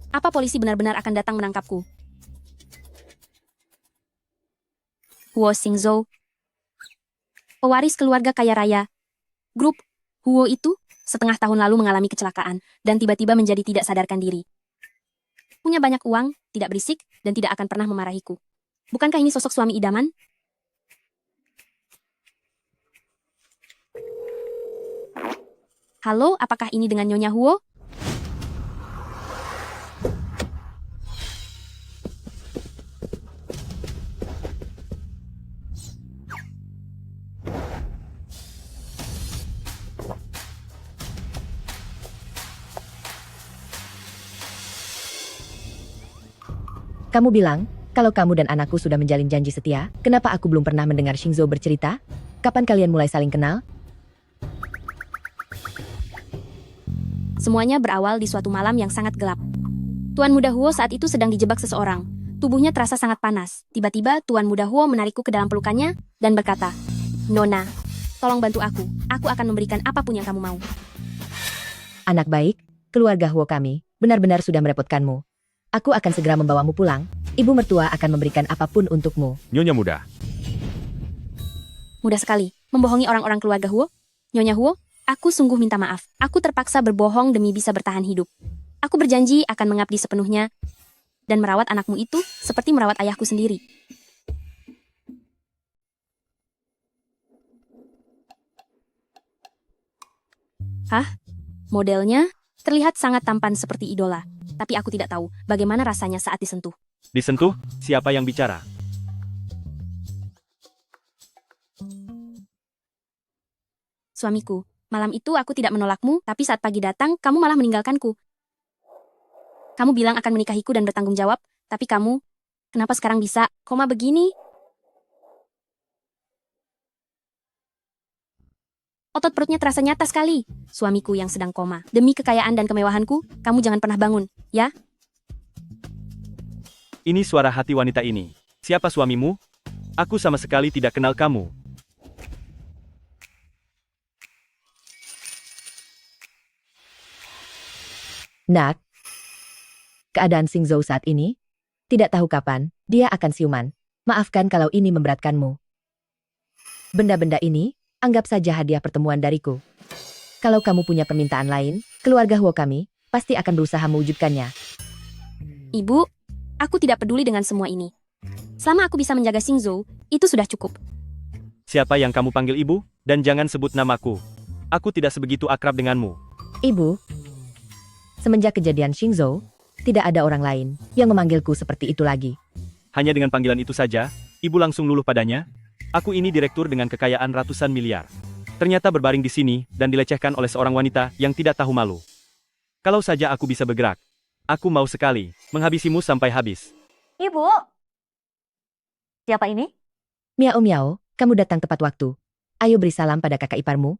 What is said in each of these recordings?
Apa polisi benar-benar akan datang menangkapku? Huo Xingzhou, pewaris keluarga kaya raya. Grup Huo itu setengah tahun lalu mengalami kecelakaan dan tiba-tiba menjadi tidak sadarkan diri. Punya banyak uang, tidak berisik, dan tidak akan pernah memarahiku. Bukankah ini sosok suami idaman? Halo, apakah ini dengan Nyonya Huo? Kamu bilang, kalau kamu dan anakku sudah menjalin janji setia, kenapa aku belum pernah mendengar Xingzhou bercerita? Kapan kalian mulai saling kenal? Semuanya berawal di suatu malam yang sangat gelap. Tuan Muda Huo saat itu sedang dijebak seseorang. Tubuhnya terasa sangat panas. Tiba-tiba Tuan Muda Huo menarikku ke dalam pelukannya dan berkata, "Nona, tolong bantu aku. Aku akan memberikan apapun yang kamu mau." Anak baik, keluarga Huo kami, benar-benar sudah merepotkanmu. Aku akan segera membawamu pulang. Ibu mertua akan memberikan apapun untukmu. Nyonya muda. Mudah sekali, membohongi orang-orang keluarga Huo. Nyonya Huo, aku sungguh minta maaf. Aku terpaksa berbohong demi bisa bertahan hidup. Aku berjanji akan mengabdi sepenuhnya dan merawat anakmu itu seperti merawat ayahku sendiri. Hah? Modelnya terlihat sangat tampan seperti idola. Tapi aku tidak tahu bagaimana rasanya saat disentuh. Disentuh? Siapa yang bicara? Suamiku, malam itu aku tidak menolakmu, tapi saat pagi datang, kamu malah meninggalkanku. Kamu bilang akan menikahiku dan bertanggung jawab, tapi kamu, kenapa sekarang bisa, begini? Otot perutnya terasa nyata sekali. Suamiku yang sedang koma. Demi kekayaan dan kemewahanku, kamu jangan pernah bangun, ya? Ini suara hati wanita ini. Siapa suamimu? Aku sama sekali tidak kenal kamu. Nak, keadaan Xingzhou saat ini? Tidak tahu kapan, dia akan siuman. Maafkan kalau ini memberatkanmu. Benda-benda ini, anggap saja hadiah pertemuan dariku. Kalau kamu punya permintaan lain, keluarga Huo kami, pasti akan berusaha mewujudkannya. Ibu, aku tidak peduli dengan semua ini. Selama aku bisa menjaga Xingzhou, itu sudah cukup. Siapa yang kamu panggil ibu? Dan jangan sebut namaku. Aku tidak sebegitu akrab denganmu. Ibu, semenjak kejadian Xingzhou, tidak ada orang lain yang memanggilku seperti itu lagi. Hanya dengan panggilan itu saja, ibu langsung luluh padanya? Aku ini direktur dengan kekayaan ratusan miliar. Ternyata berbaring di sini dan dilecehkan oleh seorang wanita yang tidak tahu malu. Kalau saja aku bisa bergerak, aku mau sekali menghabisimu sampai habis. Ibu, siapa ini? Miao Miao, kamu datang tepat waktu. Ayo beri salam pada kakak iparmu.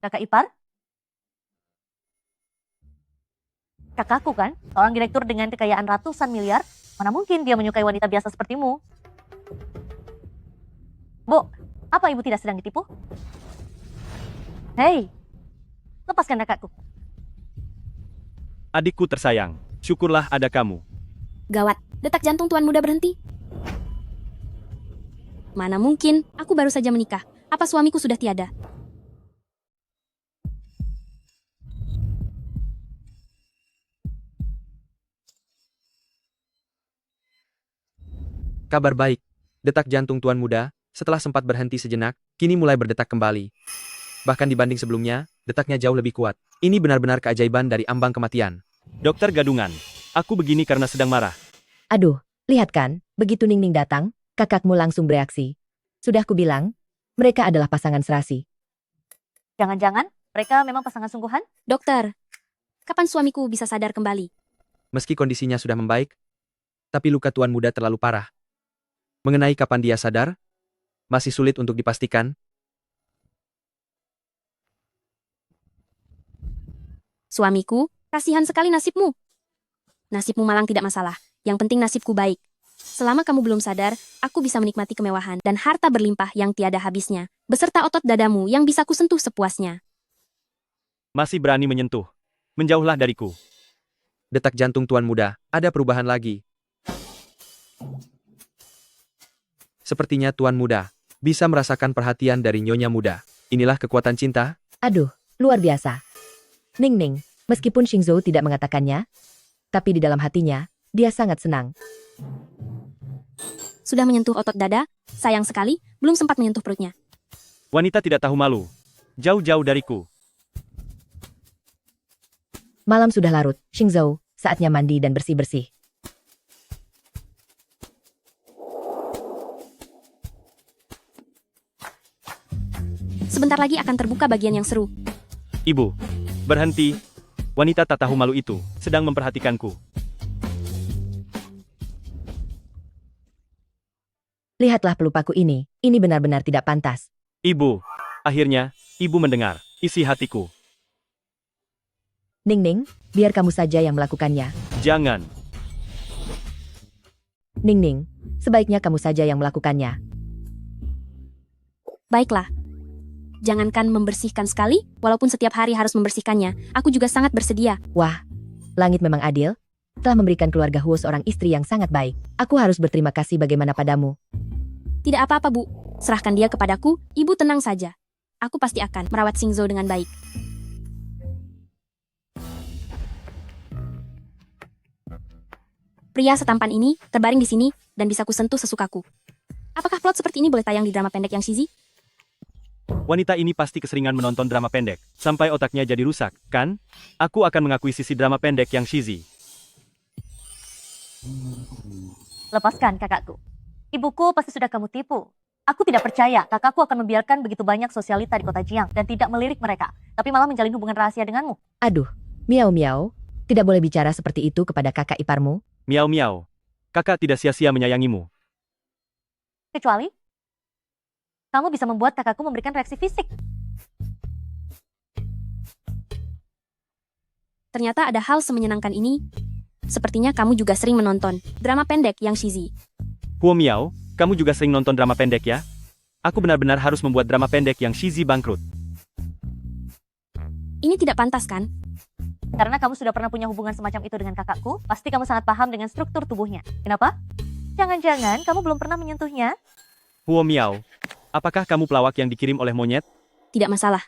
Kakak ipar? Kakakku kan, seorang direktur dengan kekayaan ratusan miliar. Mana mungkin dia menyukai wanita biasa sepertimu? Bu, apa ibu tidak sedang ditipu? Hei, lepaskan kakakku. Adikku tersayang, syukurlah ada kamu. Gawat, detak jantung Tuan Muda berhenti. Mana mungkin, aku baru saja menikah. Apa suamiku sudah tiada? Kabar baik. Detak jantung Tuan Muda, setelah sempat berhenti sejenak, kini mulai berdetak kembali. Bahkan dibanding sebelumnya, detaknya jauh lebih kuat. Ini benar-benar keajaiban dari ambang kematian. Dokter Gadungan, aku begini karena sedang marah. Aduh, lihat kan, begitu Ningning datang, kakakmu langsung bereaksi. Sudah kubilang, mereka adalah pasangan serasi. Jangan-jangan mereka memang pasangan sungguhan? Dokter, kapan suamiku bisa sadar kembali? Meski kondisinya sudah membaik, tapi luka Tuan Muda terlalu parah. Mengenai kapan dia sadar, masih sulit untuk dipastikan. Suamiku, kasihan sekali nasibmu. Nasibmu malang tidak masalah, yang penting nasibku baik. Selama kamu belum sadar, aku bisa menikmati kemewahan dan harta berlimpah yang tiada habisnya, beserta otot dadamu yang bisa kusentuh sepuasnya. Masih berani menyentuh. Menjauhlah dariku. Detak jantung tuan muda, ada perubahan lagi. Sepertinya tuan muda bisa merasakan perhatian dari nyonya muda. Inilah kekuatan cinta. Aduh, luar biasa. Ning Ning, meskipun Xingzhou tidak mengatakannya, tapi di dalam hatinya, dia sangat senang. Sudah menyentuh otot dada, sayang sekali, belum sempat menyentuh perutnya. Wanita tidak tahu malu. Jauh-jauh dariku. Malam sudah larut, Xingzhou, saatnya mandi dan bersih-bersih. Sebentar lagi akan terbuka bagian yang seru. Ibu, berhenti. Wanita tak tahu malu itu sedang memperhatikanku. Lihatlah pelupaku ini benar-benar tidak pantas. Ibu, akhirnya, ibu mendengar isi hatiku. Ning Ning, biar kamu saja yang melakukannya. Jangan. Ning Ning, sebaiknya kamu saja yang melakukannya. Baiklah. Jangankan membersihkan sekali, walaupun setiap hari harus membersihkannya, aku juga sangat bersedia. Wah, langit memang adil. Telah memberikan keluarga Huo seorang istri yang sangat baik. Aku harus berterima kasih bagaimana padamu. Tidak apa-apa, Bu. Serahkan dia kepadaku, Ibu tenang saja. Aku pasti akan merawat Xingzhou dengan baik. Pria setampan ini terbaring di sini dan bisa kusentuh sesukaku. Apakah plot seperti ini boleh tayang di drama pendek yang cheesy? Wanita ini pasti keseringan menonton drama pendek, sampai otaknya jadi rusak, kan? Aku akan mengakui sisi drama pendek yang cheesy. Lepaskan kakakku. Ibuku pasti sudah kamu tipu. Aku tidak percaya kakakku akan membiarkan begitu banyak sosialita di kota Jiang dan tidak melirik mereka, tapi malah menjalin hubungan rahasia denganmu. Aduh, miau-miau, tidak boleh bicara seperti itu kepada kakak iparmu. Miau-miau. Kakak tidak sia-sia menyayangimu. Kecuali kamu bisa membuat kakakku memberikan reaksi fisik. Ternyata ada hal semenyenangkan ini. Sepertinya kamu juga sering menonton drama pendek yang cheesy. Huo Miao, kamu juga sering nonton drama pendek ya? Aku benar-benar harus membuat drama pendek yang cheesy bangkrut. Ini tidak pantas, kan? Karena kamu sudah pernah punya hubungan semacam itu dengan kakakku, pasti kamu sangat paham dengan struktur tubuhnya. Kenapa? Jangan-jangan kamu belum pernah menyentuhnya? Huo Miao, apakah kamu pelawak yang dikirim oleh monyet? Tidak masalah.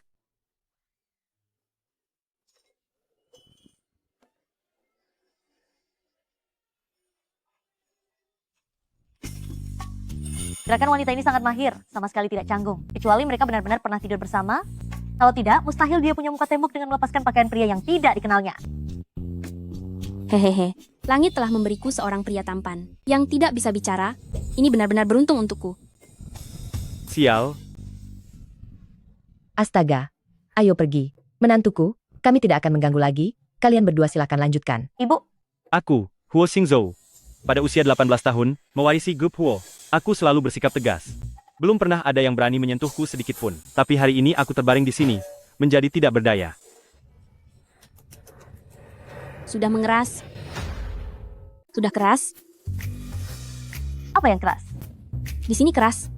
Gerakan wanita ini sangat mahir, sama sekali tidak canggung. Kecuali mereka benar-benar pernah tidur bersama. Kalau tidak, mustahil dia punya muka tembok dengan melepaskan pakaian pria yang tidak dikenalnya. Hehehe. Langit telah memberiku seorang pria tampan yang tidak bisa bicara. Ini benar-benar beruntung untukku. Sial, Astaga, ayo pergi. Menantuku, kami tidak akan mengganggu lagi. Kalian berdua silakan lanjutkan. Ibu, aku, Huo Xingzhou. Pada usia 18 tahun, mewarisi grup Huo. Aku selalu bersikap tegas. Belum pernah ada yang berani menyentuhku sedikit pun. Tapi hari ini aku terbaring di sini, menjadi tidak berdaya. Sudah mengeras. Sudah keras. apa yang keras? Di sini keras.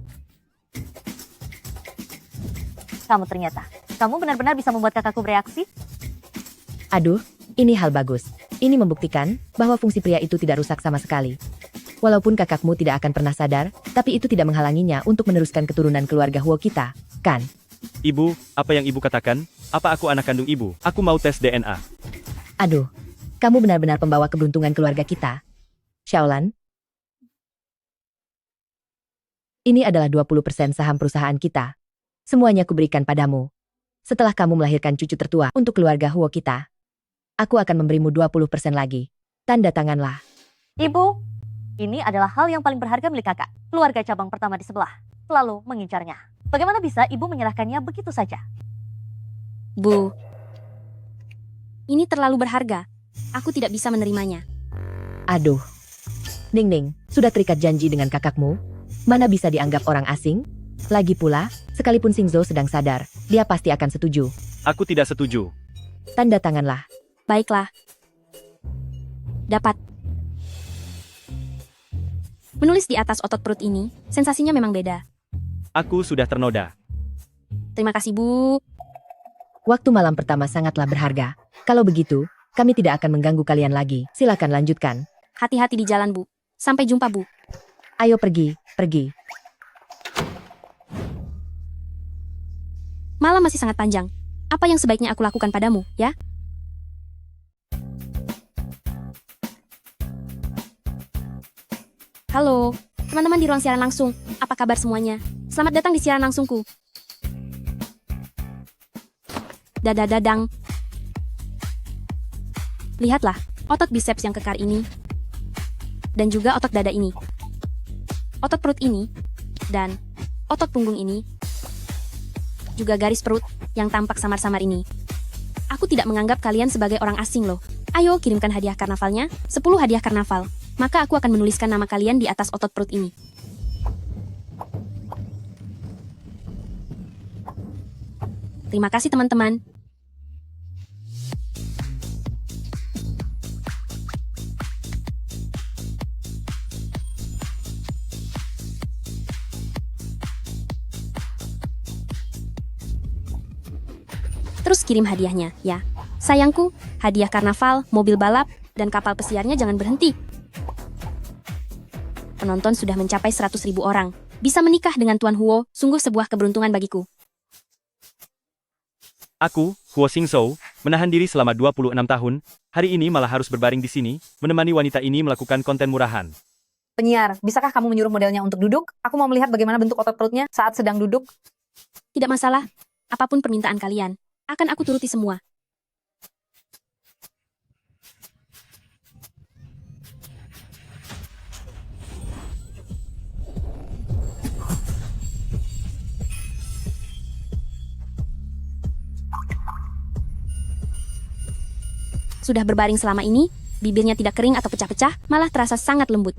Kamu ternyata. Kamu benar-benar bisa membuat kakakku bereaksi? Aduh, ini hal bagus. Ini membuktikan bahwa fungsi pria itu tidak rusak sama sekali. Walaupun kakakmu tidak akan pernah sadar, tapi itu tidak menghalanginya untuk meneruskan keturunan keluarga Huo kita, kan? Ibu, apa yang ibu katakan? Apa aku anak kandung ibu? Aku mau tes DNA. Aduh, kamu benar-benar pembawa keberuntungan keluarga kita. Xiaolan, ini adalah 20% saham perusahaan kita. Semuanya kuberikan padamu. Setelah kamu melahirkan cucu tertua untuk keluarga Huo kita, aku akan memberimu 20% lagi. Tanda tanganlah. Ibu, ini adalah hal yang paling berharga milik kakak. Keluarga cabang pertama di sebelah selalu mengincarnya. Bagaimana bisa ibu menyerahkannya begitu saja? Bu, ini terlalu berharga. Aku tidak bisa menerimanya. Aduh. Ning Ning, sudah terikat janji dengan kakakmu? Mana bisa dianggap orang asing? Lagi pula, sekalipun Xingzhou sedang sadar, dia pasti akan setuju. Aku tidak setuju. Tanda tanganlah. Baiklah. Dapat. Menulis di atas otot perut ini, sensasinya memang beda. Aku sudah ternoda. Terima kasih, Bu. Waktu malam pertama sangatlah berharga. Kalau begitu, Kami tidak akan mengganggu kalian lagi. Silakan lanjutkan. Hati-hati di jalan, Bu. Sampai jumpa, Bu. Ayo pergi, pergi. Malam masih sangat panjang. Apa yang sebaiknya aku lakukan padamu, ya? Halo, teman-teman di ruang siaran langsung. Apa kabar semuanya? Selamat datang di siaran langsungku. Dadadadang. Lihatlah, otot biceps yang kekar ini. Dan juga otot dada ini. Otot perut ini. Dan otot punggung ini. Juga garis perut yang tampak samar-samar ini. Aku tidak menganggap kalian sebagai orang asing loh. Ayo kirimkan hadiah karnavalnya, 10 hadiah karnaval. Maka aku akan menuliskan nama kalian di atas otot perut ini. Terima kasih teman-teman. Terus kirim hadiahnya, ya. Sayangku, hadiah karnaval, mobil balap, dan kapal pesiarnya jangan berhenti. Penonton sudah mencapai 100.000 orang. Bisa menikah dengan Tuan Huo, sungguh sebuah keberuntungan bagiku. Aku, Huo Xingzhou, menahan diri selama 26 tahun, hari ini malah harus berbaring di sini, menemani wanita ini melakukan konten murahan. Penyiar, bisakah kamu menyuruh modelnya untuk duduk? Aku mau melihat bagaimana bentuk otot perutnya saat sedang duduk. Tidak masalah, apapun permintaan kalian, akan aku turuti semua. Sudah berbaring selama ini, bibirnya tidak kering atau pecah-pecah, malah terasa sangat lembut.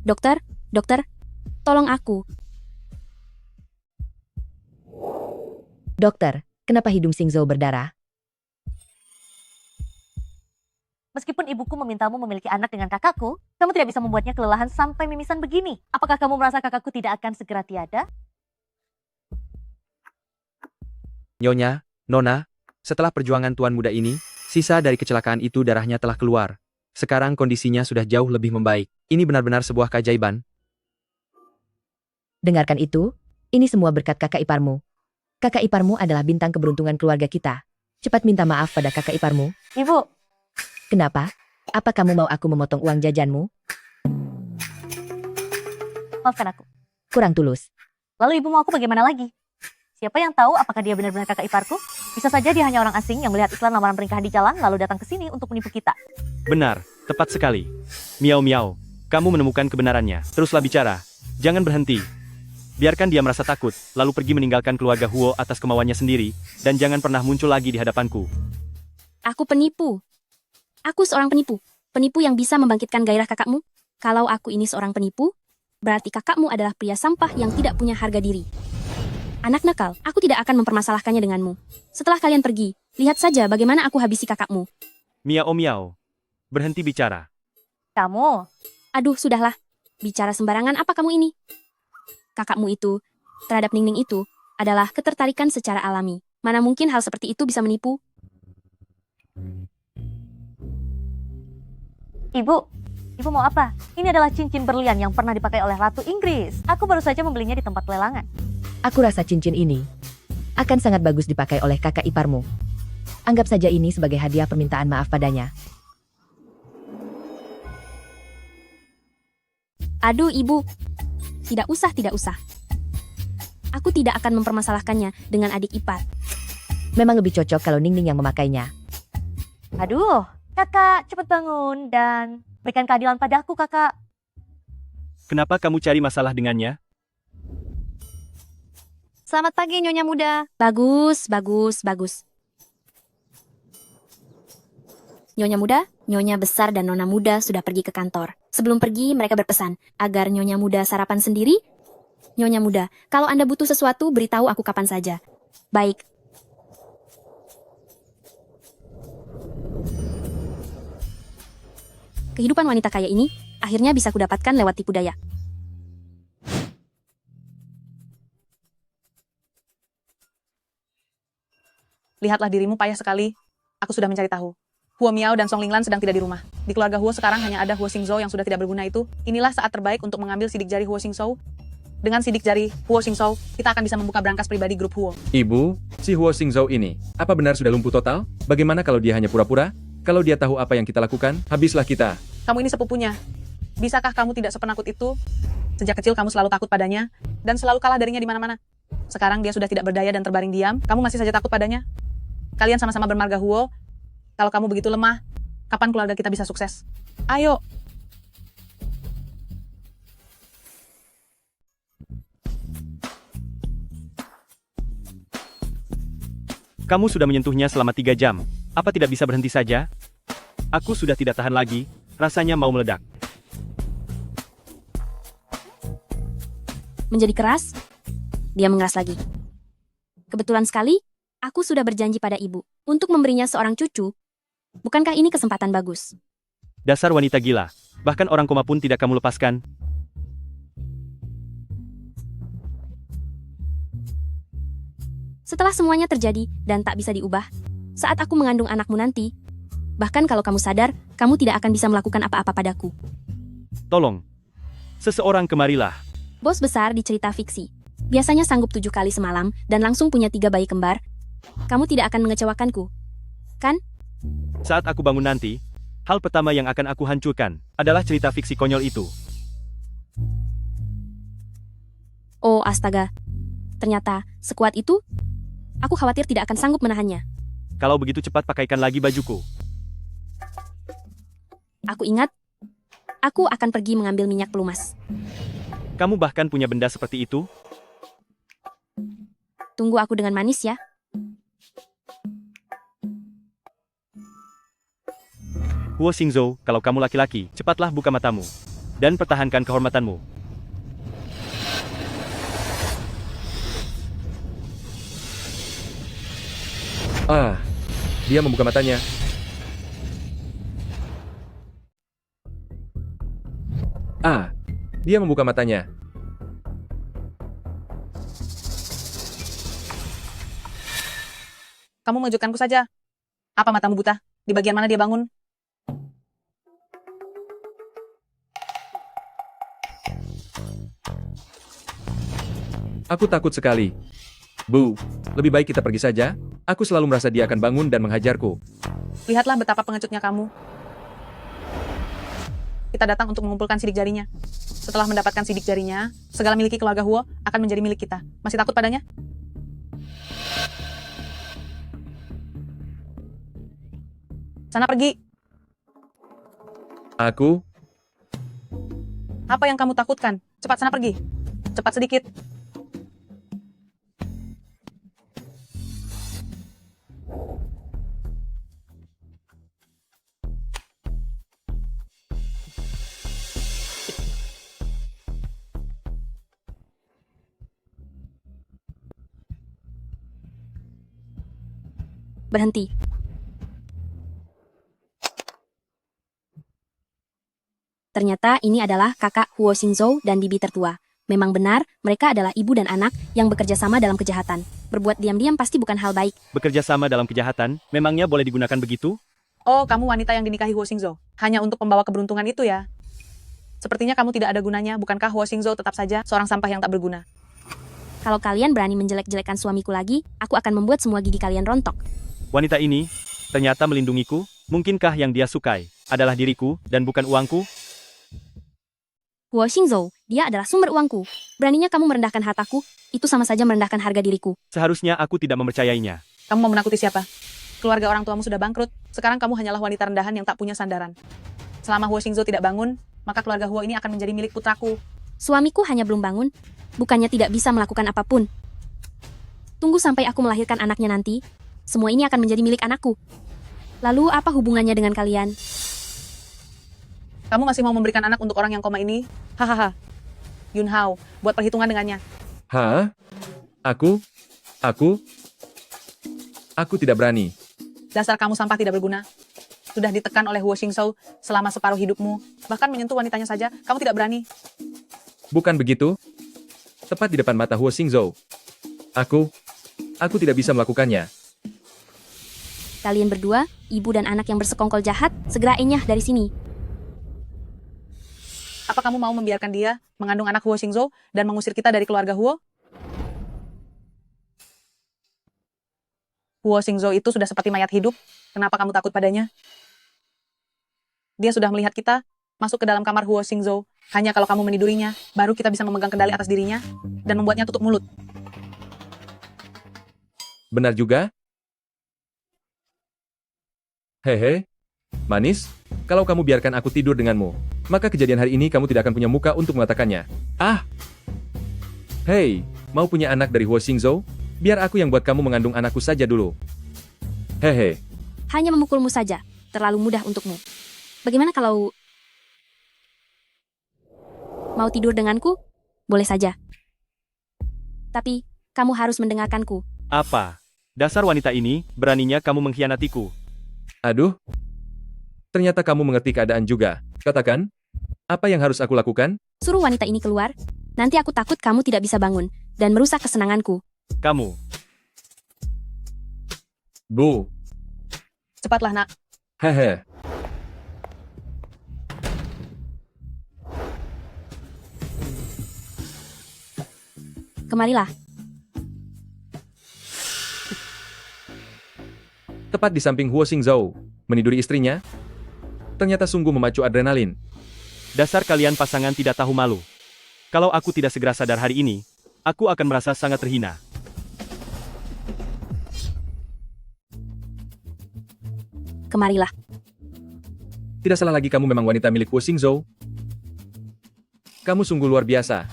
Dokter, tolong aku. Dokter, kenapa hidung Xingzhou berdarah? Meskipun ibuku memintamu memiliki anak dengan kakakku, kamu tidak bisa membuatnya kelelahan sampai mimisan begini. Apakah kamu merasa kakakku tidak akan segera tiada? Nyonya, Nona, setelah perjuangan tuan muda ini, sisa dari kecelakaan itu darahnya telah keluar. Sekarang kondisinya sudah jauh lebih membaik. Ini benar-benar sebuah keajaiban. Dengarkan itu, ini semua berkat kakak iparmu. Kakak iparmu adalah bintang keberuntungan keluarga kita. Cepat minta maaf pada kakak iparmu. Ibu, Kenapa? Apa kamu mau aku memotong uang jajanmu? maafkan aku. Kurang tulus. Lalu ibu mau aku bagaimana lagi? Siapa yang tahu apakah dia benar-benar kakak iparku? Bisa saja dia hanya orang asing yang melihat iklan lamaran pernikahan di jalan lalu datang ke sini untuk menipu kita. Benar, tepat sekali. Miao Miao, kamu menemukan kebenarannya. Teruslah bicara. Jangan berhenti. Biarkan dia merasa takut, lalu pergi meninggalkan keluarga Huo atas kemauannya sendiri, dan jangan pernah muncul lagi di hadapanku. Aku penipu. Aku seorang penipu. Penipu yang bisa membangkitkan gairah kakakmu. Kalau aku ini seorang penipu, berarti kakakmu adalah pria sampah yang tidak punya harga diri. Anak nakal, aku tidak akan mempermasalahkannya denganmu. Setelah kalian pergi, lihat saja bagaimana aku habisi kakakmu. Miao Miao, berhenti bicara. Kamu, Aduh, sudahlah. Bicara sembarangan apa kamu ini? Kakakmu itu, terhadap Ningning itu, adalah ketertarikan secara alami. Mana mungkin hal seperti itu bisa menipu? Ibu mau apa? Ini adalah cincin berlian yang pernah dipakai oleh Ratu Inggris. Aku baru saja membelinya di tempat pelelangan. Aku rasa cincin ini akan sangat bagus dipakai oleh kakak iparmu. Anggap saja ini sebagai hadiah permintaan maaf padanya. Aduh, ibu. Tidak usah. Aku tidak akan mempermasalahkannya dengan adik ipar. Memang lebih cocok kalau Ningning yang memakainya. Aduh, kakak cepat bangun dan berikan keadilan padaku kakak. Kenapa kamu cari masalah dengannya? Selamat pagi, Nyonya Muda. Bagus. Nyonya Muda, Nyonya Besar dan Nona Muda sudah pergi ke kantor. Sebelum pergi, mereka berpesan agar Nyonya Muda sarapan sendiri. Nyonya Muda, kalau Anda butuh sesuatu, beritahu aku kapan saja. Baik. Kehidupan wanita kaya ini akhirnya bisa kudapatkan lewat tipu daya. Lihatlah dirimu payah sekali. Aku sudah mencari tahu. Huo Miao dan Song Linglan sedang tidak di rumah. Di keluarga Huo sekarang hanya ada Huo Xingzhou yang sudah tidak berguna itu. Inilah saat terbaik untuk mengambil sidik jari Huo Xingzhou. Dengan sidik jari Huo Xingzhou, kita akan bisa membuka brankas pribadi grup Huo. Ibu, si Huo Xingzhou ini, apa benar sudah lumpuh total? Bagaimana kalau dia hanya pura-pura? Kalau dia tahu apa yang kita lakukan, habislah kita. Kamu ini sepupunya. Bisakah kamu tidak sepenakut itu? Sejak kecil kamu selalu takut padanya, dan selalu kalah darinya di mana-mana. Sekarang dia sudah tidak berdaya dan terbaring diam, kamu masih saja takut padanya? Kalian sama-sama bermarga Huo. Kalau kamu begitu lemah, kapan keluarga kita bisa sukses? Ayo! Kamu sudah menyentuhnya selama 3 jam. Apa tidak bisa berhenti saja? Aku sudah tidak tahan lagi, rasanya mau meledak. Menjadi keras, dia mengeras lagi. Kebetulan sekali, aku sudah berjanji pada ibu untuk memberinya seorang cucu. Bukankah ini kesempatan bagus? Dasar wanita gila. Bahkan orang koma pun tidak kamu lepaskan. Setelah semuanya terjadi dan tak bisa diubah, saat aku mengandung anakmu nanti, bahkan kalau kamu sadar, kamu tidak akan bisa melakukan apa-apa padaku. Tolong. Seseorang kemarilah. Bos besar di cerita fiksi. Biasanya sanggup 7 kali semalam dan langsung punya 3 bayi kembar. Kamu tidak akan mengecewakanku, kan? Saat aku bangun nanti, hal pertama yang akan aku hancurkan adalah cerita fiksi konyol itu. Oh astaga. Ternyata, sekuat itu, aku khawatir tidak akan sanggup menahannya. Kalau begitu cepat pakaikan lagi bajuku. Aku ingat, aku akan pergi mengambil minyak pelumas. Kamu bahkan punya benda seperti itu? Tunggu aku dengan manis ya. Huo Xingzhou, kalau kamu laki-laki, cepatlah buka matamu. Dan pertahankan kehormatanmu. Ah, dia membuka matanya. Ah, dia membuka matanya. Kamu mengejutkanku saja. Apa matamu buta? Di bagian mana dia bangun? Aku takut sekali. Bu, lebih baik kita pergi saja. Aku selalu merasa dia akan bangun dan menghajarku. Lihatlah betapa pengecutnya kamu. Kita datang untuk mengumpulkan sidik jarinya. Setelah mendapatkan sidik jarinya, segala miliki keluarga Huo akan menjadi milik kita. Masih takut padanya? Sana pergi. Aku, Apa yang kamu takutkan? Cepat sana pergi. Cepat sedikit. Berhenti. Ternyata ini adalah kakak Huo Xingzhou dan bibi tertua. Memang benar, mereka adalah ibu dan anak yang bekerja sama dalam kejahatan. Berbuat diam-diam pasti bukan hal baik. Bekerja sama dalam kejahatan, memangnya boleh digunakan begitu? Oh, kamu wanita yang dinikahi Huo Xingzhou. Hanya untuk pembawa keberuntungan itu ya? Sepertinya kamu tidak ada gunanya, bukankah Huo Xingzhou tetap saja seorang sampah yang tak berguna? Kalau kalian berani menjelek-jelekan suamiku lagi, aku akan membuat semua gigi kalian rontok. Wanita ini, ternyata melindungiku, mungkinkah yang dia sukai adalah diriku dan bukan uangku? Huo Xingzhou, dia adalah sumber uangku. Beraninya kamu merendahkan hartaku, itu sama saja merendahkan harga diriku. Seharusnya aku tidak mempercayainya. Kamu mau menakuti siapa? Keluarga orang tuamu sudah bangkrut, sekarang kamu hanyalah wanita rendahan yang tak punya sandaran. Selama Huo Xingzhou tidak bangun, maka keluarga Huo ini akan menjadi milik putraku. Suamiku hanya belum bangun, bukannya tidak bisa melakukan apapun. Tunggu sampai aku melahirkan anaknya nanti, semua ini akan menjadi milik anakku. Lalu apa hubungannya dengan kalian? Kamu masih mau memberikan anak untuk orang yang koma ini? Hahaha. Yun Hao, buat perhitungan dengannya. hah? Aku tidak berani. Dasar kamu sampah tidak berguna. Sudah ditekan oleh Huo Xingzhou selama separuh hidupmu. Bahkan menyentuh wanitanya saja, kamu tidak berani. Bukan begitu? Tepat di depan mata Huo Xingzhou. Aku tidak bisa melakukannya. Kalian berdua, ibu dan anak yang bersekongkol jahat, segera enyah dari sini. Apa kamu mau membiarkan dia mengandung anak Huo Xingzhou dan mengusir kita dari keluarga Huo? Huo Xingzhou itu sudah seperti mayat hidup. Kenapa kamu takut padanya? Dia sudah melihat kita masuk ke dalam kamar Huo Xingzhou. Hanya kalau kamu menidurinya, baru kita bisa memegang kendali atas dirinya dan membuatnya tutup mulut. Benar juga? Hehe, manis, kalau kamu biarkan aku tidur denganmu, maka kejadian hari ini kamu tidak akan punya muka untuk mengatakannya. Ah! Hei, mau punya anak dari Huo Xingzhou? Biar aku yang buat kamu mengandung anakku saja dulu. Hehe, Hanya memukulmu saja, terlalu mudah untukmu. Bagaimana kalau... Mau tidur denganku? Boleh saja. Tapi, kamu harus mendengarkanku. Apa? Dasar wanita ini, beraninya kamu mengkhianatiku. aduh. Ternyata kamu mengerti keadaan juga. Katakan, apa yang harus aku lakukan? Suruh wanita ini keluar. Nanti aku takut kamu tidak bisa bangun dan merusak kesenanganku. Kamu. Bu, Cepatlah, nak. hehe. Kemarilah. Tepat di samping Huo Xingzhou, meniduri istrinya. Ternyata sungguh memacu adrenalin. Dasar kalian pasangan tidak tahu malu. Kalau aku tidak segera sadar hari ini, aku akan merasa sangat terhina. Kemarilah. Tidak salah lagi kamu memang wanita milik Huo Xingzhou. Kamu sungguh luar biasa.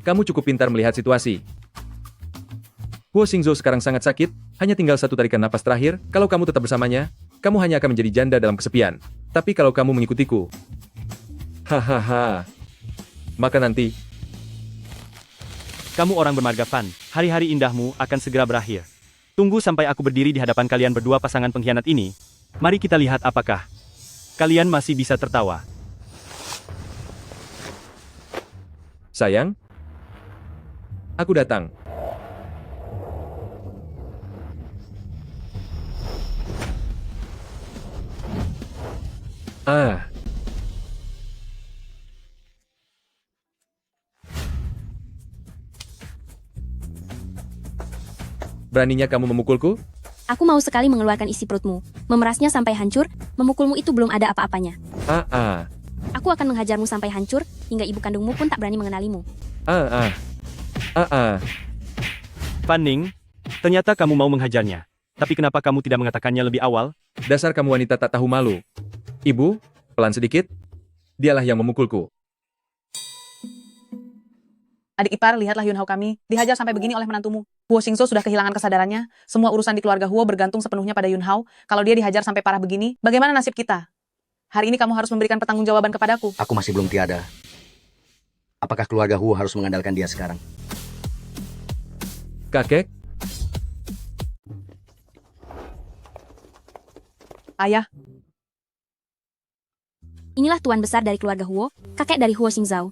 Kamu cukup pintar melihat situasi. Huo Xingzhou sekarang sangat sakit, hanya tinggal satu tarikan napas terakhir. Kalau kamu tetap bersamanya, kamu hanya akan menjadi janda dalam kesepian. Tapi kalau kamu mengikutiku, hahaha, maka nanti, Kamu orang bermarga Fan, hari-hari indahmu akan segera berakhir. Tunggu sampai aku berdiri di hadapan kalian berdua pasangan pengkhianat ini. Mari kita lihat apakah kalian masih bisa tertawa. sayang, aku datang. Ah, beraninya kamu memukulku? Aku mau sekali mengeluarkan isi perutmu, memerasnya sampai hancur, memukulmu itu belum ada apa-apanya. Ah. Aku akan menghajarmu sampai hancur, hingga ibu kandungmu pun tak berani mengenalimu. Fan Ning, ternyata kamu mau menghajarnya. Tapi kenapa kamu tidak mengatakannya lebih awal? Dasar kamu wanita tak tahu malu. Ibu, pelan sedikit. Dialah yang memukulku. Adik ipar, lihatlah Yunhao kami dihajar sampai begini oleh menantumu. Huo Xingzhou sudah kehilangan kesadarannya. Semua urusan di keluarga Huo bergantung sepenuhnya pada Yunhao. Kalau dia dihajar sampai parah begini, bagaimana nasib kita? Hari ini kamu harus memberikan pertanggungjawaban kepadaku. Aku masih belum tiada. Apakah keluarga Huo harus mengandalkan dia sekarang? Kakek, Ayah, Inilah tuan besar dari keluarga Huo, kakek dari Huo Xingzhou.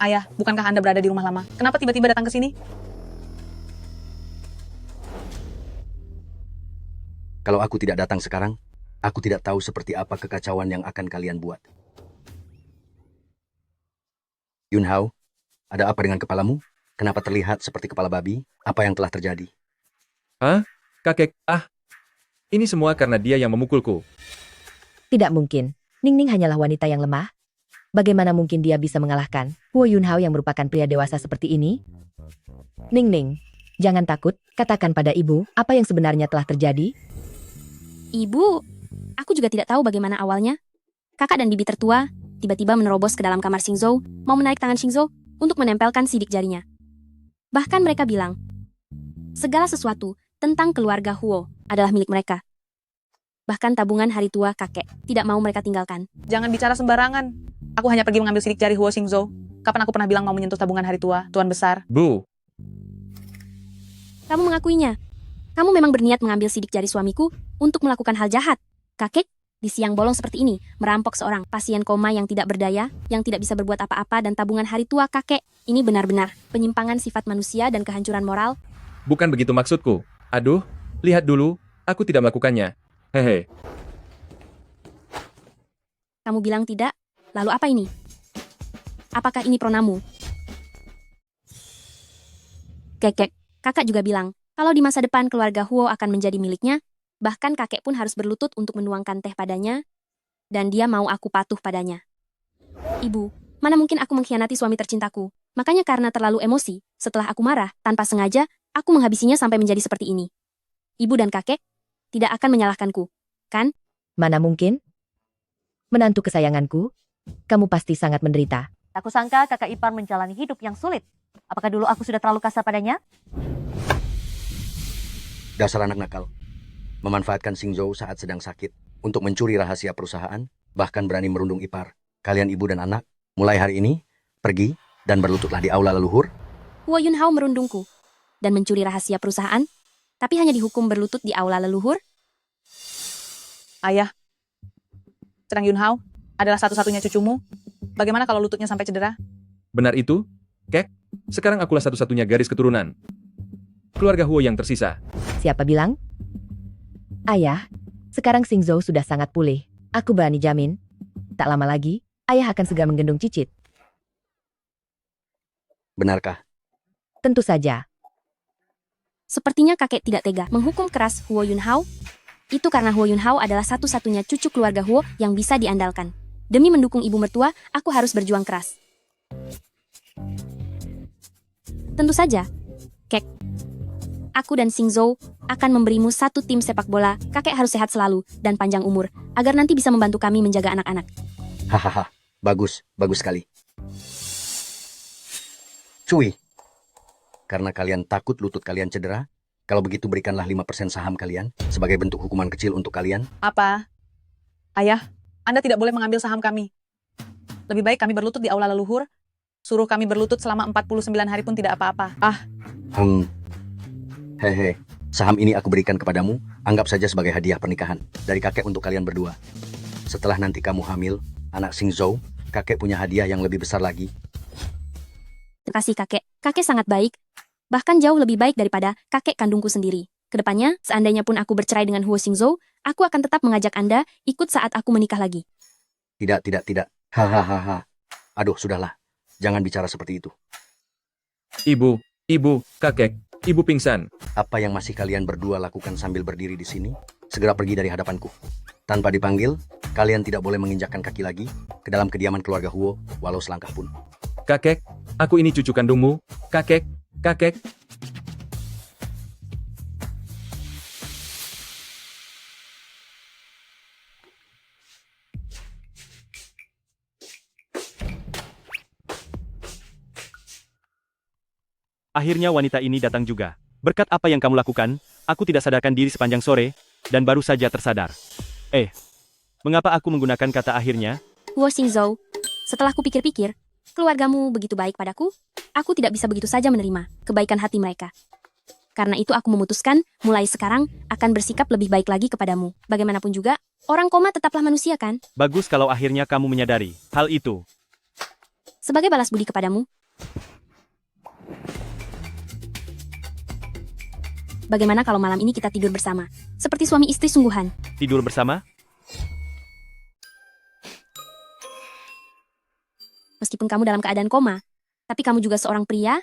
ayah, bukankah Anda berada di rumah lama? Kenapa tiba-tiba datang ke sini? Kalau aku tidak datang sekarang, aku tidak tahu seperti apa kekacauan yang akan kalian buat. Yunhao, ada apa dengan kepalamu? Kenapa terlihat seperti kepala babi? Apa yang telah terjadi? kakek, ini semua karena dia yang memukulku. Tidak mungkin. Ningning hanyalah wanita yang lemah. Bagaimana mungkin dia bisa mengalahkan Huo Yunhao yang merupakan pria dewasa seperti ini? Ningning, jangan takut. Katakan pada ibu apa yang sebenarnya telah terjadi. Ibu, aku juga tidak tahu bagaimana awalnya. Kakak dan bibi tertua tiba-tiba menerobos ke dalam kamar Xingzhou, mau menarik tangan Xingzhou untuk menempelkan sidik jarinya. Bahkan mereka bilang, segala sesuatu tentang keluarga Huo adalah milik mereka. Bahkan tabungan hari tua kakek tidak mau mereka tinggalkan. Jangan bicara sembarangan. Aku hanya pergi mengambil sidik jari Huo Xingzhou. Kapan aku pernah bilang mau menyentuh tabungan hari tua, Tuan Besar? Bu, Kamu mengakuinya. Kamu memang berniat mengambil sidik jari suamiku untuk melakukan hal jahat. Kakek, di siang bolong seperti ini, merampok seorang pasien koma yang tidak berdaya, yang tidak bisa berbuat apa-apa dan tabungan hari tua kakek. Ini benar-benar penyimpangan sifat manusia dan kehancuran moral. bukan begitu maksudku. Aduh, lihat dulu, Aku tidak melakukannya. Hehe. Kamu bilang tidak? Lalu apa ini? Apakah ini pronamu? Kekek, kakak juga bilang, kalau di masa depan keluarga Huo akan menjadi miliknya, bahkan kakek pun harus berlutut untuk menuangkan teh padanya, dan dia mau aku patuh padanya. Ibu, mana mungkin aku mengkhianati suami tercintaku? Makanya karena terlalu emosi, setelah aku marah, tanpa sengaja, aku menghabisinya sampai menjadi seperti ini. Ibu dan kakek tidak akan menyalahkanku, kan? Mana mungkin? Menantu kesayanganku, kamu pasti sangat menderita. Tak kusangka kakak ipar menjalani hidup yang sulit. Apakah dulu aku sudah terlalu kasar padanya? Dasar anak nakal. Memanfaatkan Xingzhou saat sedang sakit untuk mencuri rahasia perusahaan, bahkan berani merundung ipar. Kalian ibu dan anak, mulai hari ini, pergi dan berlututlah di aula leluhur. Huo Yunhao merundungku dan mencuri rahasia perusahaan, tapi hanya dihukum berlutut di aula leluhur. Ayah, Sedang Yunhao adalah satu-satunya cucumu. Bagaimana kalau lututnya sampai cedera? Benar itu, Kek? Sekarang akulah satu-satunya garis keturunan keluarga Huo yang tersisa. Siapa bilang? Ayah, sekarang Xingzhou sudah sangat pulih. Aku berani jamin, tak lama lagi, ayah akan segera menggendong Cicit. Benarkah? Tentu saja. Sepertinya kakek tidak tega menghukum keras Huo Yunhao. Itu karena Huo Yunhao adalah satu-satunya cucu keluarga Huo yang bisa diandalkan. Demi mendukung ibu mertua, aku harus berjuang keras. Tentu saja, Kek. Aku dan Xingzhou akan memberimu satu tim sepak bola. Kakek harus sehat selalu dan panjang umur, agar nanti bisa membantu kami menjaga anak-anak. Hahaha, bagus, bagus sekali. Cui, karena kalian takut lutut kalian cedera, kalau begitu berikanlah 5% saham kalian sebagai bentuk hukuman kecil untuk kalian. Apa? Ayah, Anda tidak boleh mengambil saham kami. Lebih baik kami berlutut di aula leluhur. Suruh kami berlutut selama 49 hari pun tidak apa-apa. Hehe, saham ini aku berikan kepadamu, anggap saja sebagai hadiah pernikahan dari kakek untuk kalian berdua. Setelah nanti kamu hamil, anak Xingzhou, kakek punya hadiah yang lebih besar lagi. Terima kasih kakek. Kakek sangat baik. Bahkan jauh lebih baik daripada kakek kandungku sendiri. Kedepannya, seandainya pun aku bercerai dengan Huo Xingzhou, aku akan tetap mengajak Anda ikut saat aku menikah lagi. Tidak. Hahaha. Aduh, sudahlah. Jangan bicara seperti itu. Ibu, kakek, ibu pingsan. Apa yang masih kalian berdua lakukan sambil berdiri di sini? Segera pergi dari hadapanku. Tanpa dipanggil, kalian tidak boleh menginjakkan kaki lagi ke dalam kediaman keluarga Huo, walau selangkah pun. Kakek, aku ini cucu kandungmu. Kakek. Akhirnya wanita ini datang juga. Berkat apa yang kamu lakukan, aku tidak sadarkan diri sepanjang sore, dan baru saja tersadar. Mengapa aku menggunakan kata akhirnya? Huo Xingzhou, setelah kupikir-pikir, keluargamu begitu baik padaku, aku tidak bisa begitu saja menerima kebaikan hati mereka. Karena itu aku memutuskan, mulai sekarang, akan bersikap lebih baik lagi kepadamu. Bagaimanapun juga, orang koma tetaplah manusia kan? Bagus kalau akhirnya kamu menyadari hal itu. Sebagai balas budi kepadamu, bagaimana kalau malam ini kita tidur bersama? Seperti suami istri sungguhan. Tidur bersama? Meskipun kamu dalam keadaan koma, tapi kamu juga seorang pria,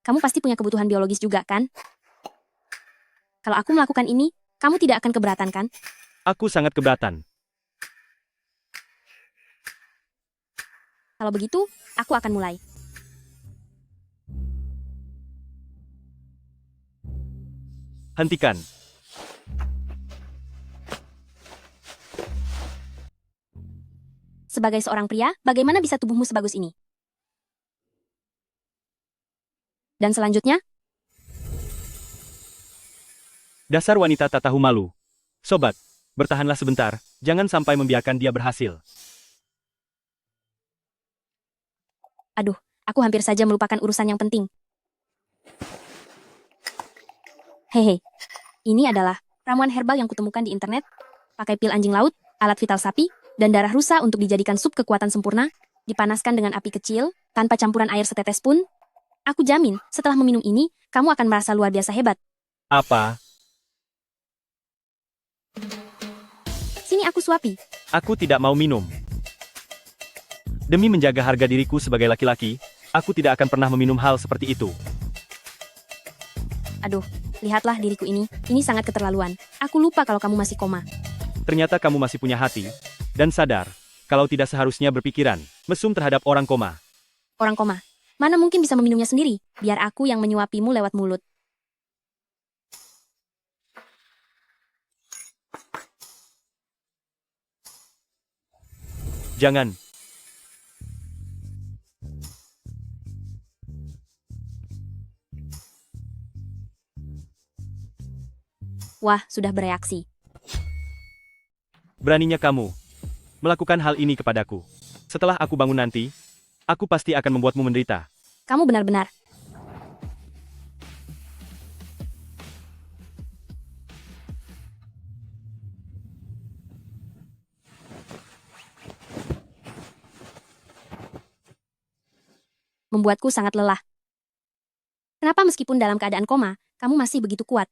kamu pasti punya kebutuhan biologis juga kan? Kalau aku melakukan ini, kamu tidak akan keberatan kan? Aku sangat keberatan. Kalau begitu, aku akan mulai. Hentikan. Sebagai seorang pria, bagaimana bisa tubuhmu sebagus ini? Dan selanjutnya, Dasar wanita tak tahu malu. Sobat, bertahanlah sebentar, jangan sampai membiarkan dia berhasil. aduh, aku hampir saja melupakan urusan yang penting. Hehe, ini adalah ramuan herbal yang kutemukan di internet. Pakai pil anjing laut, alat vital sapi, dan darah rusa untuk dijadikan sup kekuatan sempurna, dipanaskan dengan api kecil, tanpa campuran air setetes pun. Aku jamin, setelah meminum ini, kamu akan merasa luar biasa hebat. Apa? Sini aku suapi. Aku tidak mau minum. Demi menjaga harga diriku sebagai laki-laki, aku tidak akan pernah meminum hal seperti itu. Aduh, lihatlah diriku ini. Ini sangat keterlaluan. Aku lupa kalau kamu masih koma. Ternyata kamu masih punya hati, dan sadar, kalau tidak seharusnya berpikiran, mesum terhadap orang koma. Orang koma. Mana mungkin bisa meminumnya sendiri? Biar aku yang menyuapimu lewat mulut. Jangan. Wah, sudah bereaksi. Beraninya kamu melakukan hal ini kepadaku. Setelah aku bangun nanti, aku pasti akan membuatmu menderita. Kamu benar-benar. Membuatku sangat lelah. Kenapa meskipun dalam keadaan koma, kamu masih begitu kuat?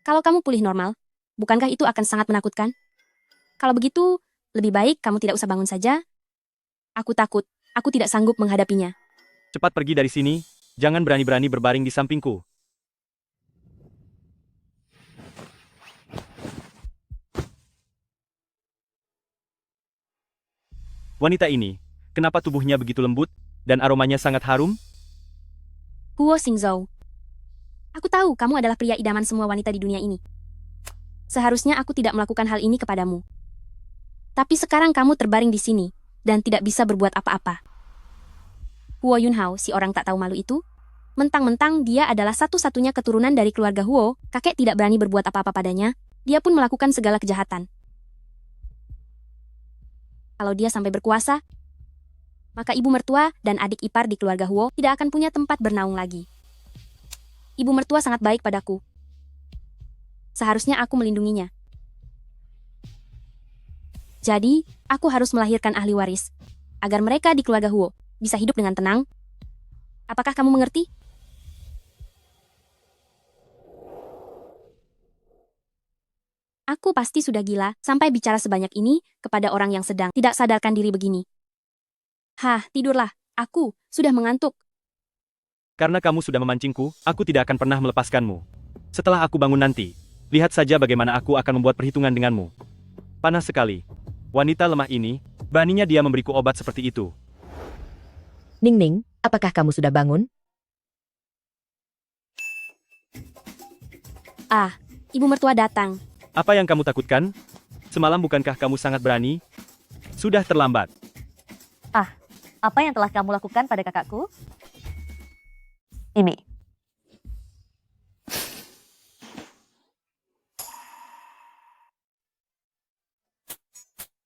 Kalau kamu pulih normal, bukankah itu akan sangat menakutkan? Kalau begitu, lebih baik kamu tidak usah bangun saja. Aku takut, aku tidak sanggup menghadapinya. Cepat pergi dari sini, jangan berani-berani berbaring di sampingku. Wanita ini, kenapa tubuhnya begitu lembut, dan aromanya sangat harum? Huo Xingzhou. Aku tahu kamu adalah pria idaman semua wanita di dunia ini. Seharusnya aku tidak melakukan hal ini kepadamu. Tapi sekarang kamu terbaring di sini, dan tidak bisa berbuat apa-apa. Huo Yunhao, si orang tak tahu malu itu, mentang-mentang dia adalah satu-satunya keturunan dari keluarga Huo, kakek tidak berani berbuat apa-apa padanya, dia pun melakukan segala kejahatan. Kalau dia sampai berkuasa, maka ibu mertua dan adik ipar di keluarga Huo tidak akan punya tempat bernaung lagi. Ibu mertua sangat baik padaku. Seharusnya aku melindunginya. Jadi, aku harus melahirkan ahli waris, agar mereka di keluarga Huo bisa hidup dengan tenang. Apakah kamu mengerti? Aku pasti sudah gila sampai bicara sebanyak ini kepada orang yang sedang tidak sadarkan diri begini. Hah, tidurlah. Aku sudah mengantuk. Karena kamu sudah memancingku, aku tidak akan pernah melepaskanmu. Setelah aku bangun nanti, lihat saja bagaimana aku akan membuat perhitungan denganmu. Panas sekali. Wanita lemah ini, beraninya dia memberiku obat seperti itu. Ning Ning, apakah kamu sudah bangun? Ah, ibu mertua datang. Apa yang kamu takutkan? Semalam bukankah kamu sangat berani? Sudah terlambat. Apa yang telah kamu lakukan pada kakakku? Ini.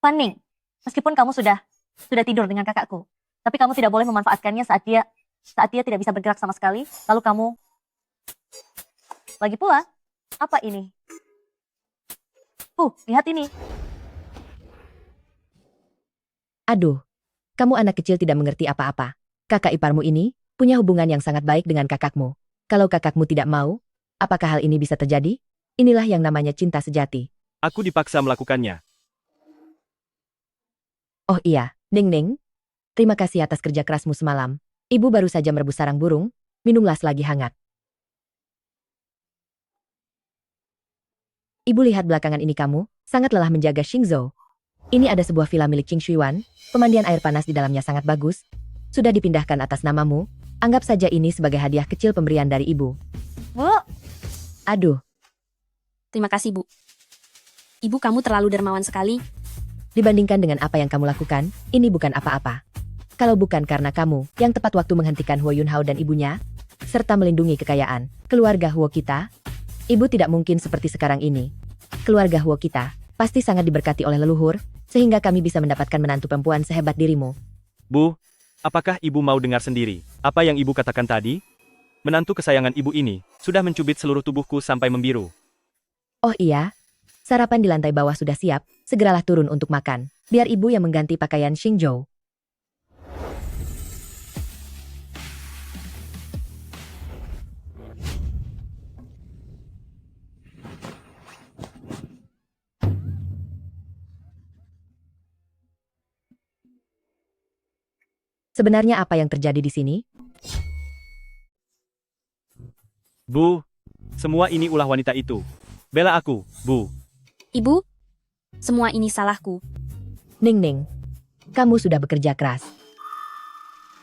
Fanning, meskipun kamu sudah tidur dengan kakakku, tapi kamu tidak boleh memanfaatkannya saat dia tidak bisa bergerak sama sekali. Lalu kamu lagi pula, apa ini? Lihat ini. Aduh, kamu anak kecil tidak mengerti apa-apa. Kakak iparmu ini punya hubungan yang sangat baik dengan kakakmu. Kalau kakakmu tidak mau, apakah hal ini bisa terjadi? Inilah yang namanya cinta sejati. Aku dipaksa melakukannya. Oh iya, Ning Ning. Terima kasih atas kerja kerasmu semalam. Ibu baru saja merebus sarang burung, minumlah selagi hangat. Ibu lihat belakangan ini kamu, sangat lelah menjaga Xingzhou. Ini ada sebuah villa milik Qing Shuiwan, pemandian air panas di dalamnya sangat bagus. Sudah dipindahkan atas namamu, anggap saja ini sebagai hadiah kecil pemberian dari ibu. Bu, Aduh, Terima kasih, Bu. Ibu kamu terlalu dermawan sekali. dibandingkan dengan apa yang kamu lakukan, ini bukan apa-apa. Kalau bukan karena kamu yang tepat waktu menghentikan Huo Yunhao dan ibunya, serta melindungi kekayaan keluarga Huo kita, ibu tidak mungkin seperti sekarang ini. Keluarga Huo kita pasti sangat diberkati oleh leluhur, sehingga kami bisa mendapatkan menantu perempuan sehebat dirimu. Bu, apakah ibu mau dengar sendiri apa yang ibu katakan tadi? Menantu kesayangan ibu ini sudah mencubit seluruh tubuhku sampai membiru. Oh iya, sarapan di lantai bawah sudah siap, segeralah turun untuk makan. Biar ibu yang mengganti pakaian Xingzhou. Sebenarnya apa yang terjadi di sini? Bu, semua ini ulah wanita itu. Bela aku, Bu. Ibu, semua ini salahku. Ning, kamu sudah bekerja keras.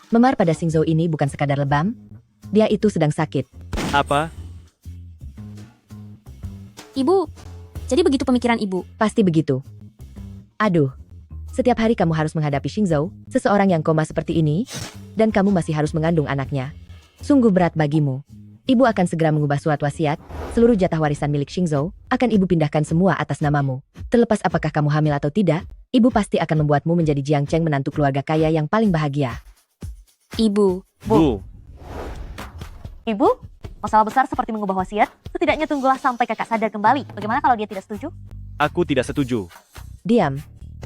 Memar pada Xingzhou ini bukan sekadar lebam. Dia itu sedang sakit. Apa? Ibu, jadi begitu pemikiran ibu. Pasti begitu. Aduh, setiap hari kamu harus menghadapi Xingzhou, seseorang yang koma seperti ini, dan kamu masih harus mengandung anaknya. Sungguh berat bagimu. Ibu akan segera mengubah surat wasiat, seluruh jatah warisan milik Xingzhou akan ibu pindahkan semua atas namamu. Terlepas apakah kamu hamil atau tidak, ibu pasti akan membuatmu menjadi Jiang Cheng menantu keluarga kaya yang paling bahagia. Ibu, Bu. Ibu, masalah besar seperti mengubah wasiat, setidaknya tunggulah sampai kakak sadar kembali. Bagaimana kalau dia tidak setuju? Aku tidak setuju. Diam.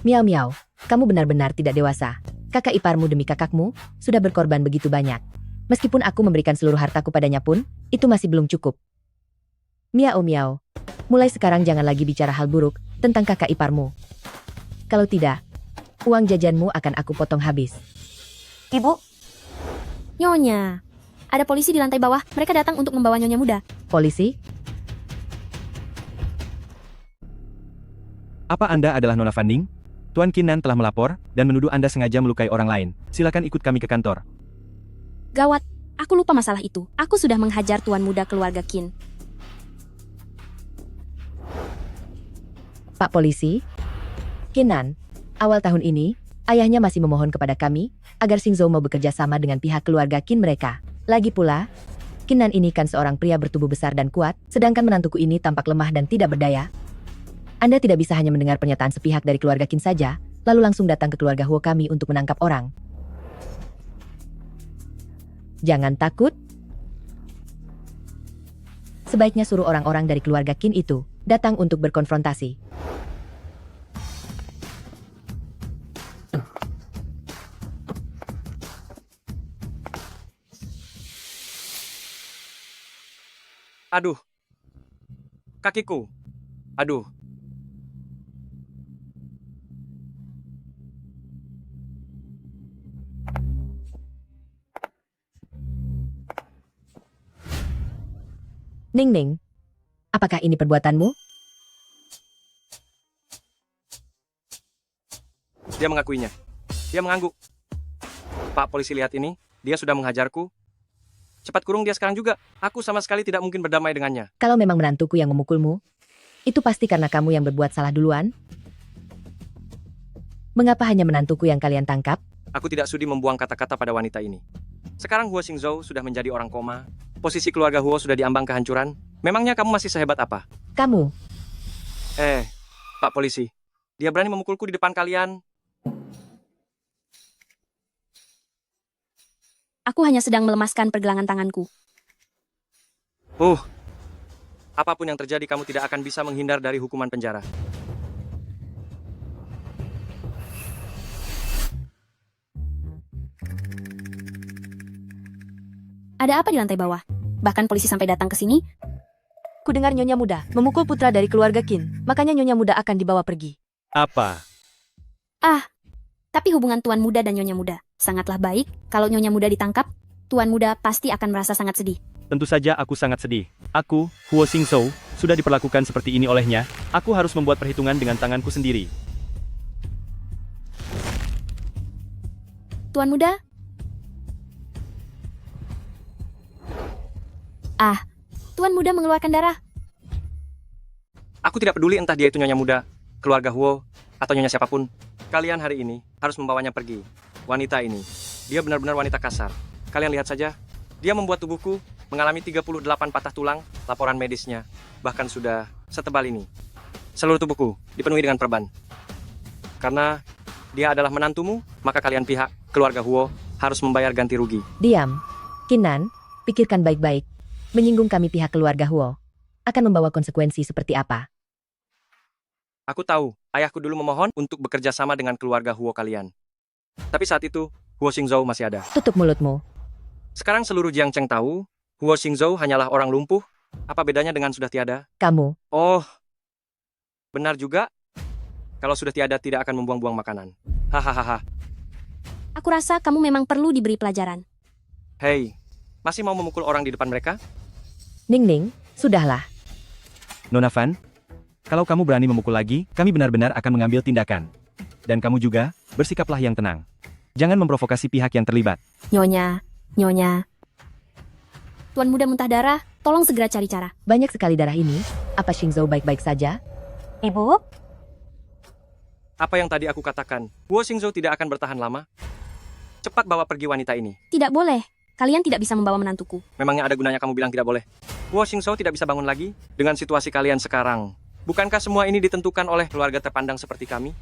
Miao Miao, kamu benar-benar tidak dewasa. Kakak iparmu demi kakakmu sudah berkorban begitu banyak. Meskipun aku memberikan seluruh hartaku padanya pun, itu masih belum cukup. Miao Miao, mulai sekarang jangan lagi bicara hal buruk tentang kakak iparmu. Kalau tidak, uang jajanmu akan aku potong habis. Ibu, Nyonya. Ada polisi di lantai bawah, mereka datang untuk membawa Nyonya muda. Polisi? Apa Anda adalah Nona Fanning? Tuan Kinan telah melapor dan menuduh Anda sengaja melukai orang lain. Silakan ikut kami ke kantor. Gawat, aku lupa masalah itu. Aku sudah menghajar tuan muda keluarga Qin. Pak Polisi? Kinan, awal tahun ini, ayahnya masih memohon kepada kami agar Xingzhou mau bekerja sama dengan pihak keluarga Qin mereka. Lagi pula, Kinan ini kan seorang pria bertubuh besar dan kuat, sedangkan menantuku ini tampak lemah dan tidak berdaya. Anda tidak bisa hanya mendengar pernyataan sepihak dari keluarga Qin saja, lalu langsung datang ke keluarga Huo kami untuk menangkap orang. Jangan takut. Sebaiknya suruh orang-orang dari keluarga Qin itu datang untuk berkonfrontasi. Aduh. Kakiku. Aduh. Ning, apakah ini perbuatanmu? Dia mengakuinya. Dia mengangguk. Pak polisi lihat ini, dia sudah menghajarku. Cepat kurung dia sekarang juga. Aku sama sekali tidak mungkin berdamai dengannya. Kalau memang menantuku yang memukulmu, itu pasti karena kamu yang berbuat salah duluan. Mengapa hanya menantuku yang kalian tangkap? Aku tidak sudi membuang kata-kata pada wanita ini. Sekarang Huo Xingzhou sudah menjadi orang koma. Posisi keluarga Huo sudah diambang kehancuran. Memangnya kamu masih sehebat apa? Kamu, Pak polisi. Dia berani memukulku di depan kalian. Aku hanya sedang melemaskan pergelangan tanganku. Apapun yang terjadi, kamu tidak akan bisa menghindar dari hukuman penjara. Ada apa di lantai bawah? Bahkan polisi sampai datang ke sini. Ku dengar Nyonya Muda memukul putra dari keluarga Qin, makanya Nyonya Muda akan dibawa pergi. Apa? Tapi hubungan tuan muda dan Nyonya muda sangatlah baik. Kalau Nyonya muda ditangkap, tuan muda pasti akan merasa sangat sedih. Tentu saja aku sangat sedih. Aku, Huo Xingzhou, sudah diperlakukan seperti ini olehnya. Aku harus membuat perhitungan dengan tanganku sendiri. Tuan muda? Tuan muda mengeluarkan darah. Aku tidak peduli entah dia itu Nyonya Muda, keluarga Huo, atau Nyonya siapapun. Kalian hari ini harus membawanya pergi. Wanita ini, dia benar-benar wanita kasar. Kalian lihat saja, dia membuat tubuhku mengalami 38 patah tulang, laporan medisnya. Bahkan sudah setebal ini. Seluruh tubuhku dipenuhi dengan perban. Karena dia adalah menantumu, maka kalian pihak keluarga Huo harus membayar ganti rugi. diam. Kinan, pikirkan baik-baik. Menyinggung kami pihak keluarga Huo akan membawa konsekuensi seperti apa? Aku tahu, ayahku dulu memohon untuk bekerja sama dengan keluarga Huo kalian. Tapi saat itu, Huo Xingzhou masih ada. Tutup mulutmu. Sekarang seluruh Jiang Cheng tahu, Huo Xingzhou hanyalah orang lumpuh. Apa bedanya dengan sudah tiada? Kamu, Oh, benar juga. Kalau sudah tiada, tidak akan membuang-buang makanan. Hahaha. Aku rasa kamu memang perlu diberi pelajaran. Hei, masih mau memukul orang di depan mereka? Ning Ning, sudahlah. Nona Van, kalau kamu berani memukul lagi, kami benar-benar akan mengambil tindakan. Dan kamu juga, bersikaplah yang tenang. Jangan memprovokasi pihak yang terlibat. Nyonya, Nyonya. Tuan muda muntah darah, tolong segera cari cara. Banyak sekali darah ini. Apa Xingzhou baik-baik saja? Ibu, Apa yang tadi aku katakan, Huo Xingzhou tidak akan bertahan lama. Cepat bawa pergi wanita ini. Tidak boleh. Kalian tidak bisa membawa menantuku. Memangnya ada gunanya kamu bilang tidak boleh? Huo Xingzhou tidak bisa bangun lagi dengan situasi kalian sekarang. Bukankah semua ini ditentukan oleh keluarga terpandang seperti kami?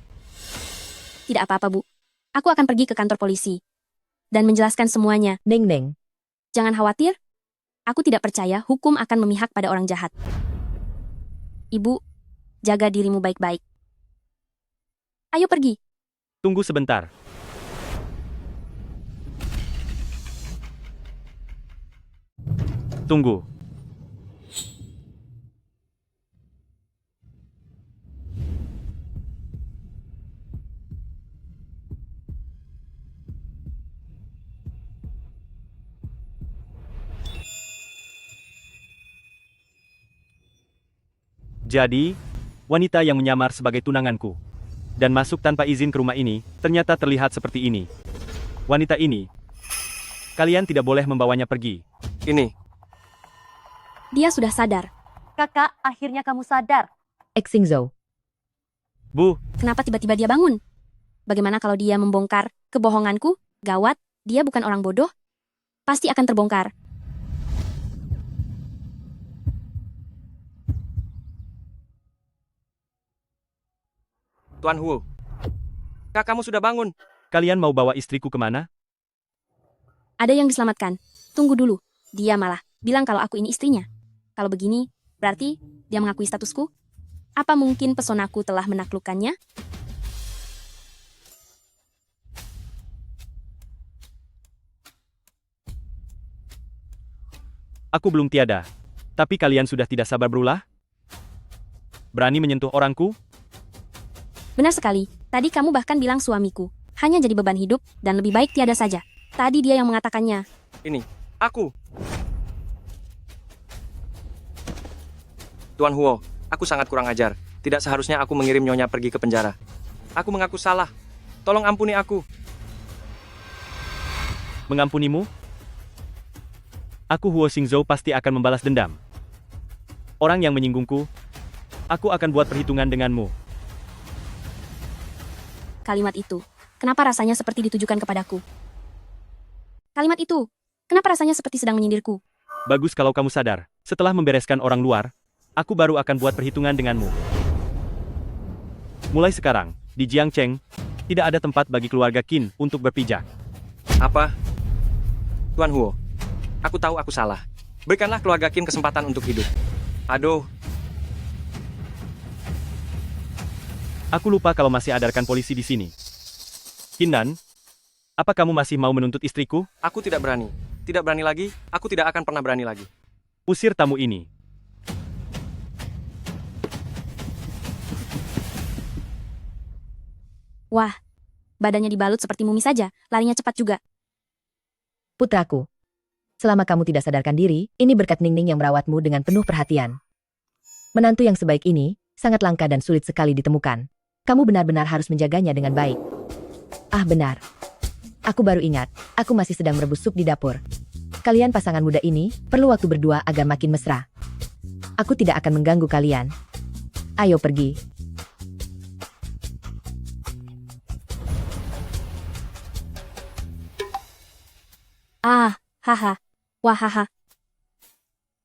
Tidak apa-apa, Bu. Aku akan pergi ke kantor polisi. Dan menjelaskan semuanya. Ning Ning, Jangan khawatir. Aku tidak percaya hukum akan memihak pada orang jahat. Ibu, jaga dirimu baik-baik. Ayo pergi. Tunggu sebentar. Tunggu. Jadi, wanita yang menyamar sebagai tunanganku dan masuk tanpa izin ke rumah ini, ternyata terlihat seperti ini. Wanita ini, kalian tidak boleh membawanya pergi. Ini, Dia sudah sadar. kakak, akhirnya kamu sadar. Xingzhou. Bu, Kenapa tiba-tiba dia bangun? Bagaimana kalau dia membongkar kebohonganku? Gawat, dia bukan orang bodoh. Pasti akan terbongkar. Tuan Huo. Kak, kamu sudah bangun. kalian mau bawa istriku kemana? Ada yang diselamatkan. Tunggu dulu. Dia malah bilang kalau aku ini istrinya. Kalau begini, berarti dia mengakui statusku? Apa mungkin pesonaku telah menaklukkannya? Aku belum tiada. Tapi kalian sudah tidak sabar berulah? Berani menyentuh orangku? Benar sekali. Tadi kamu bahkan bilang suamiku. Hanya jadi beban hidup dan lebih baik tiada saja. Tadi dia yang mengatakannya. Ini, aku. Tuan Huo, aku sangat kurang ajar. Tidak seharusnya aku mengirim Nyonya pergi ke penjara. Aku mengaku salah. Tolong ampuni aku. Mengampunimu? Aku Huo Xingzhou pasti akan membalas dendam. Orang yang menyinggungku, aku akan buat perhitungan denganmu. Kalimat itu, kenapa rasanya seperti ditujukan kepadaku? Kalimat itu, kenapa rasanya seperti sedang menyindirku? Bagus kalau kamu sadar. Setelah membereskan orang luar, aku baru akan buat perhitungan denganmu. Mulai sekarang, di Jiangcheng, tidak ada tempat bagi keluarga Qin untuk berpijak. Apa? Tuan Huo, aku tahu aku salah. Berikanlah keluarga Qin kesempatan untuk hidup. Aduh, Aku lupa kalau masih ada rekan polisi di sini. Kinnan, apa kamu masih mau menuntut istriku? aku tidak berani. Tidak berani lagi, aku tidak akan pernah berani lagi. Usir tamu ini. Wah, badannya dibalut seperti mumi saja, larinya cepat juga. Putraku. Selama kamu tidak sadarkan diri, ini berkat Ning Ning yang merawatmu dengan penuh perhatian. Menantu yang sebaik ini, sangat langka dan sulit sekali ditemukan. Kamu benar-benar harus menjaganya dengan baik. Ah benar. Aku baru ingat, aku masih sedang merebus sup di dapur. Kalian pasangan muda ini, perlu waktu berdua agar makin mesra. Aku tidak akan mengganggu kalian. Ayo pergi. Ah, haha. Wah, haha.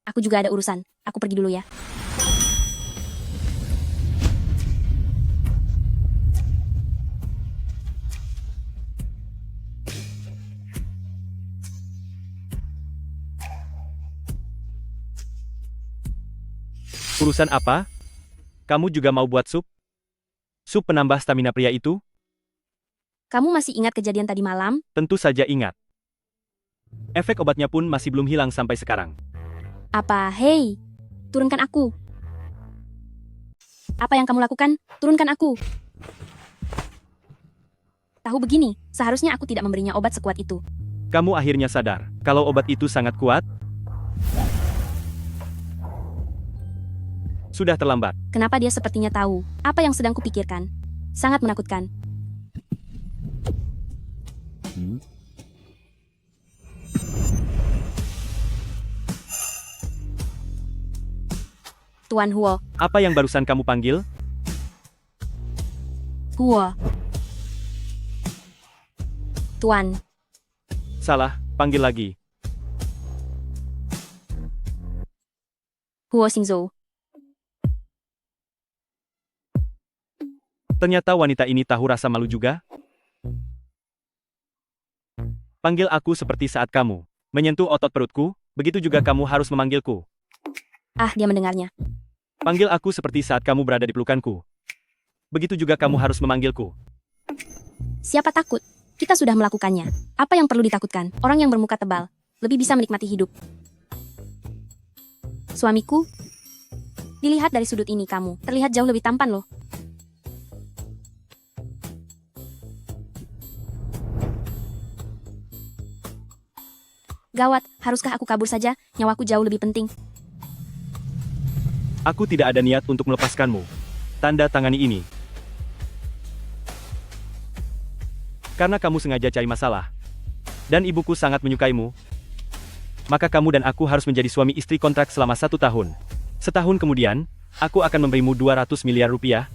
Aku juga ada urusan. Aku pergi dulu ya. Urusan apa? Kamu juga mau buat sup? Sup penambah stamina pria itu? Kamu masih ingat kejadian tadi malam? Tentu saja ingat. Efek obatnya pun masih belum hilang sampai sekarang. Apa? Hei, turunkan aku. Apa yang kamu lakukan? Turunkan aku. tahu begini, seharusnya aku tidak memberinya obat sekuat itu. Kamu akhirnya sadar, kalau obat itu sangat kuat? Sudah terlambat. Kenapa dia sepertinya tahu apa yang sedang kupikirkan? Sangat menakutkan. Tuan Huo, Apa yang barusan kamu panggil? Huo. Tuan, Salah, panggil lagi. Huo Xingzhou. Ternyata wanita ini tahu rasa malu juga. Panggil aku seperti saat kamu menyentuh otot perutku, begitu juga kamu harus memanggilku. Ah, dia mendengarnya. Panggil aku seperti saat kamu berada di pelukanku. Begitu juga kamu harus memanggilku. Siapa takut? Kita sudah melakukannya. Apa yang perlu ditakutkan? Orang yang bermuka tebal lebih bisa menikmati hidup. Suamiku, dilihat dari sudut ini kamu terlihat jauh lebih tampan loh. Gawat, haruskah aku kabur saja? Nyawaku jauh lebih penting. Aku tidak ada niat untuk melepaskanmu. Tanda tangani ini. Karena kamu sengaja cari masalah. Dan ibuku sangat menyukaimu. Maka kamu dan aku harus menjadi suami istri kontrak selama 1 tahun. Setahun kemudian, aku akan memberimu 200 miliar rupiah.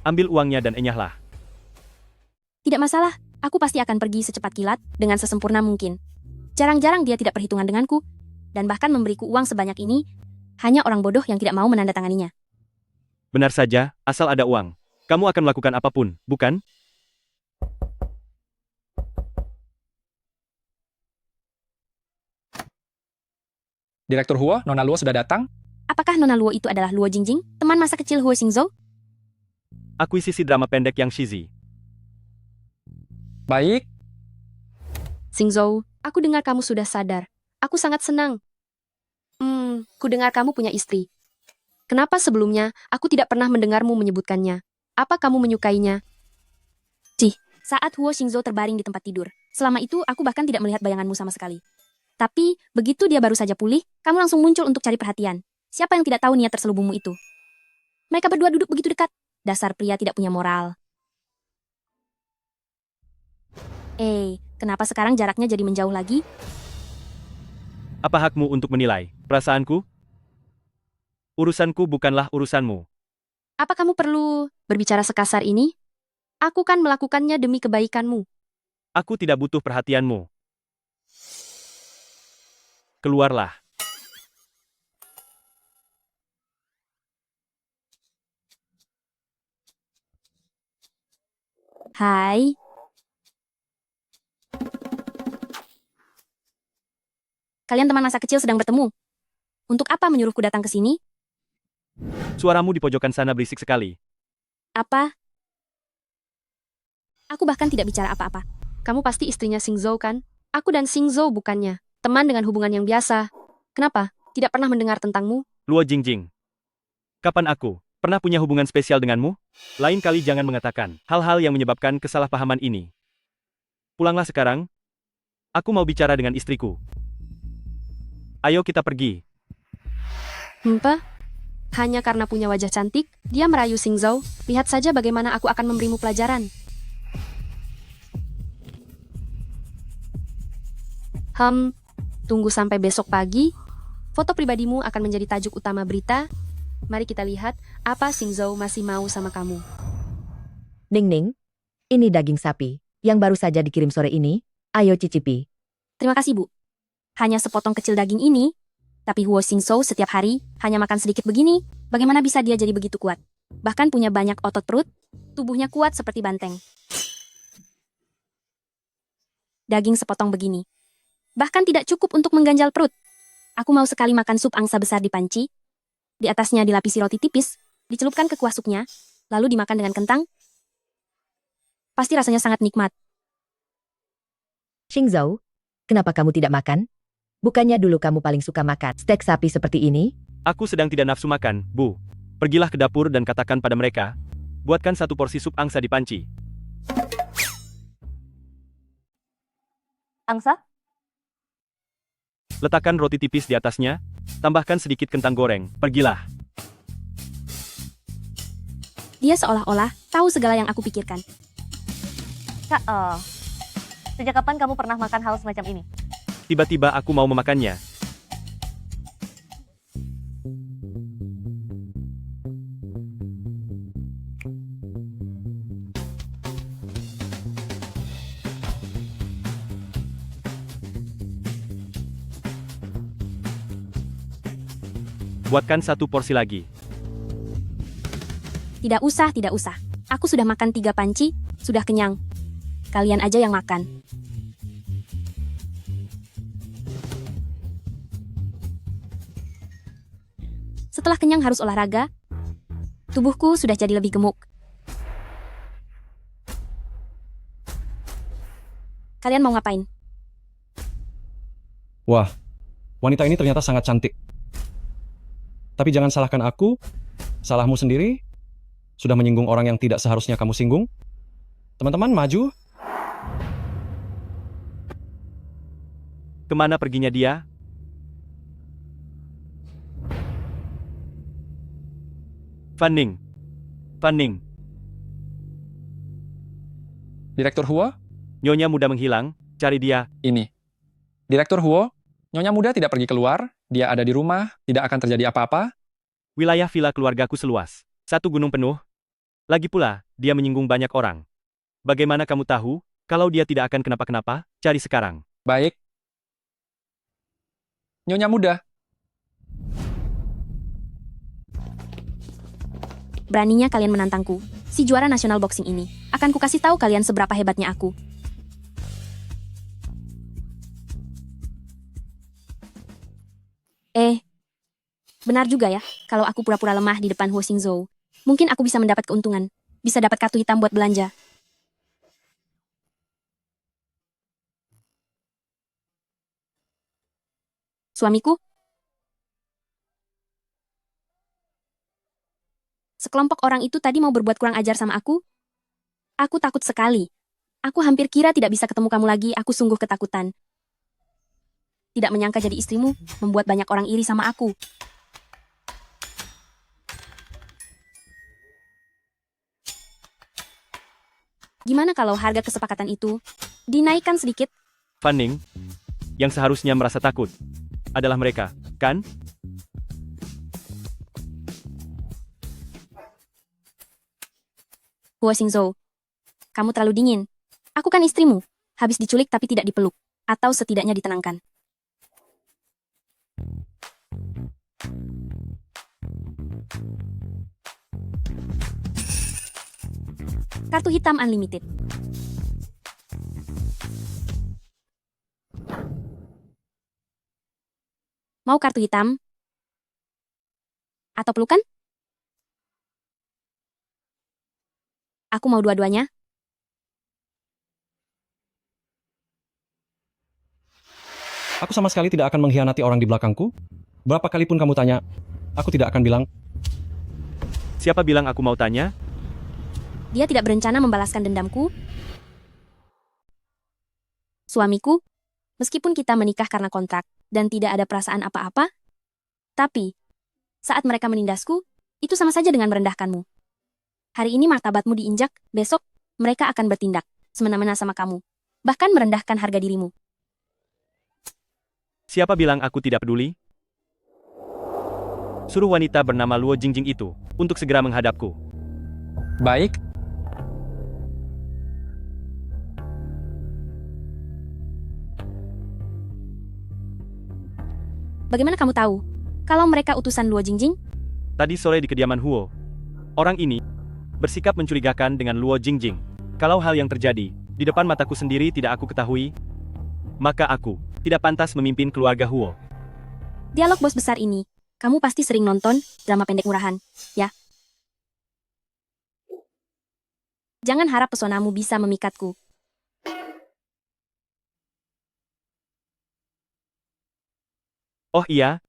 Ambil uangnya dan enyahlah. Tidak masalah, aku pasti akan pergi secepat kilat dengan sesempurna mungkin. Jarang-jarang dia tidak perhitungan denganku, dan bahkan memberiku uang sebanyak ini, hanya orang bodoh yang tidak mau menandatanganinya. Benar saja, asal ada uang. Kamu akan melakukan apapun, bukan? Direktur Huo, Nona Luo sudah datang? Apakah Nona Luo itu adalah Luo Jingjing, teman masa kecil Huo Xingzhou? Akuisisi drama pendek yang Shizi. Baik, Xingzhou, aku dengar kamu sudah sadar. Aku sangat senang. Ku dengar kamu punya istri. Kenapa sebelumnya aku tidak pernah mendengarmu menyebutkannya? Apa kamu menyukainya? Saat Huo Xingzhou terbaring di tempat tidur, selama itu aku bahkan tidak melihat bayanganmu sama sekali. Tapi, begitu dia baru saja pulih, kamu langsung muncul untuk cari perhatian. Siapa yang tidak tahu niat terselubungmu itu? Mereka berdua duduk begitu dekat. Dasar pria tidak punya moral. Kenapa sekarang jaraknya jadi menjauh lagi? Apa hakmu untuk menilai perasaanku? Urusanku bukanlah urusanmu. Apa kamu perlu berbicara sekasar ini? Aku kan melakukannya demi kebaikanmu. Aku tidak butuh perhatianmu. Keluarlah. Hai. Kalian teman masa kecil sedang bertemu. Untuk apa menyuruhku datang ke sini? Suaramu di pojokan sana berisik sekali. Apa? Aku bahkan tidak bicara apa-apa. Kamu pasti istrinya Xingzhou kan? Aku dan Xingzhou bukannya. Teman dengan hubungan yang biasa. Kenapa? Tidak pernah mendengar tentangmu? Luo Jingjing. Kapan aku pernah punya hubungan spesial denganmu? Lain kali jangan mengatakan hal-hal yang menyebabkan kesalahpahaman ini. Pulanglah sekarang. Aku mau bicara dengan istriku. Ayo kita pergi. Hanya karena punya wajah cantik, dia merayu Xingzhou. Lihat saja bagaimana aku akan memberimu pelajaran. Tunggu sampai besok pagi. Foto pribadimu akan menjadi tajuk utama berita. Mari kita lihat apa Xingzhou masih mau sama kamu. Ning Ning, ini daging sapi yang baru saja dikirim sore ini. Ayo cicipi. Terima kasih, Bu. Hanya sepotong kecil daging ini, tapi Huo Xingzhou setiap hari hanya makan sedikit begini. Bagaimana bisa dia jadi begitu kuat? Bahkan punya banyak otot perut, tubuhnya kuat seperti banteng. Daging sepotong begini. Bahkan tidak cukup untuk mengganjal perut. Aku mau sekali makan sup angsa besar di panci. Di atasnya dilapisi roti tipis, dicelupkan ke kuah supnya, lalu dimakan dengan kentang. Pasti rasanya sangat nikmat. Xingzhou, kenapa kamu tidak makan? Bukannya dulu kamu paling suka makan steak sapi seperti ini? Aku sedang tidak nafsu makan, Bu. Pergilah ke dapur dan katakan pada mereka, buatkan 1 porsi sup angsa di panci. Angsa? Letakkan roti tipis di atasnya, tambahkan sedikit kentang goreng, pergilah. Dia seolah-olah tahu segala yang aku pikirkan. Kak, sejak kapan kamu pernah makan hal semacam ini? Tiba-tiba aku mau memakannya. Buatkan satu porsi lagi. Tidak usah, tidak usah. Aku sudah makan 3 panci, sudah kenyang. Kalian aja yang makan. Setelah kenyang harus olahraga. Tubuhku sudah jadi lebih gemuk. Kalian mau ngapain? Wah, wanita ini ternyata sangat cantik. Tapi jangan salahkan aku, salahmu sendiri. Sudah menyinggung orang yang tidak seharusnya kamu singgung. Teman-teman, maju. Kemana perginya dia? Fanning. Fanning. Direktur Huo, Nyonya muda menghilang, cari dia. ini. Direktur Huo, Nyonya muda tidak pergi keluar, dia ada di rumah, tidak akan terjadi apa-apa. Wilayah villa keluargaku seluas 1 gunung penuh. Lagi pula, dia menyinggung banyak orang. Bagaimana kamu tahu, kalau dia tidak akan kenapa-kenapa? Cari sekarang. Baik. Nyonya muda, Beraninya kalian menantangku. Si juara nasional boxing ini. Akan kukasih tahu kalian seberapa hebatnya aku. Benar juga ya, kalau aku pura-pura lemah di depan Huo Xingzhou. Mungkin aku bisa mendapat keuntungan. Bisa dapat kartu hitam buat belanja. Suamiku? Sekelompok orang itu tadi mau berbuat kurang ajar sama aku? Aku takut sekali. Aku hampir kira tidak bisa ketemu kamu lagi, aku sungguh ketakutan. Tidak menyangka jadi istrimu, membuat banyak orang iri sama aku. Gimana kalau harga kesepakatan itu dinaikkan sedikit? Fanning, yang seharusnya merasa takut, adalah mereka, kan? Huo Xingzhou, kamu terlalu dingin. Aku kan istrimu, habis diculik tapi tidak dipeluk, atau setidaknya ditenangkan. Kartu hitam unlimited. Mau kartu hitam? Atau pelukan? Aku mau dua-duanya. aku sama sekali tidak akan mengkhianati orang di belakangku. Berapa kali pun kamu tanya, aku tidak akan bilang. Siapa bilang aku mau tanya? Dia tidak berencana membalaskan dendamku. Suamiku, meskipun kita menikah karena kontrak dan tidak ada perasaan apa-apa, tapi saat mereka menindasku, itu sama saja dengan merendahkanmu. Hari ini martabatmu diinjak, besok mereka akan bertindak semena-mena sama kamu, bahkan merendahkan harga dirimu. Siapa bilang aku tidak peduli? Suruh wanita bernama Luo Jingjing itu untuk segera menghadapku. Baik, Bagaimana kamu tahu kalau mereka utusan Luo Jingjing? Tadi sore di kediaman Huo, orang ini bersikap mencurigakan dengan Luo Jingjing. Kalau hal yang terjadi di depan mataku sendiri tidak aku ketahui, maka aku tidak pantas memimpin keluarga Huo. Dialog bos besar ini, kamu pasti sering nonton drama pendek murahan, ya? Jangan harap pesonamu bisa memikatku. Oh iya,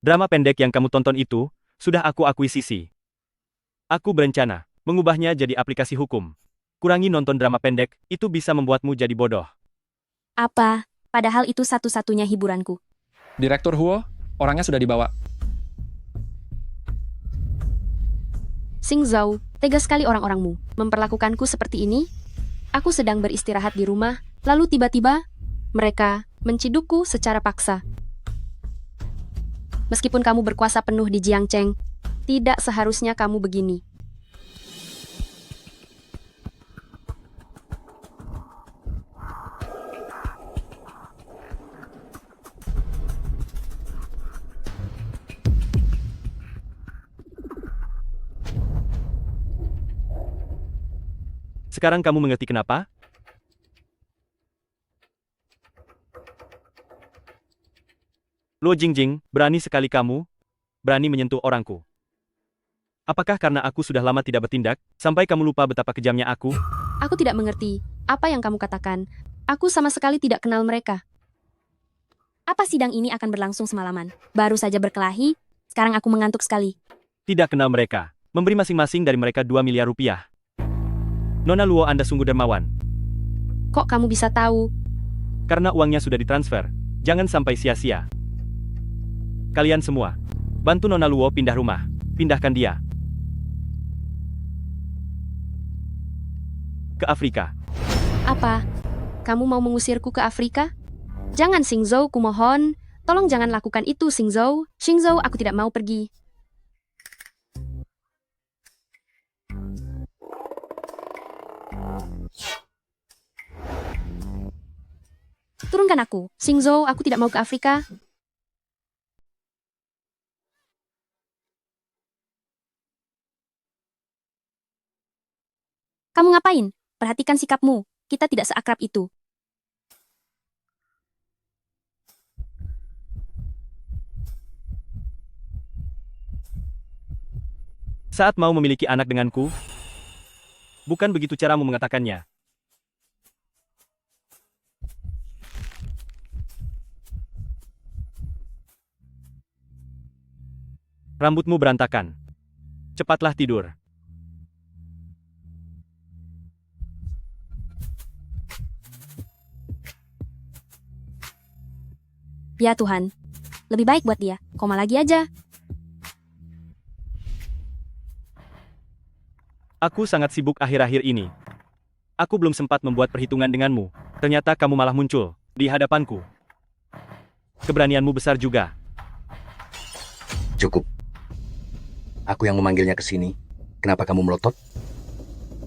drama pendek yang kamu tonton itu sudah aku akuisisi. Aku berencana mengubahnya jadi aplikasi hukum. Kurangi nonton drama pendek, itu bisa membuatmu jadi bodoh. Apa? Padahal itu satu-satunya hiburanku. Direktur Huo, orangnya sudah dibawa. Xing Zhou, tega sekali orang-orangmu memperlakukanku seperti ini. Aku sedang beristirahat di rumah, lalu tiba-tiba mereka mencidukku secara paksa. Meskipun kamu berkuasa penuh di Jiangcheng, tidak seharusnya kamu begini. Sekarang kamu mengerti kenapa? Luo Jingjing, berani sekali kamu, berani menyentuh orangku. Apakah karena aku sudah lama tidak bertindak, sampai kamu lupa betapa kejamnya aku? Aku tidak mengerti apa yang kamu katakan. Aku sama sekali tidak kenal mereka. Apa sidang ini akan berlangsung semalaman? Baru saja berkelahi, sekarang aku mengantuk sekali. Tidak kenal mereka. Memberi masing-masing dari mereka 2 miliar rupiah. Nona Luo, Anda sungguh dermawan. Kok kamu bisa tahu? Karena uangnya sudah ditransfer. Jangan sampai sia-sia. Kalian semua, bantu Nona Luo pindah rumah. Pindahkan dia ke Afrika. Apa? Kamu mau mengusirku ke Afrika? Jangan Xing Zhou, kumohon. Tolong jangan lakukan itu Xing Zhou. Xing Zhou, aku tidak mau pergi. Turunkan aku. Xing Zhou, aku tidak mau ke Afrika. Kamu ngapain? Perhatikan sikapmu. Kita tidak seakrab itu. Saat mau memiliki anak denganku, bukan begitu caramu mengatakannya. Rambutmu berantakan. Cepatlah tidur. Ya Tuhan. Lebih baik buat dia. Koma lagi aja. Aku sangat sibuk akhir-akhir ini. Aku belum sempat membuat perhitungan denganmu. Ternyata kamu malah muncul di hadapanku. Keberanianmu besar juga. Cukup. Aku yang memanggilnya ke sini. Kenapa kamu melotot?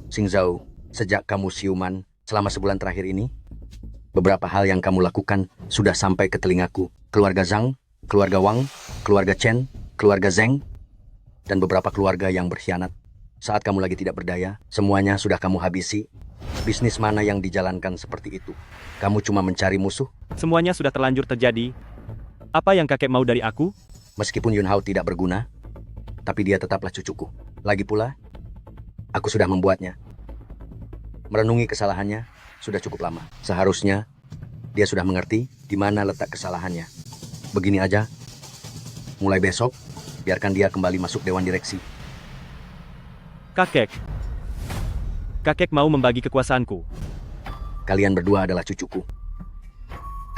Xing Zhou, sejak kamu siuman selama sebulan terakhir ini, beberapa hal yang kamu lakukan sudah sampai ke telingaku. Keluarga Zhang, keluarga Wang, keluarga Chen, keluarga Zheng, dan beberapa keluarga yang berkhianat. Saat kamu lagi tidak berdaya, semuanya sudah kamu habisi. Bisnis mana yang dijalankan seperti itu? Kamu cuma mencari musuh? Semuanya sudah terlanjur terjadi. Apa yang kakek mau dari aku? Meskipun Yun Hao tidak berguna, tapi dia tetaplah cucuku. Lagi pula, aku sudah membuatnya. Merenungi kesalahannya sudah cukup lama. Seharusnya dia sudah mengerti di mana letak kesalahannya. Begini aja, mulai besok, biarkan dia kembali masuk dewan direksi. Kakek. Kakek mau membagi kekuasaanku. Kalian berdua adalah cucuku.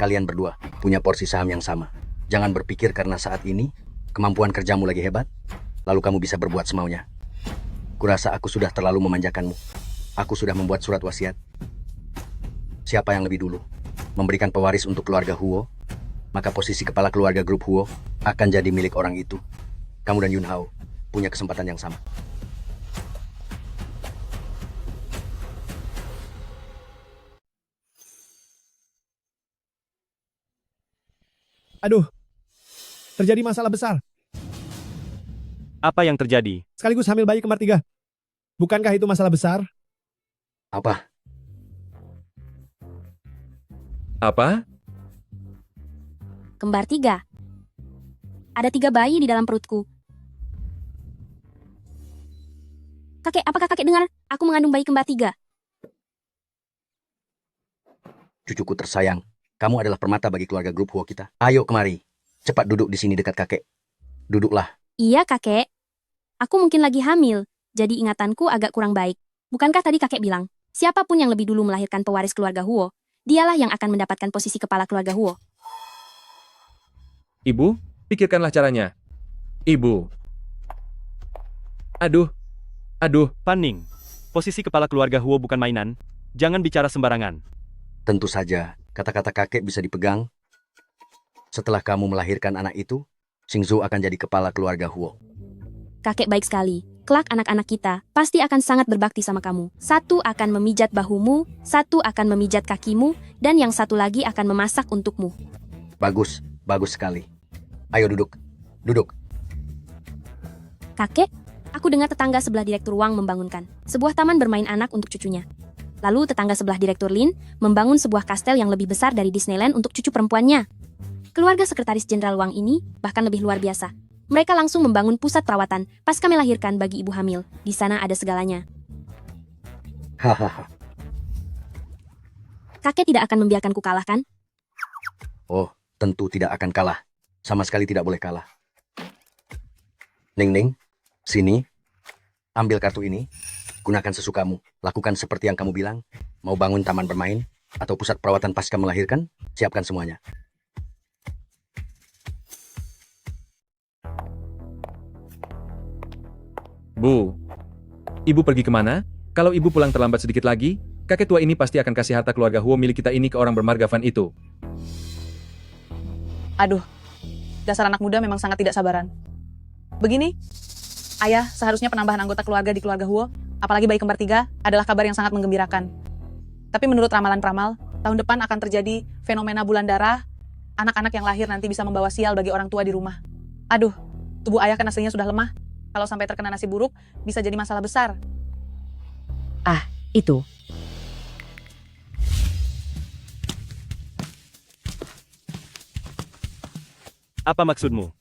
Kalian berdua punya porsi saham yang sama. Jangan berpikir karena saat ini kemampuan kerjamu lagi hebat, lalu kamu bisa berbuat semaunya. Kurasa aku sudah terlalu memanjakanmu. Aku sudah membuat surat wasiat. Siapa yang lebih dulu memberikan pewaris untuk keluarga Huo, maka posisi kepala keluarga grup Huo akan jadi milik orang itu. Kamu dan Yun Hao punya kesempatan yang sama. Aduh, terjadi masalah besar. Apa yang terjadi? Sekaligus hamil bayi kembar 3. Bukankah itu masalah besar? Apa? Apa? Kembar 3. Ada 3 bayi di dalam perutku. Kakek, apakah kakek dengar? Aku mengandung bayi kembar 3. Cucuku tersayang, kamu adalah permata bagi keluarga grup Huo kita. Ayo kemari, cepat duduk di sini dekat kakek. Duduklah. Iya, kakek. Aku mungkin lagi hamil, jadi ingatanku agak kurang baik. Bukankah tadi kakek bilang, siapapun yang lebih dulu melahirkan pewaris keluarga Huo, dialah yang akan mendapatkan posisi kepala keluarga Huo. Ibu, pikirkanlah caranya. Ibu. Aduh. Aduh. Pan Ning, posisi kepala keluarga Huo bukan mainan. Jangan bicara sembarangan. Tentu saja, kata-kata kakek bisa dipegang. Setelah kamu melahirkan anak itu, Xingzhou akan jadi kepala keluarga Huo. Kakek baik sekali. Kelak anak-anak kita pasti akan sangat berbakti sama kamu. Satu akan memijat bahumu, satu akan memijat kakimu, dan yang satu lagi akan memasak untukmu. Bagus, bagus sekali. Ayo duduk, duduk. Kakek, aku dengar tetangga sebelah Direktur Wang membangunkan sebuah taman bermain anak untuk cucunya. Lalu tetangga sebelah Direktur Lin membangun sebuah kastel yang lebih besar dari Disneyland untuk cucu perempuannya. Keluarga Sekretaris Jenderal Wang ini bahkan lebih luar biasa. Mereka langsung membangun pusat perawatan pasca melahirkan bagi ibu hamil. Di sana ada segalanya. Hahaha. Kakek tidak akan membiarkanku kalah, kan? Oh, tentu tidak akan kalah. Sama sekali tidak boleh kalah. Ning, sini. Ambil kartu ini. Gunakan sesukamu. Lakukan seperti yang kamu bilang. Mau bangun taman bermain atau pusat perawatan pasca melahirkan, siapkan semuanya. Bu. Ibu pergi kemana? Kalau ibu pulang terlambat sedikit lagi, kakek tua ini pasti akan kasih harta keluarga Huo milik kita ini ke orang bermarga Van itu. Aduh, dasar anak muda memang sangat tidak sabaran. Begini, ayah, seharusnya penambahan anggota keluarga di keluarga Huo, apalagi bayi kembar 3, adalah kabar yang sangat menggembirakan. Tapi menurut ramalan peramal, tahun depan akan terjadi fenomena bulan darah, anak-anak yang lahir nanti bisa membawa sial bagi orang tua di rumah. Aduh, tubuh ayah kan aslinya sudah lemah. Kalau sampai terkena nasib buruk, bisa jadi masalah besar. Ah, itu. Apa maksudmu?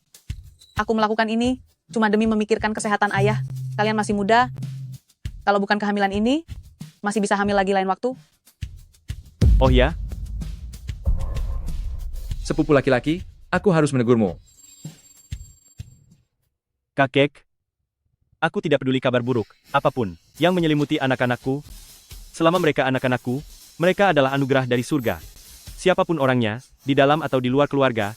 Aku melakukan ini cuma demi memikirkan kesehatan ayah. Kalian masih muda. Kalau bukan kehamilan ini, masih bisa hamil lagi lain waktu. Oh ya? Sepupu laki-laki, aku harus menegurmu. Kakek, aku tidak peduli kabar buruk, apapun, yang menyelimuti anak-anakku. Selama mereka anak-anakku, mereka adalah anugerah dari surga. Siapapun orangnya, di dalam atau di luar keluarga,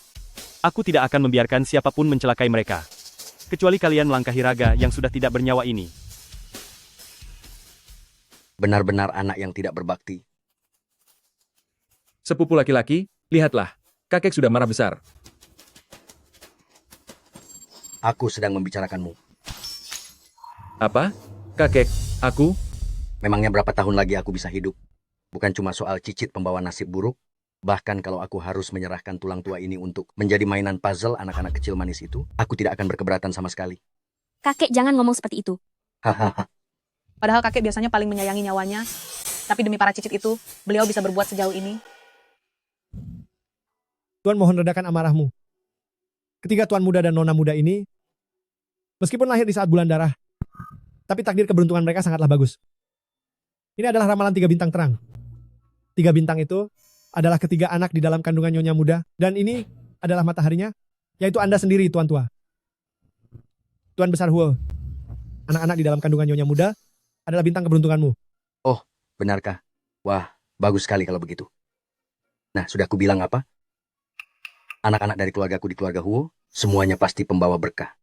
aku tidak akan membiarkan siapapun mencelakai mereka. Kecuali kalian melangkahi raga yang sudah tidak bernyawa ini. Benar-benar anak yang tidak berbakti. Sepupu laki-laki, lihatlah, kakek sudah marah besar. Aku sedang membicarakanmu. Apa? Kakek, aku? Memangnya berapa tahun lagi aku bisa hidup? Bukan cuma soal cicit pembawa nasib buruk, bahkan kalau aku harus menyerahkan tulang tua ini untuk menjadi mainan puzzle anak-anak kecil manis itu, aku tidak akan berkeberatan sama sekali. Kakek, jangan ngomong seperti itu. Hahaha. Padahal kakek biasanya paling menyayangi nyawanya. Tapi demi para cicit itu, beliau bisa berbuat sejauh ini. Tuan mohon redakan amarahmu. Ketiga tuan muda dan nona muda ini, meskipun lahir di saat bulan darah, tapi takdir keberuntungan mereka sangatlah bagus. Ini adalah ramalan 3 bintang terang. 3 bintang itu adalah ketiga anak di dalam kandungan nyonya muda, dan ini adalah mataharinya, yaitu Anda sendiri, tuan tua. Tuan besar Huo, anak-anak di dalam kandungan nyonya muda adalah bintang keberuntunganmu. Oh, benarkah? Wah, bagus sekali kalau begitu. Nah, sudah aku bilang apa? Anak-anak dari keluargaku di keluarga Huo, semuanya pasti pembawa berkah.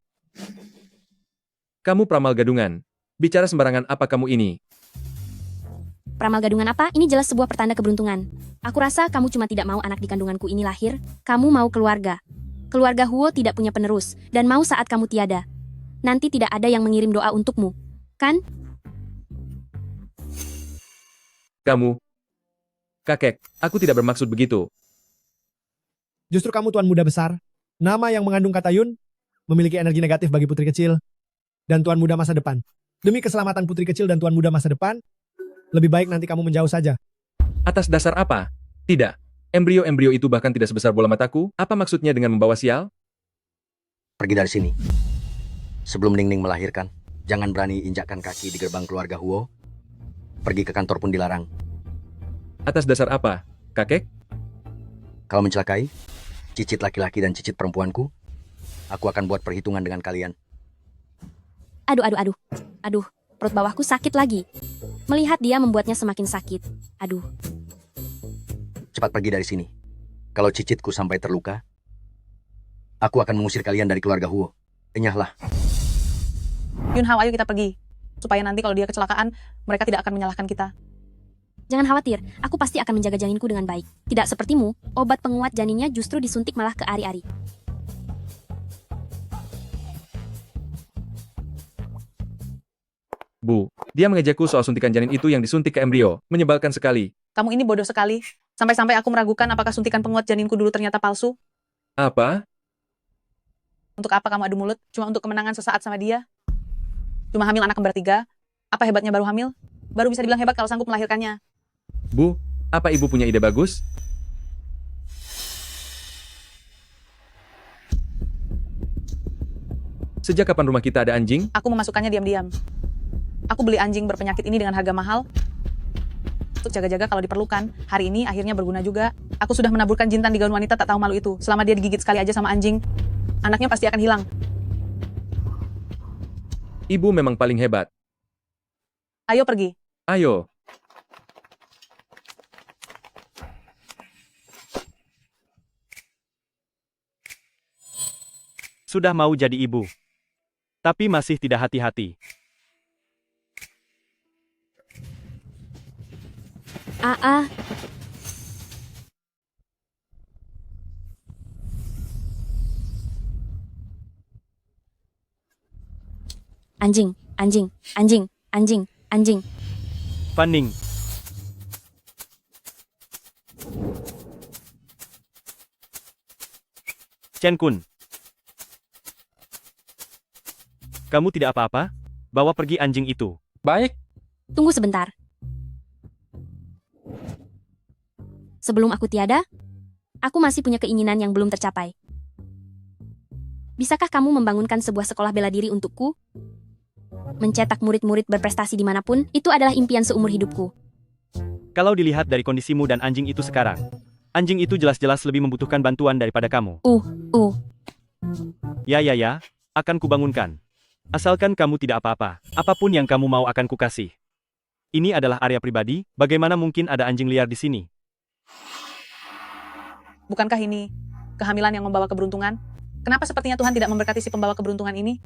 Kamu peramal gadungan. Bicara sembarangan apa kamu ini? Peramal gadungan apa? Ini jelas sebuah pertanda keberuntungan. Aku rasa kamu cuma tidak mau anak di kandunganku ini lahir. Kamu mau keluarga. Keluarga Huo tidak punya penerus, dan mau saat kamu tiada. Nanti tidak ada yang mengirim doa untukmu. Kan? Kamu. Kakek, aku tidak bermaksud begitu. Justru kamu tuan muda besar, nama yang mengandung kata Yun, memiliki energi negatif bagi putri kecil, dan tuan muda masa depan. Demi keselamatan putri kecil dan tuan muda masa depan, lebih baik nanti kamu menjauh saja. Atas dasar apa? Tidak. Embrio-embrio itu bahkan tidak sebesar bola mataku. Apa maksudnya dengan membawa sial? Pergi dari sini. Sebelum Ningning melahirkan, jangan berani injakkan kaki di gerbang keluarga Huo. Pergi ke kantor pun dilarang. Atas dasar apa, kakek? Kalau mencelakai, cicit laki-laki dan cicit perempuanku, aku akan buat perhitungan dengan kalian. Aduh, perut bawahku sakit lagi. Melihat dia membuatnya semakin sakit. Aduh. cepat pergi dari sini. Kalau cicitku sampai terluka, aku akan mengusir kalian dari keluarga Huo. Enyahlah. Yunhao, ayo kita pergi. Supaya nanti kalau dia kecelakaan, mereka tidak akan menyalahkan kita. Jangan khawatir, aku pasti akan menjaga janinku dengan baik. Tidak sepertimu, obat penguat janinnya justru disuntik malah ke ari-ari. Bu, dia mengejakku soal suntikan janin itu yang disuntik ke embrio. Menyebalkan sekali. Kamu ini bodoh sekali. Sampai-sampai aku meragukan apakah suntikan penguat janinku dulu ternyata palsu. Apa? Untuk apa kamu adu mulut? Cuma untuk kemenangan sesaat sama dia? Cuma hamil anak kembar 3. Apa hebatnya baru hamil? Baru bisa dibilang hebat kalau sanggup melahirkannya. Bu, apa ibu punya ide bagus? Sejak kapan rumah kita ada anjing? Aku memasukkannya diam-diam. Aku beli anjing berpenyakit ini dengan harga mahal. Untuk jaga-jaga kalau diperlukan. Hari ini akhirnya berguna juga. Aku sudah menaburkan jintan di gaun wanita tak tahu malu itu. Selama dia digigit sekali aja sama anjing, anaknya pasti akan hilang. Ibu memang paling hebat. Ayo pergi. Ayo. Sudah mau jadi ibu. Tapi masih tidak hati-hati. Anjing, anjing, anjing, anjing, anjing. Fan Ning. Chen Kun. Kamu tidak apa-apa? Bawa pergi anjing itu. Baik. Tunggu sebentar. Sebelum aku tiada, aku masih punya keinginan yang belum tercapai. Bisakah kamu membangunkan sebuah sekolah bela diri untukku? Mencetak murid-murid berprestasi dimanapun, itu adalah impian seumur hidupku. Kalau dilihat dari kondisimu dan anjing itu sekarang, anjing itu jelas-jelas lebih membutuhkan bantuan daripada kamu. Ya, akan kubangunkan. Asalkan kamu tidak apa-apa, apapun yang kamu mau akan kukasih. Ini adalah area pribadi, bagaimana mungkin ada anjing liar di sini? Bukankah ini kehamilan yang membawa keberuntungan? Kenapa sepertinya Tuhan tidak memberkati si pembawa keberuntungan ini?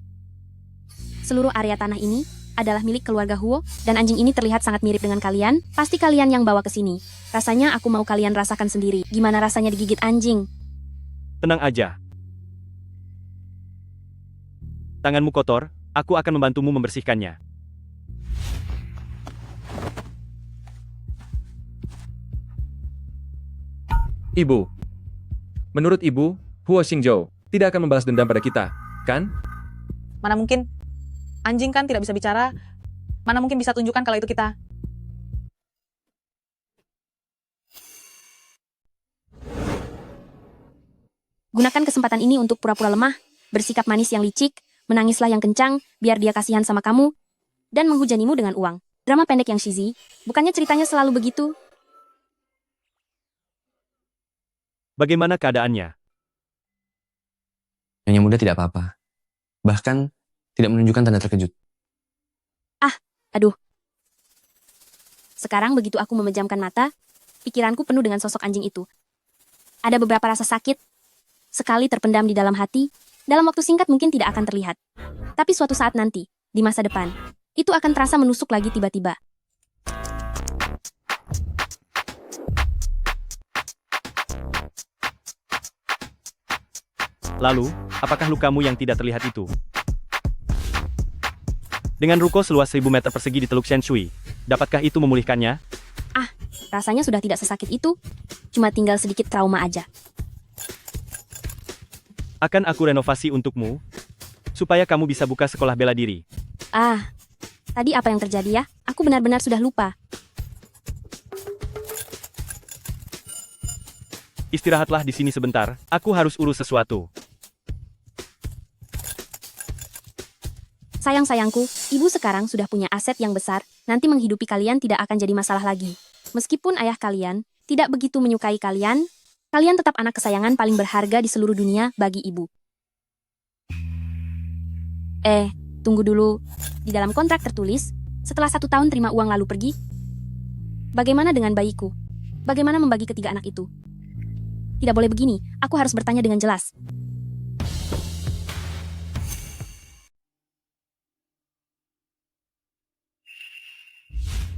Seluruh area tanah ini adalah milik keluarga Huo, dan anjing ini terlihat sangat mirip dengan kalian. Pasti kalian yang bawa ke sini. Rasanya aku mau kalian rasakan sendiri. Gimana rasanya digigit anjing? Tenang aja. Tanganmu kotor, aku akan membantumu membersihkannya. Ibu. Menurut ibu, Huo Xingzhou tidak akan membalas dendam pada kita, kan? Mana mungkin? Anjing kan tidak bisa bicara. Mana mungkin bisa tunjukkan kalau itu kita? Gunakan kesempatan ini untuk pura-pura lemah, bersikap manis yang licik, menangislah yang kencang, biar dia kasihan sama kamu, dan menghujanimu dengan uang. Drama pendek yang cheesy, bukannya ceritanya selalu begitu? Bagaimana keadaannya? Nyonya muda tidak apa-apa. Bahkan tidak menunjukkan tanda terkejut. Aduh. Sekarang begitu aku memejamkan mata, pikiranku penuh dengan sosok anjing itu. Ada beberapa rasa sakit, sekali terpendam di dalam hati, dalam waktu singkat mungkin tidak akan terlihat. Tapi suatu saat nanti, di masa depan, itu akan terasa menusuk lagi tiba-tiba. Lalu, apakah lukamu yang tidak terlihat itu? Dengan ruko seluas 1000 meter persegi di Teluk Shenshui, dapatkah itu memulihkannya? Rasanya sudah tidak sesakit itu, cuma tinggal sedikit trauma aja. Akan aku renovasi untukmu, supaya kamu bisa buka sekolah bela diri. Tadi apa yang terjadi ya? Aku benar-benar sudah lupa. Istirahatlah di sini sebentar, aku harus urus sesuatu. Sayang-sayangku, ibu sekarang sudah punya aset yang besar, nanti menghidupi kalian tidak akan jadi masalah lagi. Meskipun ayah kalian tidak begitu menyukai kalian, kalian tetap anak kesayangan paling berharga di seluruh dunia bagi ibu. Tunggu dulu. Di dalam kontrak tertulis, setelah 1 tahun terima uang lalu pergi. Bagaimana dengan bayiku? Bagaimana membagi ketiga anak itu? Tidak boleh begini, aku harus bertanya dengan jelas.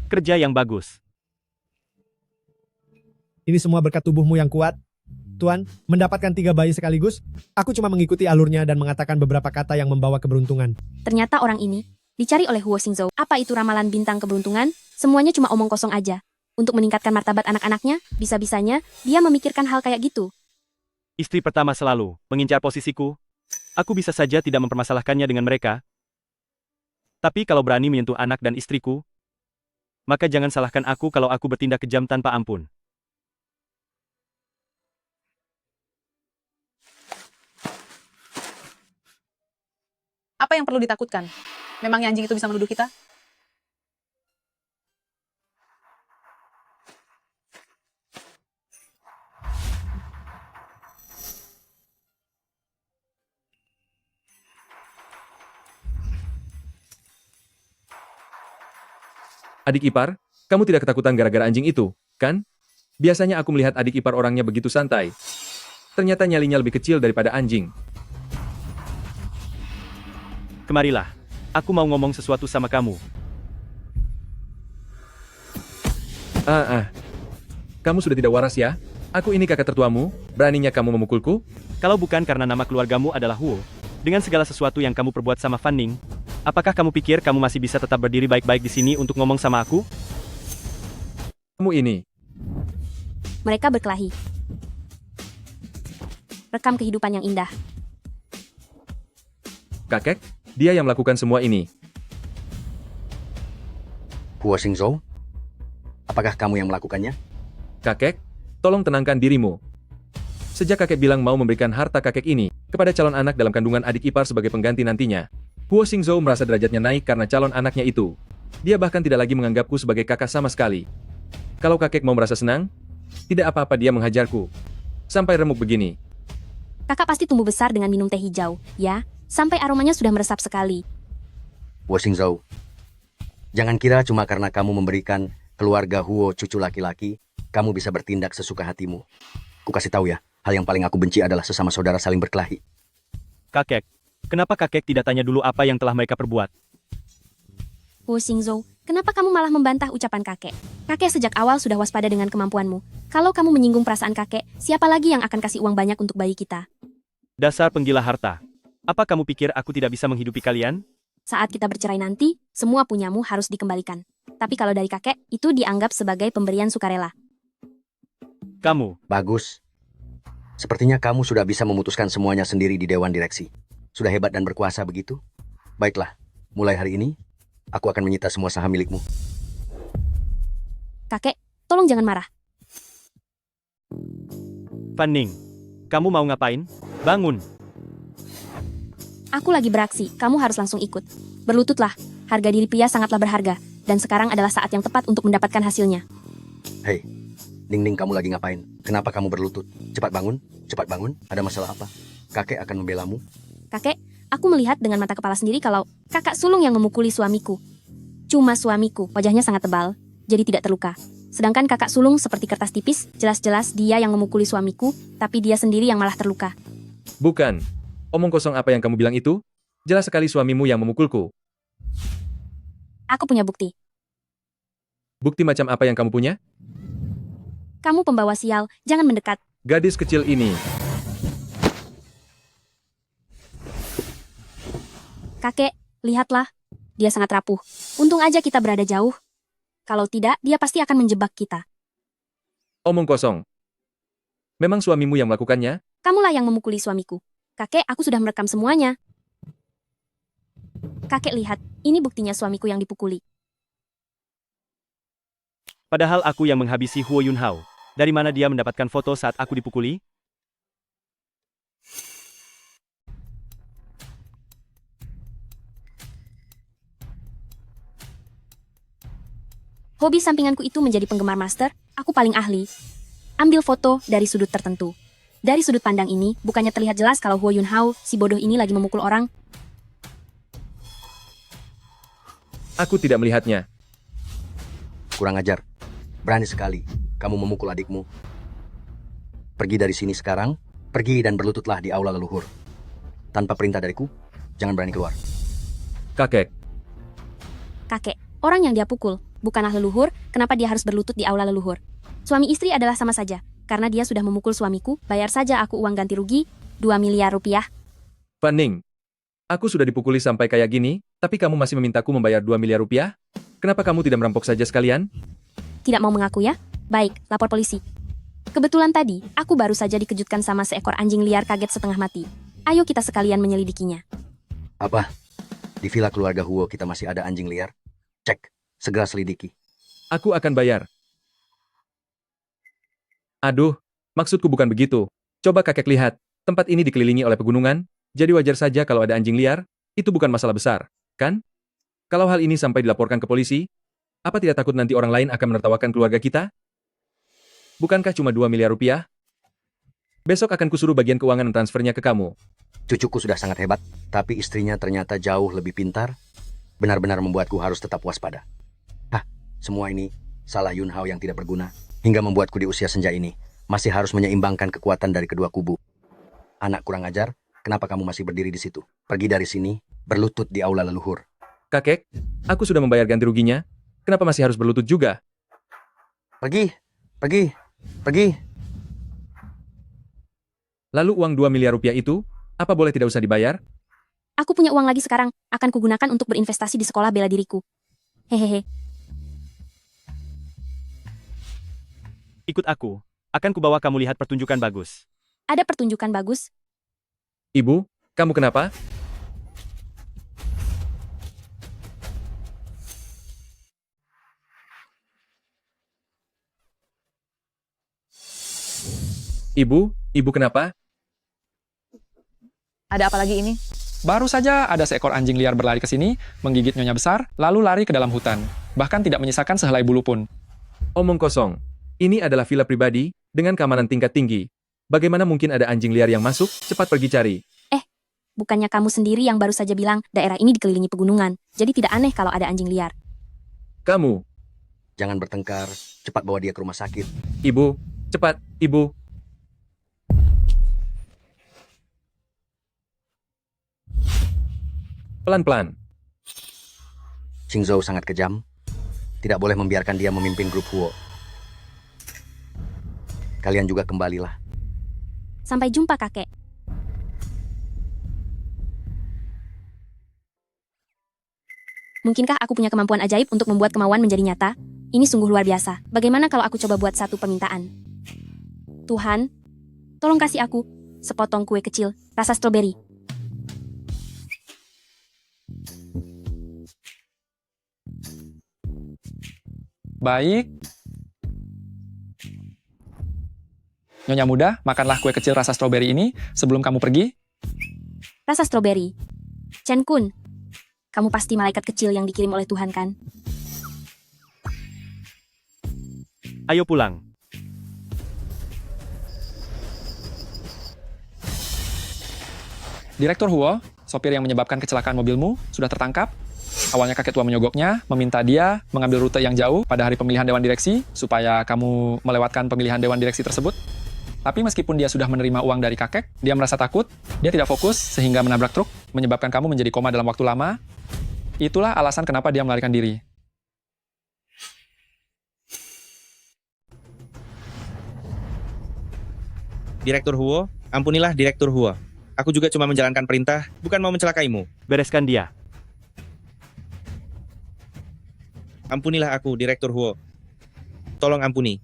Kerja yang bagus. Ini semua berkat tubuhmu yang kuat. Tuan, mendapatkan 3 bayi sekaligus, aku cuma mengikuti alurnya dan mengatakan beberapa kata yang membawa keberuntungan. Ternyata orang ini dicari oleh Huo Xingzhou. Apa itu ramalan bintang keberuntungan? Semuanya cuma omong kosong aja. Untuk meningkatkan martabat anak-anaknya, bisa-bisanya dia memikirkan hal kayak gitu. Istri pertama selalu mengincar posisiku. Aku bisa saja tidak mempermasalahkannya dengan mereka. Tapi kalau berani menyentuh anak dan istriku, maka jangan salahkan aku kalau aku bertindak kejam tanpa ampun. Apa yang perlu ditakutkan? Memangnya anjing itu bisa menuduh kita? Adik ipar, kamu tidak ketakutan gara-gara anjing itu, kan? Biasanya aku melihat adik ipar orangnya begitu santai. Ternyata nyalinya lebih kecil daripada anjing. Kemarilah, aku mau ngomong sesuatu sama kamu. Kamu sudah tidak waras ya? Aku ini kakak tertuamu, beraninya kamu memukulku? Kalau bukan karena nama keluargamu adalah Huo, dengan segala sesuatu yang kamu perbuat sama Fan Ning, apakah kamu pikir kamu masih bisa tetap berdiri baik-baik di sini untuk ngomong sama aku? Kamu ini. Mereka berkelahi. Rekam kehidupan yang indah. Kakek, dia yang melakukan semua ini. Huo Xingzhou, apakah kamu yang melakukannya? Kakek, tolong tenangkan dirimu. Sejak kakek bilang mau memberikan harta kakek ini kepada calon anak dalam kandungan adik ipar sebagai pengganti nantinya, Huo Xingzhou merasa derajatnya naik karena calon anaknya itu. Dia bahkan tidak lagi menganggapku sebagai kakak sama sekali. Kalau kakek mau merasa senang, tidak apa-apa dia menghajarku. Sampai remuk begini. Kakak pasti tumbuh besar dengan minum teh hijau, ya? Sampai aromanya sudah meresap sekali. Huo Xingzhou, jangan kira cuma karena kamu memberikan keluarga Huo cucu laki-laki, kamu bisa bertindak sesuka hatimu. Ku kasih tahu ya, hal yang paling aku benci adalah sesama saudara saling berkelahi. Kakek, kenapa kakek tidak tanya dulu apa yang telah mereka perbuat? Huo Xingzhou, kenapa kamu malah membantah ucapan kakek? Kakek sejak awal sudah waspada dengan kemampuanmu. Kalau kamu menyinggung perasaan kakek, siapa lagi yang akan kasih uang banyak untuk bayi kita? Dasar penggila harta. Apa kamu pikir aku tidak bisa menghidupi kalian? Saat kita bercerai nanti, semua punyamu harus dikembalikan. Tapi kalau dari kakek, itu dianggap sebagai pemberian sukarela. Kamu. Bagus. Sepertinya kamu sudah bisa memutuskan semuanya sendiri di Dewan Direksi. Sudah hebat dan berkuasa begitu? Baiklah, mulai hari ini, aku akan menyita semua saham milikmu. Kakek, tolong jangan marah. Fan Ning, kamu mau ngapain? Bangun. Aku lagi beraksi, kamu harus langsung ikut. Berlututlah, harga diri pria sangatlah berharga, dan sekarang adalah saat yang tepat untuk mendapatkan hasilnya. Hei, Ning, kamu lagi ngapain? Kenapa kamu berlutut? Cepat bangun, ada masalah apa? Kakek akan membelamu. Kakek, aku melihat dengan mata kepala sendiri kalau kakak sulung yang memukuli suamiku. Cuma suamiku, wajahnya sangat tebal, jadi tidak terluka. Sedangkan kakak sulung seperti kertas tipis, jelas-jelas dia yang memukuli suamiku, tapi dia sendiri yang malah terluka. Bukan. Omong kosong apa yang kamu bilang itu? Jelas sekali suamimu yang memukulku. Aku punya bukti. Bukti macam apa yang kamu punya? Kamu pembawa sial, jangan mendekat. Gadis kecil ini. Kakek, lihatlah. Dia sangat rapuh. Untung aja kita berada jauh. Kalau tidak, dia pasti akan menjebak kita. Omong kosong. Memang suamimu yang melakukannya? Kamulah yang memukuli suamiku. Kakek, aku sudah merekam semuanya. Kakek lihat, ini buktinya suamiku yang dipukuli. Padahal aku yang menghabisi Huo Yunhao. Dari mana dia mendapatkan foto saat aku dipukuli? Hobi sampinganku itu menjadi penggemar master, aku paling ahli. Ambil foto dari sudut tertentu. Dari sudut pandang ini, bukannya terlihat jelas kalau Huo Yunhao, si bodoh ini lagi memukul orang? Aku tidak melihatnya. Kurang ajar. Berani sekali. kamu memukul adikmu. Pergi dari sini sekarang, pergi dan berlututlah di aula leluhur. Tanpa perintah dariku, jangan berani keluar. Kakek, Kakek, orang yang dia pukul, bukanlah leluhur, kenapa dia harus berlutut di aula leluhur? Suami istri adalah sama saja, karena dia sudah memukul suamiku, bayar saja aku uang ganti rugi, 2 miliar rupiah. Fan Ning. Aku sudah dipukuli sampai kayak gini, tapi kamu masih memintaku membayar 2 miliar rupiah? Kenapa kamu tidak merampok saja sekalian? Tidak mau mengaku ya? Baik, lapor polisi. Kebetulan tadi, aku baru saja dikejutkan sama seekor anjing liar kaget setengah mati. Ayo kita sekalian menyelidikinya. Apa? Di villa keluarga Huo kita masih ada anjing liar? Cek, segera selidiki. Aku akan bayar. Aduh, maksudku bukan begitu. Coba kakek lihat, tempat ini dikelilingi oleh pegunungan, jadi wajar saja kalau ada anjing liar, itu bukan masalah besar, kan? Kalau hal ini sampai dilaporkan ke polisi, apa tidak takut nanti orang lain akan menertawakan keluarga kita? Bukankah cuma 2 miliar rupiah? Besok akan kusuruh bagian keuangan transfernya ke kamu. Cucuku sudah sangat hebat, tapi istrinya ternyata jauh lebih pintar. Benar-benar membuatku harus tetap waspada. Semua ini salah Yun Hao yang tidak berguna, hingga membuatku di usia senja ini masih harus menyeimbangkan kekuatan dari kedua kubu. Anak kurang ajar, kenapa kamu masih berdiri di situ? Pergi dari sini, berlutut di aula leluhur. Kakek, aku sudah membayar ganti ruginya. Kenapa masih harus berlutut juga? Pergi, pergi, pergi. Lalu uang 2 miliar rupiah itu, apa boleh tidak usah dibayar? Aku punya uang lagi sekarang, akan kugunakan untuk berinvestasi di sekolah bela diriku. Hehehe. Ikut aku. Akan kubawa kamu lihat pertunjukan bagus. Ada pertunjukan bagus? Ibu, kamu kenapa? Ibu kenapa? Ada apa lagi ini? Baru saja ada seekor anjing liar berlari ke sini, menggigit nyonya besar, lalu lari ke dalam hutan. Bahkan tidak menyisakan sehelai bulu pun. Omong kosong. Ini adalah villa pribadi, dengan keamanan tingkat tinggi. Bagaimana mungkin ada anjing liar yang masuk? Cepat pergi cari. Bukannya kamu sendiri yang baru saja bilang daerah ini dikelilingi pegunungan, jadi tidak aneh kalau ada anjing liar. Kamu, Jangan bertengkar, cepat bawa dia ke rumah sakit. Ibu, cepat, Ibu. Pelan-pelan. Xingzhou sangat kejam. Tidak boleh membiarkan dia memimpin grup Huo. Kalian juga kembalilah. Sampai jumpa, kakek. Mungkinkah aku punya kemampuan ajaib untuk membuat kemauan menjadi nyata? Ini sungguh luar biasa. Bagaimana kalau aku coba buat satu permintaan? Tuhan, tolong kasih aku sepotong kue kecil, rasa stroberi. Baik. Nyonya muda, makanlah kue kecil rasa stroberi ini sebelum kamu pergi. Rasa stroberi. Chen Kun, kamu pasti malaikat kecil yang dikirim oleh Tuhan, kan? Ayo pulang. Direktur Huo, sopir yang menyebabkan kecelakaan mobilmu, sudah tertangkap. Awalnya kakek tua menyogoknya, meminta dia mengambil rute yang jauh pada hari pemilihan Dewan Direksi, supaya kamu melewatkan pemilihan Dewan Direksi tersebut. Tapi meskipun dia sudah menerima uang dari kakek, dia merasa takut, dia tidak fokus sehingga menabrak truk, menyebabkan kamu menjadi koma dalam waktu lama. Itulah alasan kenapa dia melarikan diri. Direktur Huo, ampunilah Direktur Huo. Aku juga cuma menjalankan perintah, bukan mau mencelakaimu. Bereskan dia. Ampunilah aku, Direktur Huo. Tolong ampuni.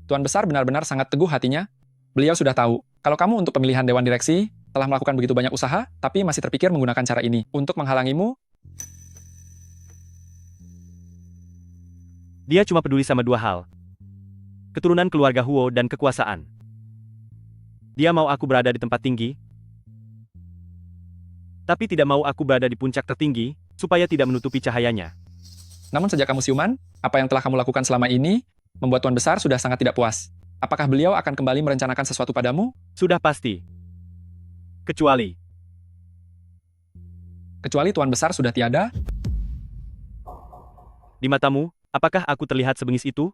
Tuan Besar benar-benar sangat teguh hatinya. Beliau sudah tahu, kalau kamu untuk pemilihan Dewan Direksi telah melakukan begitu banyak usaha, tapi masih terpikir menggunakan cara ini untuk menghalangimu. Dia cuma peduli sama dua hal. Keturunan keluarga Huo dan kekuasaan. Dia mau aku berada di tempat tinggi, tapi tidak mau aku berada di puncak tertinggi, supaya tidak menutupi cahayanya. Namun sejak kamu siuman, apa yang telah kamu lakukan selama ini, membuat Tuan Besar sudah sangat tidak puas. Apakah beliau akan kembali merencanakan sesuatu padamu? Sudah pasti. Kecuali Tuan Besar sudah tiada. di matamu, Apakah aku terlihat sebengis itu?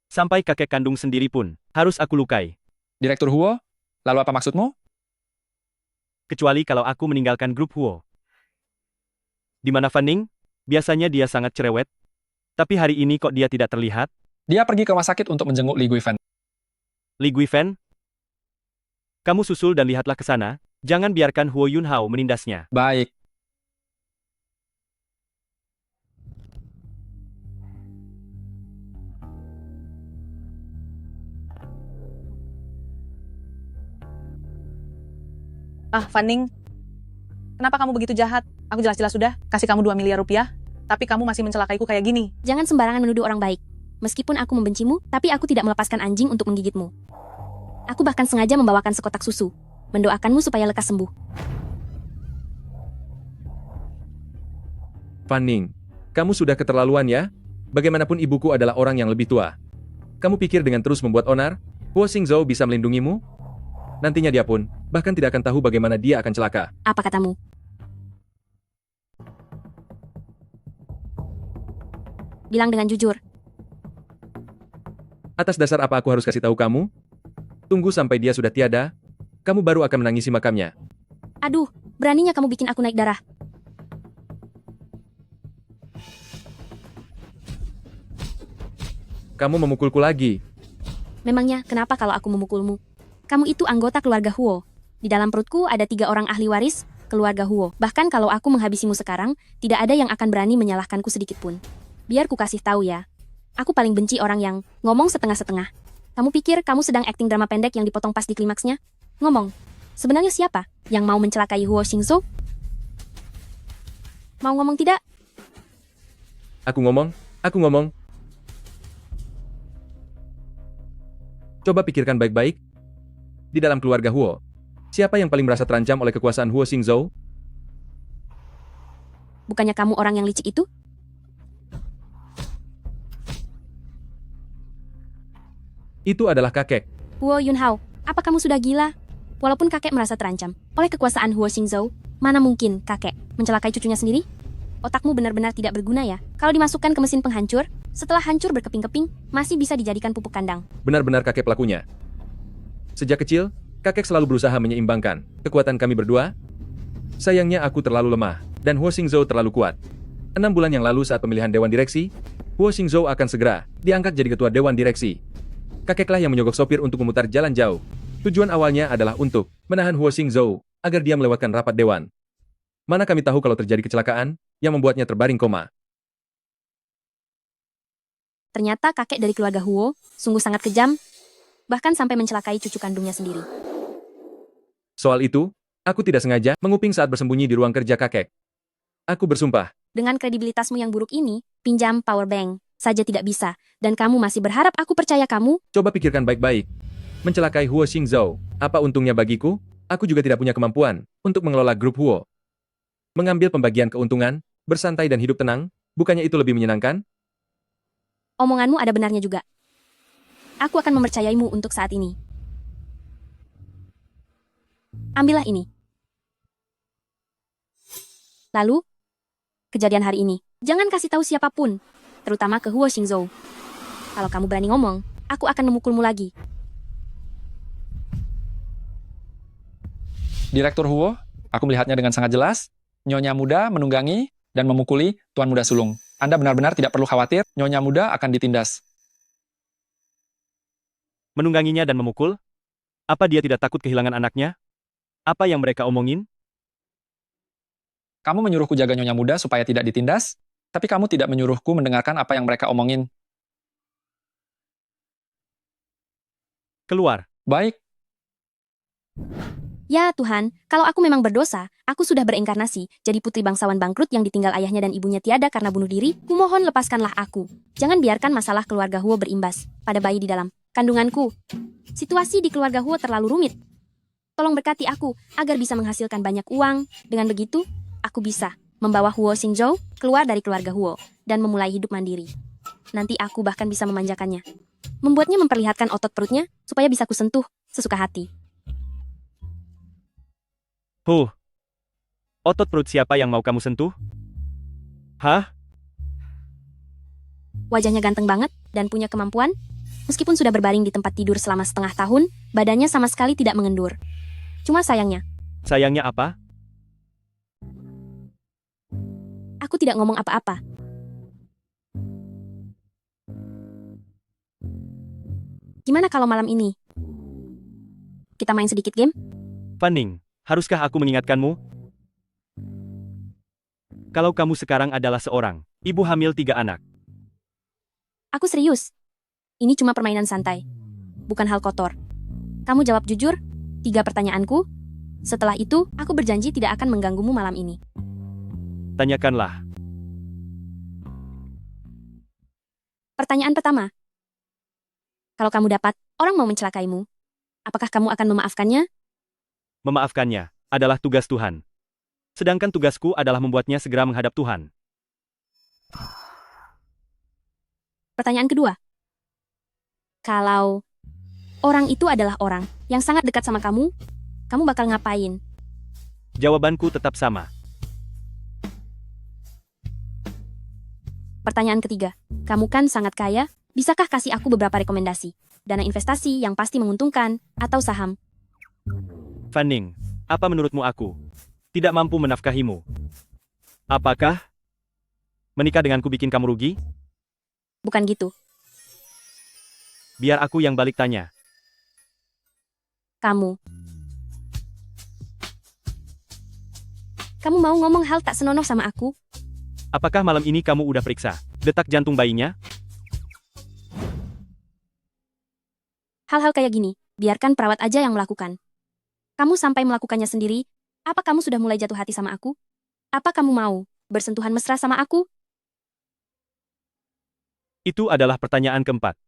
Sampai kakek kandung sendiri pun harus aku lukai. Direktur Huo, lalu apa maksudmu? Kecuali kalau aku meninggalkan grup Huo. Di mana Fan Ning? Biasanya dia sangat cerewet. Tapi hari ini kok dia tidak terlihat? Dia pergi ke rumah sakit untuk menjenguk Li Guifan. Li Guifan? Kamu susul dan lihatlah ke sana. Jangan biarkan Huo Yunhao menindasnya. Baik. Fanning, kenapa kamu begitu jahat? Aku jelas-jelas sudah kasih kamu 2 miliar rupiah, tapi kamu masih mencelakaiku kayak gini. Jangan sembarangan menuduh orang baik. Meskipun aku membencimu, tapi aku tidak melepaskan anjing untuk menggigitmu. Aku bahkan sengaja membawakan sekotak susu. Mendoakanmu supaya lekas sembuh. Fan Ning, kamu sudah keterlaluan ya? Bagaimanapun ibuku adalah orang yang lebih tua. Kamu pikir dengan terus membuat onar, Huo Xingzhou bisa melindungimu? Nantinya dia pun, bahkan tidak akan tahu bagaimana dia akan celaka. Apa katamu? Bilang dengan jujur. Atas dasar apa aku harus kasih tahu kamu? Tunggu sampai dia sudah tiada, kamu baru akan menangisi makamnya. Aduh, beraninya kamu bikin aku naik darah. Kamu memukulku lagi. Memangnya, kenapa kalau aku memukulmu? Kamu itu anggota keluarga Huo. Di dalam perutku ada 3 orang ahli waris keluarga Huo. Bahkan kalau aku menghabisimu sekarang, tidak ada yang akan berani menyalahkanku sedikit pun. Biar ku kasih tahu ya. Aku paling benci orang yang ngomong setengah-setengah. Kamu pikir kamu sedang akting drama pendek yang dipotong pas di klimaksnya? Ngomong. Sebenarnya siapa yang mau mencelakai Huo Xingzhou? Mau ngomong tidak? Aku ngomong. Coba pikirkan baik-baik. Di dalam keluarga Huo, siapa yang paling merasa terancam oleh kekuasaan Huo Xingzhou? Bukannya kamu orang yang licik itu? Itu adalah kakek. Huo Yunhao, apa kamu sudah gila? Walaupun kakek merasa terancam oleh kekuasaan Huo Xingzhou, mana mungkin kakek mencelakai cucunya sendiri? Otakmu benar-benar tidak berguna ya. Kalau dimasukkan ke mesin penghancur, setelah hancur berkeping-keping, masih bisa dijadikan pupuk kandang. Benar-benar kakek pelakunya. Sejak kecil, kakek selalu berusaha menyeimbangkan kekuatan kami berdua. Sayangnya aku terlalu lemah, dan Huo Xingzhou terlalu kuat. 6 bulan yang lalu saat pemilihan Dewan Direksi, Huo Xingzhou akan segera diangkat jadi ketua Dewan Direksi. Kakeklah yang menyogok sopir untuk memutar jalan jauh. Tujuan awalnya adalah untuk menahan Huo Xingzhou agar dia melewatkan rapat Dewan. Mana kami tahu kalau terjadi kecelakaan yang membuatnya terbaring koma. Ternyata kakek dari keluarga Huo sungguh sangat kejam, bahkan sampai mencelakai cucu kandungnya sendiri. Soal itu, aku tidak sengaja menguping saat bersembunyi di ruang kerja kakek. Aku bersumpah. Dengan kredibilitasmu yang buruk ini, pinjam power bank saja tidak bisa, dan kamu masih berharap aku percaya kamu? Coba pikirkan baik-baik. Mencelakai Huo Xingzhou, apa untungnya bagiku? Aku juga tidak punya kemampuan untuk mengelola grup Huo. Mengambil pembagian keuntungan, bersantai dan hidup tenang, bukannya itu lebih menyenangkan? Omonganmu ada benarnya juga. Aku akan mempercayaimu untuk saat ini. Ambillah ini. Lalu, kejadian hari ini. Jangan kasih tahu siapapun, terutama ke Huo Xingzhou. Kalau kamu berani ngomong, aku akan memukulmu lagi. Direktur Huo, aku melihatnya dengan sangat jelas. Nyonya muda menunggangi dan memukuli Tuan Muda Sulung. Anda benar-benar tidak perlu khawatir, Nyonya muda akan ditindas. Menungganginya dan memukul? Apa dia tidak takut kehilangan anaknya? Apa yang mereka omongin? Kamu menyuruhku jaga Nyonya muda supaya tidak ditindas, tapi kamu tidak menyuruhku mendengarkan apa yang mereka omongin. Keluar. Baik. Ya Tuhan, kalau aku memang berdosa, aku sudah berinkarnasi, jadi putri bangsawan bangkrut yang ditinggal ayahnya dan ibunya tiada karena bunuh diri, kumohon lepaskanlah aku. Jangan biarkan masalah keluarga Huo berimbas pada bayi di dalam kandunganku. Situasi di keluarga Huo terlalu rumit. Tolong berkati aku, agar bisa menghasilkan banyak uang. Dengan begitu, aku bisa membawa Huo Xingzhou keluar dari keluarga Huo, dan memulai hidup mandiri. Nanti aku bahkan bisa memanjakannya. Membuatnya memperlihatkan otot perutnya, supaya bisa kusentuh sesuka hati. Otot perut siapa yang mau kamu sentuh? Hah? Wajahnya ganteng banget dan punya kemampuan. Meskipun sudah berbaring di tempat tidur selama setengah tahun, badannya sama sekali tidak mengendur. Cuma sayangnya, Sayangnya apa? aku tidak ngomong apa-apa. Gimana kalau malam ini kita main sedikit game? Fanning, haruskah aku mengingatkanmu? Kalau kamu sekarang adalah seorang ibu hamil 3 anak. Aku serius. Ini cuma permainan santai. Bukan hal kotor. Kamu jawab jujur 3 pertanyaanku. Setelah itu, aku berjanji tidak akan mengganggumu malam ini. Tanyakanlah. Pertanyaan pertama. Kalau kamu dapat, orang mau mencelakaimu. Apakah kamu akan memaafkannya? Memaafkannya adalah tugas Tuhan. Sedangkan tugasku adalah membuatnya segera menghadap Tuhan. Pertanyaan kedua. Kalau orang itu adalah orang yang sangat dekat sama kamu bakal ngapain? Jawabanku tetap sama. Pertanyaan ketiga. Kamu kan sangat kaya, bisakah kasih aku beberapa rekomendasi? Dana investasi yang pasti menguntungkan, atau saham? Fanning, apa menurutmu aku tidak mampu menafkahimu? Apakah menikah denganku bikin kamu rugi? Bukan gitu. Biar aku yang balik tanya. Kamu mau ngomong hal tak senonoh sama aku? Apakah malam ini kamu udah periksa detak jantung bayinya? Hal-hal kayak gini, biarkan perawat aja yang melakukan. Kamu sampai melakukannya sendiri, apa kamu sudah mulai jatuh hati sama aku? Apa kamu mau bersentuhan mesra sama aku? Itu adalah pertanyaan keempat.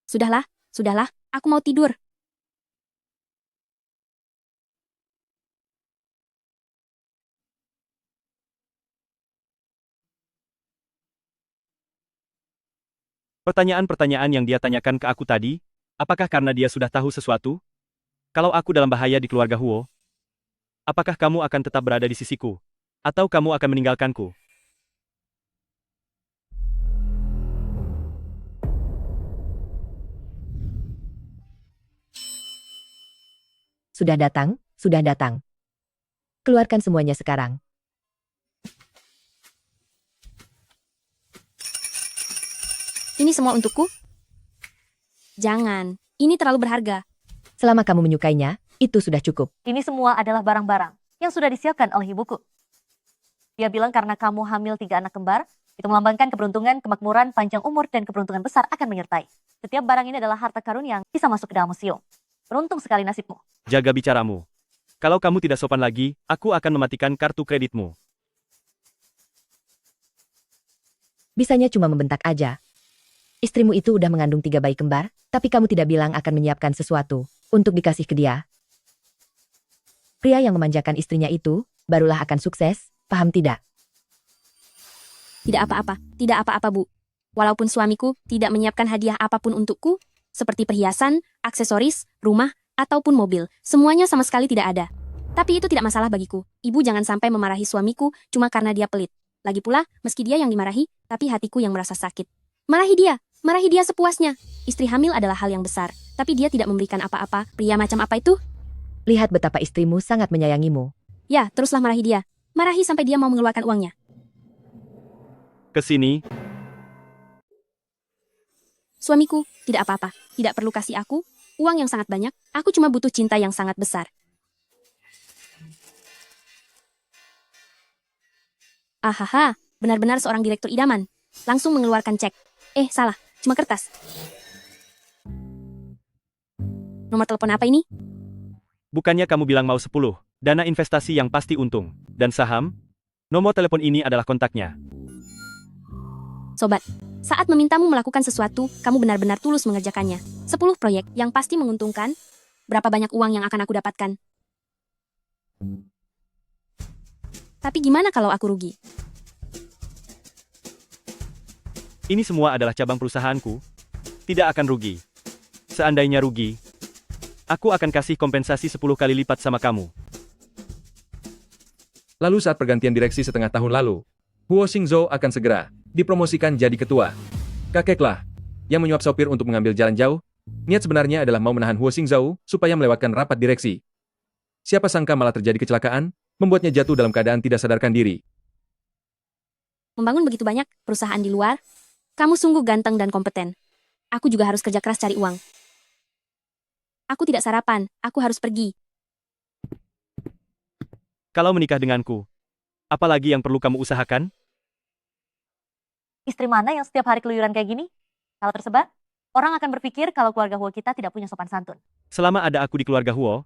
Sudahlah, aku mau tidur. Pertanyaan-pertanyaan yang dia tanyakan ke aku tadi, apakah karena dia sudah tahu sesuatu? Kalau aku dalam bahaya di keluarga Huo, apakah kamu akan tetap berada di sisiku? Atau kamu akan meninggalkanku? Sudah datang. Keluarkan semuanya sekarang. Ini semua untukku? Jangan, ini terlalu berharga. Selama kamu menyukainya, itu sudah cukup. Ini semua adalah barang-barang yang sudah disiapkan oleh ibuku. Dia bilang karena kamu hamil 3 anak kembar, itu melambangkan keberuntungan, kemakmuran, panjang umur, dan keberuntungan besar akan menyertai. Setiap barang ini adalah harta karun yang bisa masuk ke dalam museum. Beruntung sekali nasibmu. Jaga bicaramu. Kalau kamu tidak sopan lagi, aku akan mematikan kartu kreditmu. Bisanya cuma membentak aja. Istrimu itu udah mengandung 3 bayi kembar, tapi kamu tidak bilang akan menyiapkan sesuatu untuk dikasih ke dia. Pria yang memanjakan istrinya itu, barulah akan sukses, paham tidak? Tidak apa-apa, Bu. Walaupun suamiku tidak menyiapkan hadiah apapun untukku, seperti perhiasan, aksesoris, rumah, ataupun mobil, semuanya sama sekali tidak ada. Tapi itu tidak masalah bagiku. Ibu jangan sampai memarahi suamiku cuma karena dia pelit. Lagi pula, meski dia yang dimarahi, tapi hatiku yang merasa sakit. Marahi dia sepuasnya. Istri hamil adalah hal yang besar, tapi dia tidak memberikan apa-apa. Pria macam apa itu? Lihat betapa istrimu sangat menyayangimu. Ya, teruslah marahi dia. Marahi sampai dia mau mengeluarkan uangnya. Kesini, Suamiku, tidak apa-apa. Tidak perlu kasih aku uang yang sangat banyak. Aku cuma butuh cinta yang sangat besar. Ahaha, benar-benar seorang direktur idaman. Langsung mengeluarkan cek. Salah, cuma kertas. Nomor telepon apa ini? bukannya kamu bilang mau 10, dana investasi yang pasti untung, dan saham? Nomor telepon ini adalah kontaknya. Sobat, saat memintamu melakukan sesuatu, kamu benar-benar tulus mengerjakannya. 10 proyek yang pasti menguntungkan, berapa banyak uang yang akan aku dapatkan? Tapi gimana kalau aku rugi? Ini semua adalah cabang perusahaanku. Tidak akan rugi. Seandainya rugi, aku akan kasih kompensasi 10 kali lipat sama kamu. Lalu saat pergantian direksi setengah tahun lalu, Huo Xingzhou akan segera dipromosikan jadi ketua. Kakeklah yang menyuap sopir untuk mengambil jalan jauh. Niat sebenarnya adalah mau menahan Huo Xingzhou supaya melewatkan rapat direksi. Siapa sangka malah terjadi kecelakaan, membuatnya jatuh dalam keadaan tidak sadarkan diri. Membangun begitu banyak perusahaan di luar, kamu sungguh ganteng dan kompeten. Aku juga harus kerja keras cari uang. Aku tidak sarapan, aku harus pergi. Kalau menikah denganku, apalagi yang perlu kamu usahakan? Istri mana yang setiap hari keluyuran kayak gini? Kalau tersebar, orang akan berpikir kalau keluarga Huo kita tidak punya sopan santun. Selama ada aku di keluarga Huo,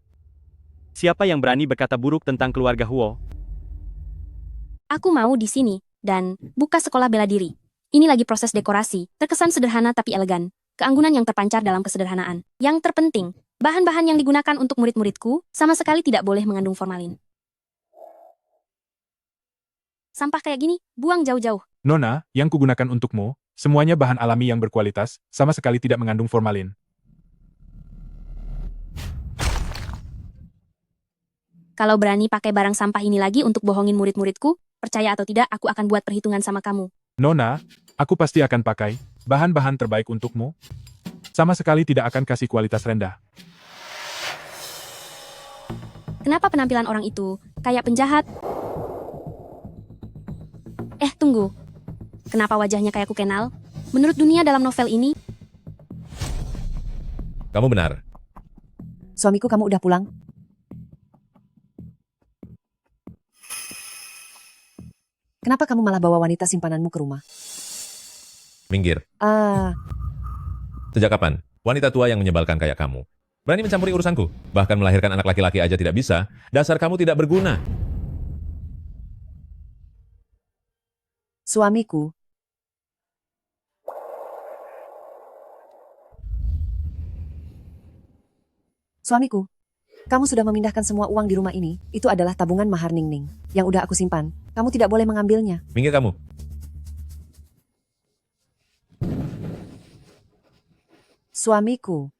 siapa yang berani berkata buruk tentang keluarga Huo? Aku mau di sini, dan buka sekolah bela diri. Ini lagi proses dekorasi, terkesan sederhana tapi elegan. Keanggunan yang terpancar dalam kesederhanaan. Yang terpenting, bahan-bahan yang digunakan untuk murid-muridku sama sekali tidak boleh mengandung formalin. Sampah kayak gini, buang jauh-jauh. Nona, yang kugunakan untukmu, semuanya bahan alami yang berkualitas, sama sekali tidak mengandung formalin. Kalau berani pakai barang sampah ini lagi untuk bohongin murid-muridku, percaya atau tidak, aku akan buat perhitungan sama kamu. Nona, aku pasti akan pakai bahan-bahan terbaik untukmu. Sama sekali tidak akan kasih kualitas rendah. Kenapa penampilan orang itu kayak penjahat? Tunggu. Kenapa wajahnya kayak ku kenal? Menurut dunia dalam novel ini, Kamu benar. Suamiku, kamu udah pulang? Kenapa kamu malah bawa wanita simpananmu ke rumah? Minggir. Sejak kapan wanita tua yang menyebalkan kayak kamu berani mencampuri urusanku? Bahkan melahirkan anak laki-laki aja tidak bisa. Dasar kamu tidak berguna. Suamiku. Suamiku, kamu sudah memindahkan semua uang di rumah ini. Itu adalah tabungan mahar Ningning yang udah aku simpan. Kamu tidak boleh mengambilnya. Minggir kamu. Suamiku.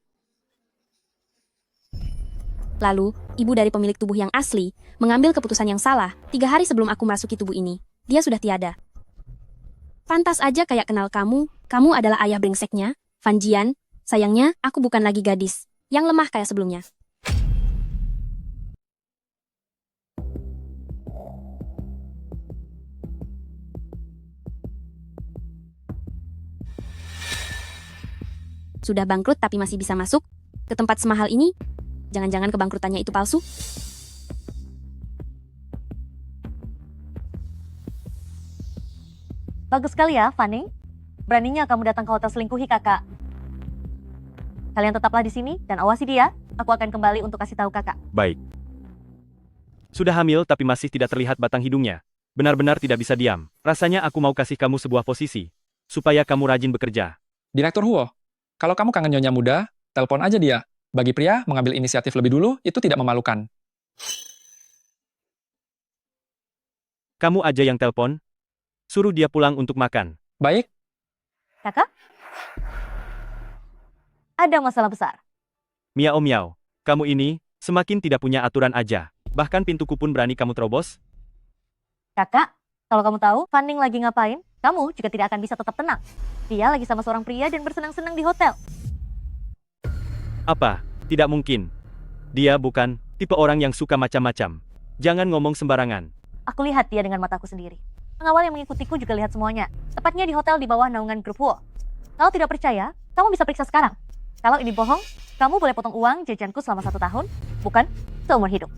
lalu, ibu dari pemilik tubuh yang asli, mengambil keputusan yang salah 3 hari sebelum aku masuki tubuh ini. Dia sudah tiada. Pantas aja kayak kenal kamu adalah ayah brengseknya, Fan Jian. Sayangnya, aku bukan lagi gadis yang lemah kayak sebelumnya. Sudah bangkrut tapi masih bisa masuk ke tempat semahal ini? Jangan-jangan kebangkrutannya itu palsu? Bagus sekali ya, Fanny. Beraninya kamu datang ke hotel selingkuhi kakak. Kalian tetaplah di sini dan awasi dia. Aku akan kembali untuk kasih tahu kakak. Baik. Sudah hamil tapi masih tidak terlihat batang hidungnya. Benar-benar tidak bisa diam. Rasanya aku mau kasih kamu sebuah posisi. Supaya kamu rajin bekerja. Direktur Huo, kalau kamu kangen nyonya muda, telepon aja dia. Bagi pria, mengambil inisiatif lebih dulu itu tidak memalukan. Kamu aja yang telepon. Suruh dia pulang untuk makan. Baik. Kakak? Ada masalah besar. Miao miao. Kamu ini, semakin tidak punya aturan aja. Bahkan pintuku pun berani kamu terobos. Kakak, kalau kamu tahu Fanning lagi ngapain, kamu juga tidak akan bisa tetap tenang. Dia lagi sama seorang pria dan bersenang-senang di hotel. Apa? Tidak mungkin. Dia bukan tipe orang yang suka macam-macam. Jangan ngomong sembarangan. Aku lihat dia dengan mataku sendiri. Pengawal yang mengikutiku juga lihat semuanya. Tepatnya di hotel di bawah naungan grup Huo. Kalau tidak percaya, kamu bisa periksa sekarang. Kalau ini bohong, kamu boleh potong uang jajanku selama 1 tahun, bukan seumur hidup.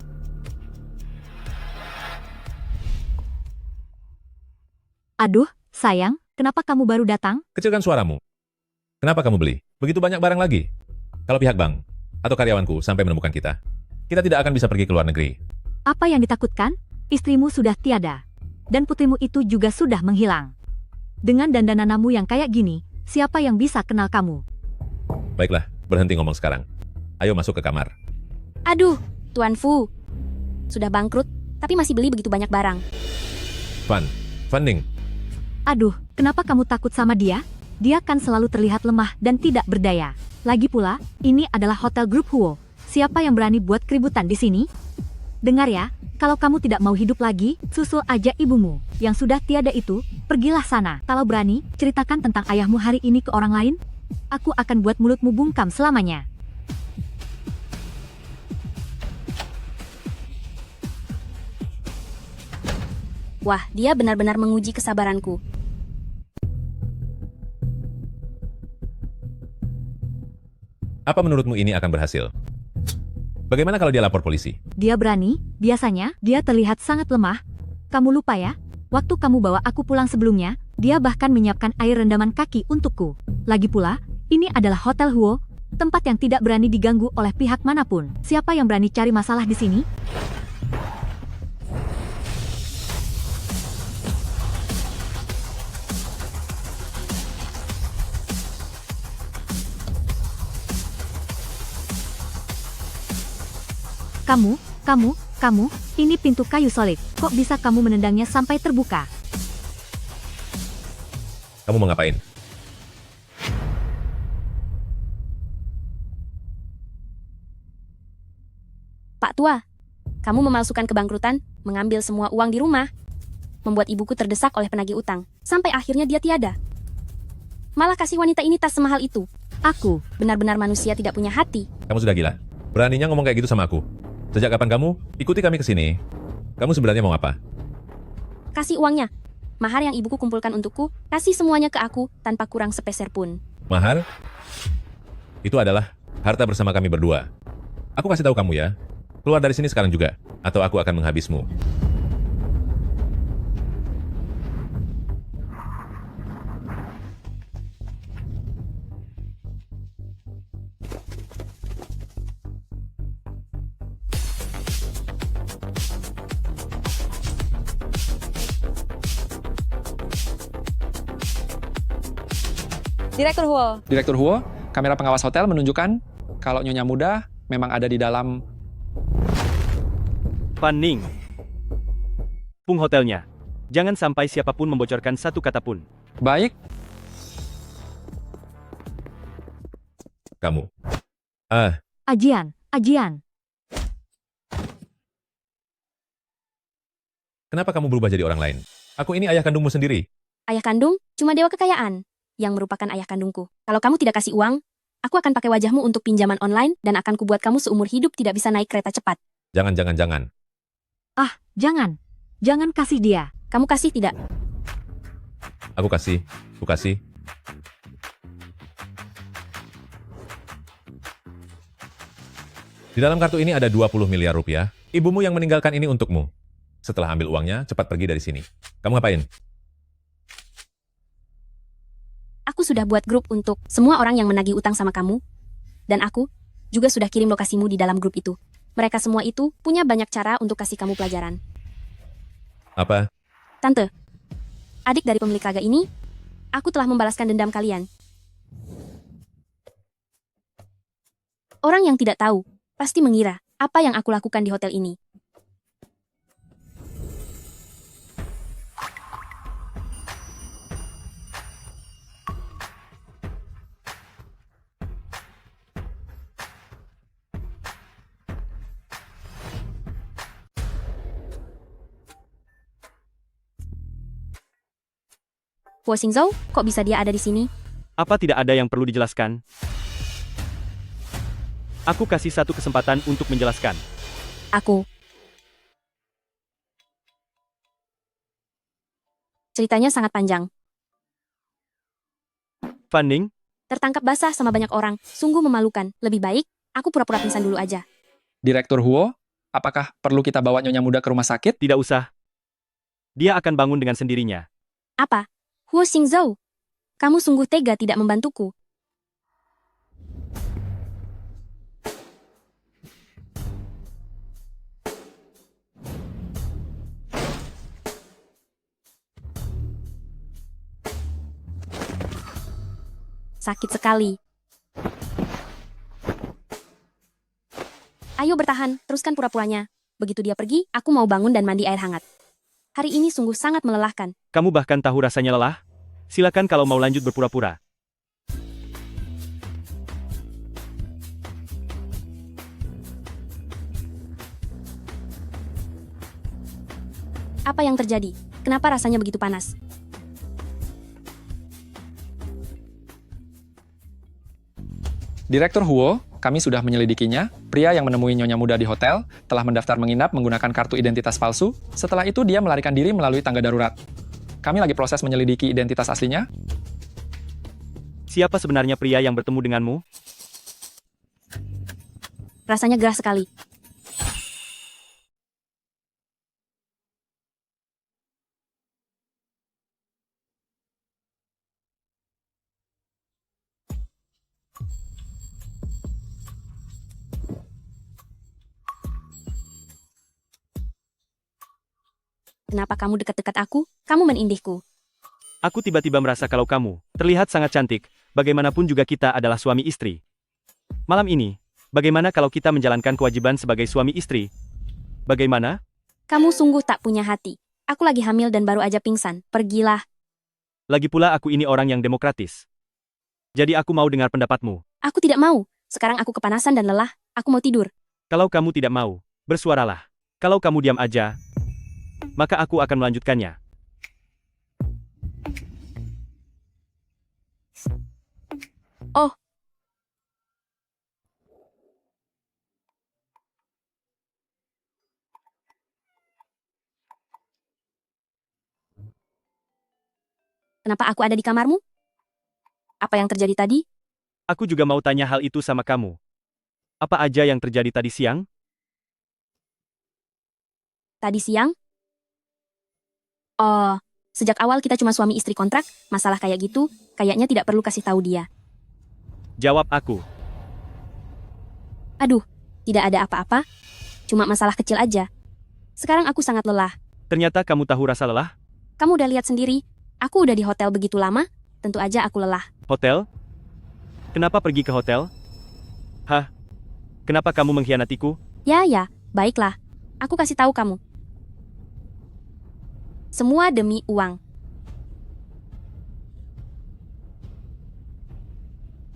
Aduh, sayang, kenapa kamu baru datang? Kecilkan suaramu. Kenapa kamu beli? Begitu banyak barang lagi. Kalau pihak bank atau karyawanku sampai menemukan kita tidak akan bisa pergi ke luar negeri. Apa yang ditakutkan? Istrimu sudah tiada. Dan putrimu itu juga sudah menghilang. Dengan dandananmu yang kayak gini, siapa yang bisa kenal kamu? Baiklah, berhenti ngomong sekarang. Ayo masuk ke kamar. Aduh, Tuan Fu. Sudah bangkrut, tapi masih beli begitu banyak barang. Fanning. Aduh, kenapa kamu takut sama dia? Dia kan selalu terlihat lemah dan tidak berdaya. Lagi pula, ini adalah hotel grup Huo. Siapa yang berani buat keributan di sini? Dengar ya, Kalau kamu tidak mau hidup lagi, susul aja ibumu. Yang sudah tiada itu, pergilah sana. Kalau berani, ceritakan tentang ayahmu hari ini ke orang lain. Aku akan buat mulutmu bungkam selamanya. Wah, dia benar-benar menguji kesabaranku. Apa menurutmu ini akan berhasil? Bagaimana kalau dia lapor polisi? Dia berani, biasanya, dia terlihat sangat lemah. Kamu lupa ya? Waktu kamu bawa aku pulang sebelumnya, dia bahkan menyiapkan air rendaman kaki untukku. Lagi pula, ini adalah Hotel Huo, tempat yang tidak berani diganggu oleh pihak manapun. Siapa yang berani cari masalah di sini? Kamu, ini pintu kayu solid. Kok bisa kamu menendangnya sampai terbuka? Kamu mau ngapain? Pak Tua, kamu memalsukan kebangkrutan, mengambil semua uang di rumah, membuat ibuku terdesak oleh penagih utang, sampai akhirnya dia tiada. Malah kasih wanita ini tas semahal itu. Aku, benar-benar manusia tidak punya hati. Kamu sudah gila. Beraninya ngomong kayak gitu sama aku. Sejak kapan kamu ikuti kami ke sini? Kamu sebenarnya mau apa? Kasih uangnya. Mahar yang ibuku kumpulkan untukku, kasih semuanya ke aku tanpa kurang sepeser pun. Mahar? Itu adalah harta bersama kami berdua. Aku kasih tahu kamu ya. Keluar dari sini sekarang juga, atau aku akan menghabismu. Direktur Huo, kamera pengawas hotel menunjukkan kalau Nyonya Muda memang ada di dalam. Fan Ning. Pung hotelnya. Jangan sampai siapapun membocorkan satu kata pun. Baik. Kamu. Ajian. Kenapa kamu berubah jadi orang lain? Aku ini ayah kandungmu sendiri. Ayah kandung cuma dewa kekayaan, yang merupakan ayah kandungku. Kalau kamu tidak kasih uang, aku akan pakai wajahmu untuk pinjaman online dan akan kubuat kamu seumur hidup tidak bisa naik kereta cepat. Jangan. Jangan kasih dia. Kamu kasih tidak? Aku kasih. Di dalam kartu ini ada 20 miliar rupiah. Ibumu yang meninggalkan ini untukmu. Setelah ambil uangnya, cepat pergi dari sini. Kamu ngapain? Aku sudah buat grup untuk semua orang yang menagih utang sama kamu. Dan aku juga sudah kirim lokasimu di dalam grup itu. Mereka semua itu punya banyak cara untuk kasih kamu pelajaran. Apa? Tante, adik dari pemilik laga ini, aku telah membalaskan dendam kalian. Orang yang tidak tahu, pasti mengira apa yang aku lakukan di hotel ini. Huo Xingzhou, kok bisa dia ada di sini? Apa tidak ada yang perlu dijelaskan? Aku kasih satu kesempatan untuk menjelaskan. Ceritanya sangat panjang. Fan Ning, Tertangkap basah sama banyak orang, sungguh memalukan. Lebih baik, aku pura-pura pingsan dulu aja. Direktur Huo, apakah perlu kita bawa Nyonya Muda ke rumah sakit? tidak usah. Dia akan bangun dengan sendirinya. Apa? Huo Xingzhou, kamu sungguh tega tidak membantuku. Sakit sekali. Ayo bertahan, teruskan pura-puranya. Begitu dia pergi, aku mau bangun dan mandi air hangat. Hari ini sungguh sangat melelahkan. Kamu bahkan tahu rasanya lelah? Silakan kalau mau lanjut berpura-pura. Apa yang terjadi? Kenapa rasanya begitu panas? Direktur Huo, kami sudah menyelidikinya. Pria yang menemui Nyonya Muda di hotel telah mendaftar menginap menggunakan kartu identitas palsu. Setelah itu dia melarikan diri melalui tangga darurat. Kami lagi proses menyelidiki identitas aslinya. Siapa sebenarnya pria yang bertemu denganmu? Rasanya gerah sekali. Kenapa kamu dekat-dekat aku? Kamu menindihku. Aku tiba-tiba merasa kalau kamu terlihat sangat cantik, bagaimanapun juga kita adalah suami istri. Malam ini, bagaimana kalau kita menjalankan kewajiban sebagai suami istri? Bagaimana? Kamu sungguh tak punya hati. Aku lagi hamil dan baru aja pingsan. Pergilah. Lagi pula aku ini orang yang demokratis. Jadi aku mau dengar pendapatmu. Aku tidak mau. Sekarang aku kepanasan dan lelah. Aku mau tidur. Kalau kamu tidak mau, bersuaralah. Kalau kamu diam aja, maka aku akan melanjutkannya. Oh. Kenapa aku ada di kamarmu? Apa yang terjadi tadi? Aku juga mau tanya hal itu sama kamu. Apa aja yang terjadi tadi siang? Tadi siang? Oh, sejak awal kita cuma suami istri kontrak, masalah kayak gitu, kayaknya tidak perlu kasih tahu dia. Jawab aku. Aduh, tidak ada apa-apa. Cuma masalah kecil aja. Sekarang aku sangat lelah. Ternyata kamu tahu rasa lelah? Kamu udah lihat sendiri, aku udah di hotel begitu lama, tentu aja aku lelah. Hotel? Kenapa pergi ke hotel? Hah? Kenapa kamu mengkhianatiku? Ya, baiklah. Aku kasih tahu kamu. Semua demi uang.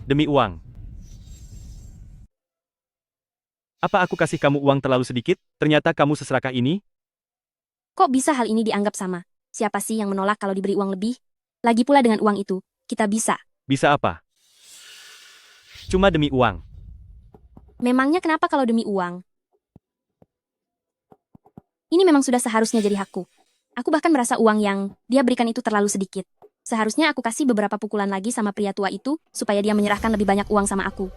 Demi uang. Apa aku kasih kamu uang terlalu sedikit? Ternyata kamu seserakah ini? Kok bisa hal ini dianggap sama? Siapa sih yang menolak kalau diberi uang lebih? Lagi pula dengan uang itu, kita bisa. Bisa apa? Cuma demi uang. Memangnya kenapa kalau demi uang? Ini memang sudah seharusnya jadi hakku. Aku bahkan merasa uang yang dia berikan itu terlalu sedikit. Seharusnya aku kasih beberapa pukulan lagi sama pria tua itu, supaya dia menyerahkan lebih banyak uang sama aku.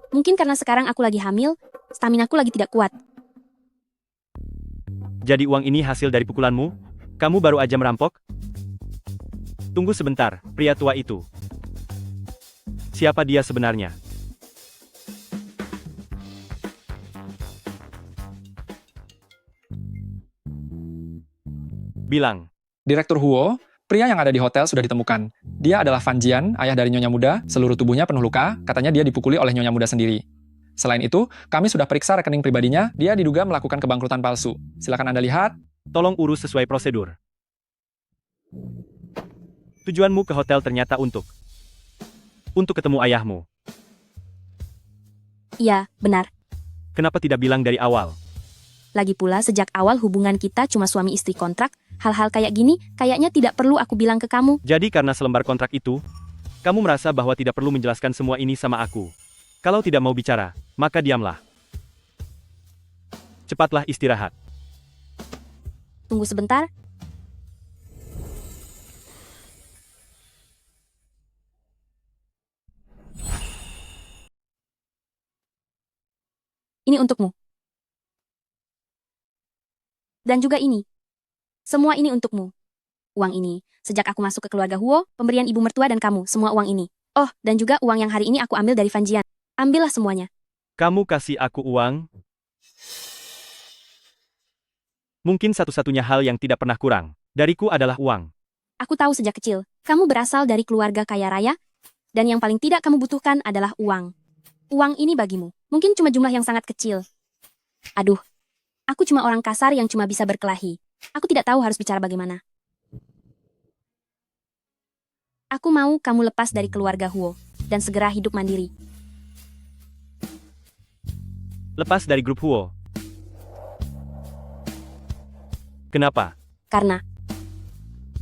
Mungkin karena sekarang aku lagi hamil, staminaku lagi tidak kuat. Jadi uang ini hasil dari pukulanmu? Kamu baru aja merampok? Tunggu sebentar, pria tua itu. Siapa dia sebenarnya? Bilang. Direktur Huo, pria yang ada di hotel sudah ditemukan. Dia adalah Fan Jian, ayah dari Nyonya Muda, seluruh tubuhnya penuh luka, katanya dia dipukuli oleh Nyonya Muda sendiri. Selain itu, kami sudah periksa rekening pribadinya, dia diduga melakukan kebangkrutan palsu. Silakan Anda lihat. Tolong urus sesuai prosedur. Tujuanmu ke hotel ternyata untuk ketemu ayahmu. Iya, benar. Kenapa tidak bilang dari awal? Lagi pula sejak awal hubungan kita cuma suami istri kontrak, hal-hal kayak gini kayaknya tidak perlu aku bilang ke kamu. Jadi karena selembar kontrak itu, kamu merasa bahwa tidak perlu menjelaskan semua ini sama aku. Kalau tidak mau bicara, maka diamlah. Cepatlah istirahat. Tunggu sebentar. Ini untukmu. Dan juga ini. Semua ini untukmu. Uang ini, sejak aku masuk ke keluarga Huo, pemberian ibu mertua dan kamu, semua uang ini. Oh, dan juga uang yang hari ini aku ambil dari Fan Jian. Ambillah semuanya. Kamu kasih aku uang? Mungkin satu-satunya hal yang tidak pernah kurang dariku adalah uang. Aku tahu sejak kecil, kamu berasal dari keluarga kaya raya, dan yang paling tidak kamu butuhkan adalah uang. Uang ini bagimu, mungkin cuma jumlah yang sangat kecil. Aduh, aku cuma orang kasar yang cuma bisa berkelahi. Aku tidak tahu harus bicara bagaimana. Aku mau kamu lepas dari keluarga Huo, dan segera hidup mandiri. Lepas dari grup Huo. Kenapa? Karena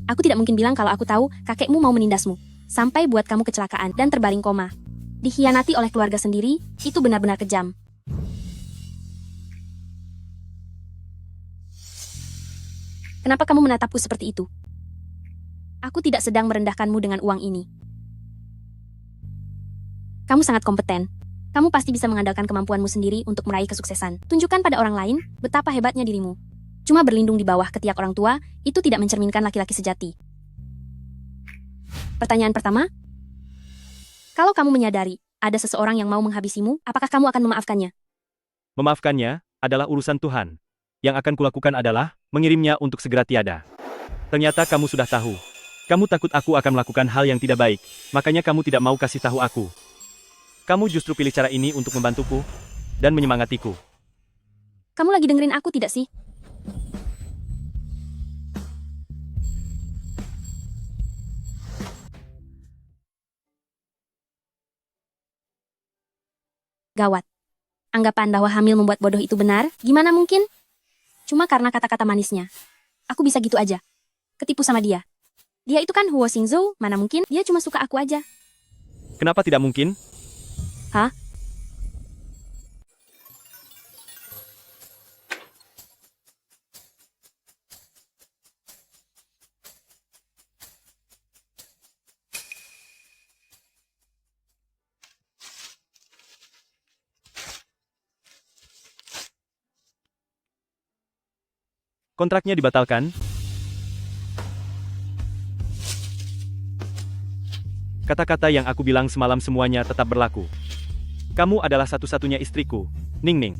aku tidak mungkin bilang kalau aku tahu kakekmu mau menindasmu, sampai buat kamu kecelakaan dan terbaring koma. Dikhianati oleh keluarga sendiri, itu benar-benar kejam. Kenapa kamu menatapku seperti itu? Aku tidak sedang merendahkanmu dengan uang ini. Kamu sangat kompeten. Kamu pasti bisa mengandalkan kemampuanmu sendiri untuk meraih kesuksesan. Tunjukkan pada orang lain betapa hebatnya dirimu. Cuma berlindung di bawah ketiak orang tua, itu tidak mencerminkan laki-laki sejati. Pertanyaan pertama, kalau kamu menyadari ada seseorang yang mau menghabisimu, apakah kamu akan memaafkannya? Memaafkannya adalah urusan Tuhan. Yang akan kulakukan adalah mengirimnya untuk segera tiada. Ternyata kamu sudah tahu. Kamu takut aku akan melakukan hal yang tidak baik, makanya kamu tidak mau kasih tahu aku. Kamu justru pilih cara ini untuk membantuku dan menyemangatiku. Kamu lagi dengerin aku tidak sih? Gawat. Anggapan bahwa hamil membuat bodoh itu benar, gimana mungkin? Cuma karena kata-kata manisnya. Aku bisa gitu aja. Ketipu sama dia. Dia itu kan Huo Xingzhou, mana mungkin dia cuma suka aku aja. Kenapa tidak mungkin? Hah? Kontraknya dibatalkan? Kata-kata yang aku bilang semalam semuanya tetap berlaku. Kamu adalah satu-satunya istriku, Ning Ning.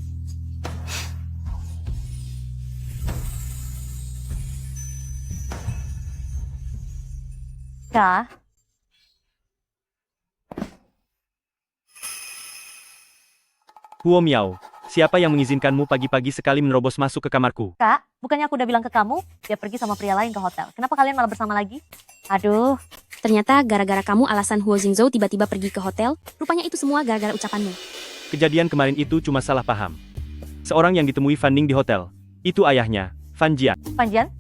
Kak, Huo Miao, siapa yang mengizinkanmu pagi-pagi sekali menerobos masuk ke kamarku? Kak, bukannya aku udah bilang ke kamu, dia pergi sama pria lain ke hotel. Kenapa kalian malah bersama lagi? Aduh, ternyata gara-gara kamu alasan Huo Xingzhou tiba-tiba pergi ke hotel, rupanya itu semua gara-gara ucapanmu. Kejadian kemarin itu cuma salah paham. Seorang yang ditemui Fan Ning di hotel, itu ayahnya, Fan Jian. Panjian?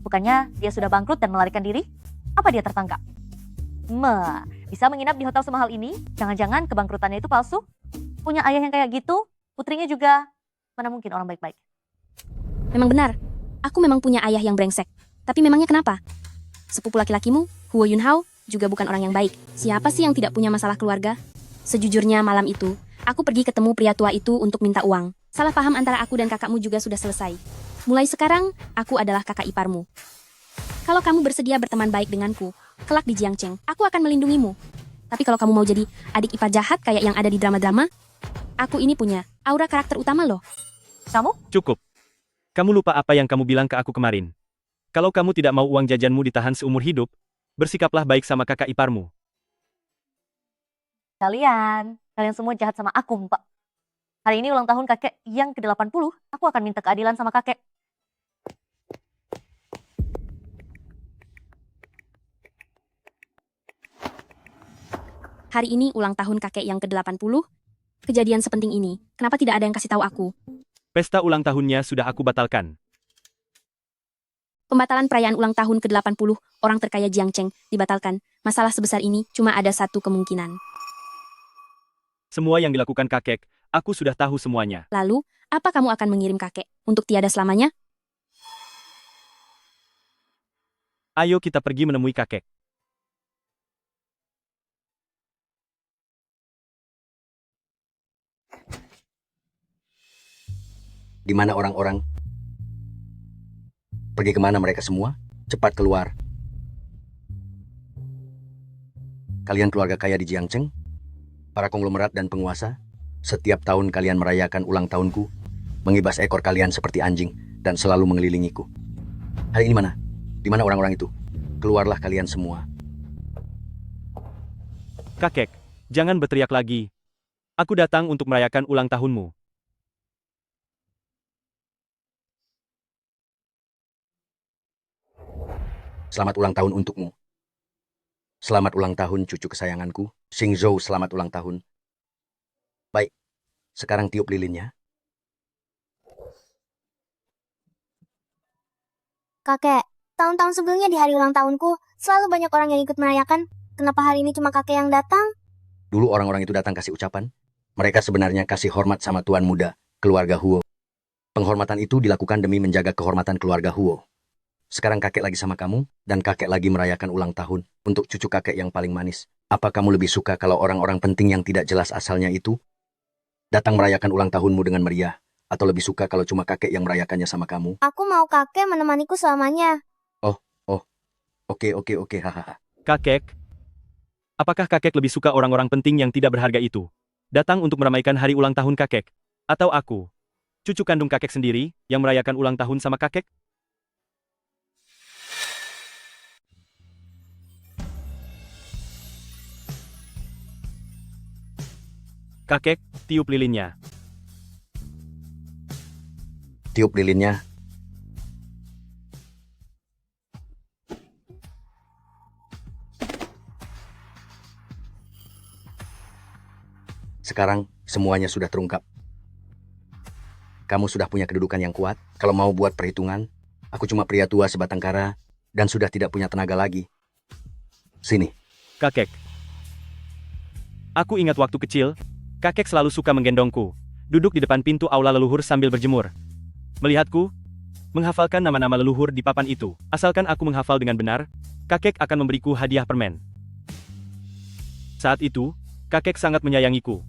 Bukannya dia sudah bangkrut dan melarikan diri? Apa dia tertangkap? Bisa menginap di hotel semahal ini? Jangan-jangan kebangkrutannya itu palsu? Punya ayah yang kayak gitu, putrinya juga. Mana mungkin orang baik-baik? Memang benar, aku memang punya ayah yang brengsek. Tapi memangnya kenapa? Sepupu laki-lakimu, Huo Yunhao, juga bukan orang yang baik. Siapa sih yang tidak punya masalah keluarga? Sejujurnya malam itu, aku pergi ketemu pria tua itu untuk minta uang. Salah paham antara aku dan kakakmu juga sudah selesai. Mulai sekarang, aku adalah kakak iparmu. Kalau kamu bersedia berteman baik denganku, kelak di Jiangcheng, aku akan melindungimu. Tapi kalau kamu mau jadi adik ipar jahat kayak yang ada di drama-drama, aku ini punya aura karakter utama loh. Kamu? Cukup. Kamu lupa apa yang kamu bilang ke aku kemarin. Kalau kamu tidak mau uang jajanmu ditahan seumur hidup, bersikaplah baik sama kakak iparmu. Kalian semua jahat sama aku, Mbak. Hari ini ulang tahun kakek yang ke-80, aku akan minta keadilan sama kakek. Hari ini ulang tahun kakek yang ke-80. Kejadian sepenting ini, kenapa tidak ada yang kasih tahu aku? Pesta ulang tahunnya sudah aku batalkan. Pembatalan perayaan ulang tahun ke-80 orang terkaya Jiangcheng dibatalkan. Masalah sebesar ini cuma ada satu kemungkinan. Semua yang dilakukan kakek, aku sudah tahu semuanya. Lalu, apa kamu akan mengirim kakek untuk tiada selamanya? Ayo kita pergi menemui kakek. Di mana orang-orang? Pergi kemana mereka semua? Cepat keluar. Kalian keluarga kaya di Jiangcheng? Para konglomerat dan penguasa? Setiap tahun kalian merayakan ulang tahunku, mengibas ekor kalian seperti anjing, dan selalu mengelilingiku. Hari ini mana? Di mana orang-orang itu? Keluarlah kalian semua. Kakek, jangan berteriak lagi. Aku datang untuk merayakan ulang tahunmu. Selamat ulang tahun untukmu. Selamat ulang tahun cucu kesayanganku, Xingzhou, selamat ulang tahun. Baik, sekarang tiup lilinnya. Kakek, tahun-tahun sebelumnya di hari ulang tahunku, selalu banyak orang yang ikut merayakan. Kenapa hari ini cuma kakek yang datang? Dulu orang-orang itu datang kasih ucapan. Mereka sebenarnya kasih hormat sama tuan muda, keluarga Huo. Penghormatan itu dilakukan demi menjaga kehormatan keluarga Huo. Sekarang kakek lagi sama kamu, dan kakek lagi merayakan ulang tahun untuk cucu kakek yang paling manis. Apa kamu lebih suka kalau orang-orang penting yang tidak jelas asalnya itu datang merayakan ulang tahunmu dengan meriah? Atau lebih suka kalau cuma kakek yang merayakannya sama kamu? Aku mau kakek menemaniku selamanya. Oke, hahaha. Kakek, apakah kakek lebih suka orang-orang penting yang tidak berharga itu datang untuk meramaikan hari ulang tahun kakek? Atau aku, cucu kandung kakek sendiri, yang merayakan ulang tahun sama kakek? Kakek, tiup lilinnya. Tiup lilinnya. Sekarang, semuanya sudah terungkap. Kamu sudah punya kedudukan yang kuat. Kalau mau buat perhitungan, aku cuma pria tua sebatang kara, dan sudah tidak punya tenaga lagi. Sini. Kakek. Aku ingat waktu kecil, kakek selalu suka menggendongku, duduk di depan pintu aula leluhur sambil berjemur. Melihatku, menghafalkan nama-nama leluhur di papan itu. Asalkan aku menghafal dengan benar, kakek akan memberiku hadiah permen. Saat itu, kakek sangat menyayangiku.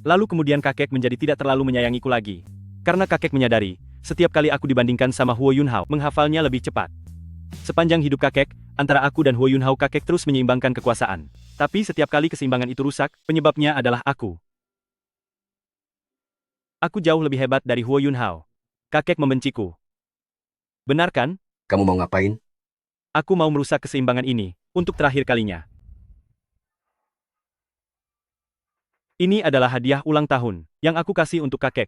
Lalu kemudian kakek menjadi tidak terlalu menyayangiku lagi. Karena kakek menyadari, setiap kali aku dibandingkan sama Huo Yunhao, menghafalnya lebih cepat. Sepanjang hidup kakek, antara aku dan Huo Yunhao kakek terus menyeimbangkan kekuasaan. Tapi setiap kali keseimbangan itu rusak, penyebabnya adalah aku. Aku jauh lebih hebat dari Huo Yunhao. Kakek membenciku. Benar kan? Kamu mau ngapain? Aku mau merusak keseimbangan ini, untuk terakhir kalinya. Ini adalah hadiah ulang tahun, yang aku kasih untuk kakek.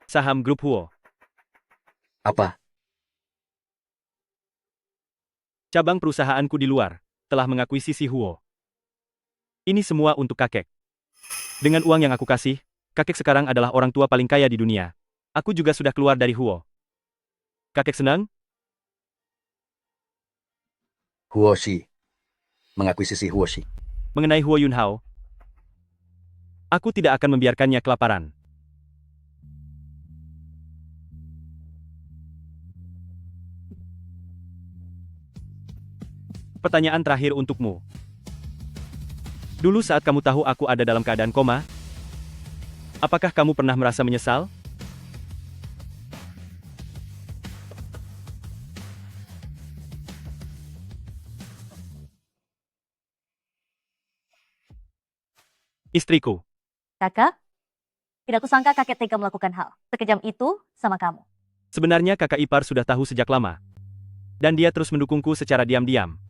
Saham grup Huo. Apa? Cabang perusahaanku di luar, telah mengakuisisi Huo. Ini semua untuk kakek. Dengan uang yang aku kasih, kakek sekarang adalah orang tua paling kaya di dunia. Aku juga sudah keluar dari Huo. Kakek senang? Huo Shi. Mengakuisisi Huo Shi. Mengenai Huo Yunhao, aku tidak akan membiarkannya kelaparan. Pertanyaan terakhir untukmu. Dulu saat kamu tahu aku ada dalam keadaan koma, apakah kamu pernah merasa menyesal? Istriku. Kakak, tidak kusangka kakek tega melakukan hal sekejam itu sama kamu. Sebenarnya kakak ipar sudah tahu sejak lama. Dan dia terus mendukungku secara diam-diam.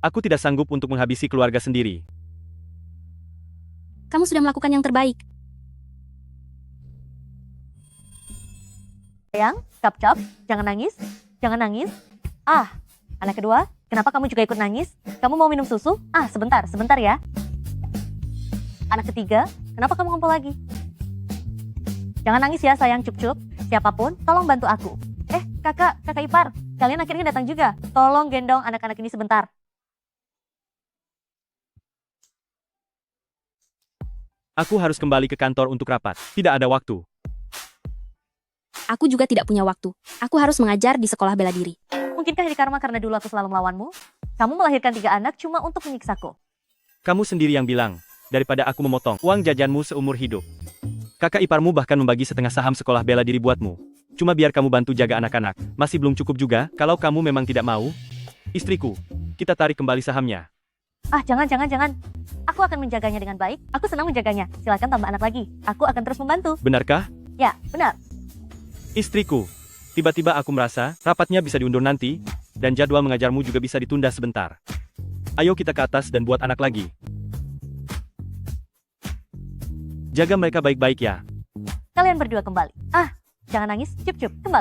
Aku tidak sanggup untuk menghabisi keluarga sendiri. Kamu sudah melakukan yang terbaik. Sayang, cap-cap, jangan nangis, jangan nangis. Anak kedua, kenapa kamu juga ikut nangis? Kamu mau minum susu? Sebentar ya. Anak ketiga, kenapa kamu ngumpul lagi? Jangan nangis ya sayang, cup-cup. Siapapun, tolong bantu aku. Kakak ipar, kalian akhirnya datang juga. Tolong gendong anak-anak ini sebentar. Aku harus kembali ke kantor untuk rapat. Tidak ada waktu. Aku juga tidak punya waktu. Aku harus mengajar di sekolah bela diri. Mungkinkah ini karma karena dulu aku selalu melawanmu? Kamu melahirkan 3 anak cuma untuk menyiksaku. Kamu sendiri yang bilang, daripada aku memotong uang jajanmu seumur hidup. Kakak iparmu bahkan membagi setengah saham sekolah bela diri buatmu. Cuma biar kamu bantu jaga anak-anak. Masih belum cukup juga, kalau kamu memang tidak mau. Istriku, kita tarik kembali sahamnya. Jangan. Aku akan menjaganya dengan baik. Aku senang menjaganya. Silakan tambah anak lagi. Aku akan terus membantu. Benarkah? Ya, benar. Istriku, tiba-tiba aku merasa rapatnya bisa diundur nanti, dan jadwal mengajarmu juga bisa ditunda sebentar. Ayo kita ke atas dan buat anak lagi. Jaga mereka baik-baik ya. Kalian berdua kembali. Jangan nangis, cup-cup, kembali.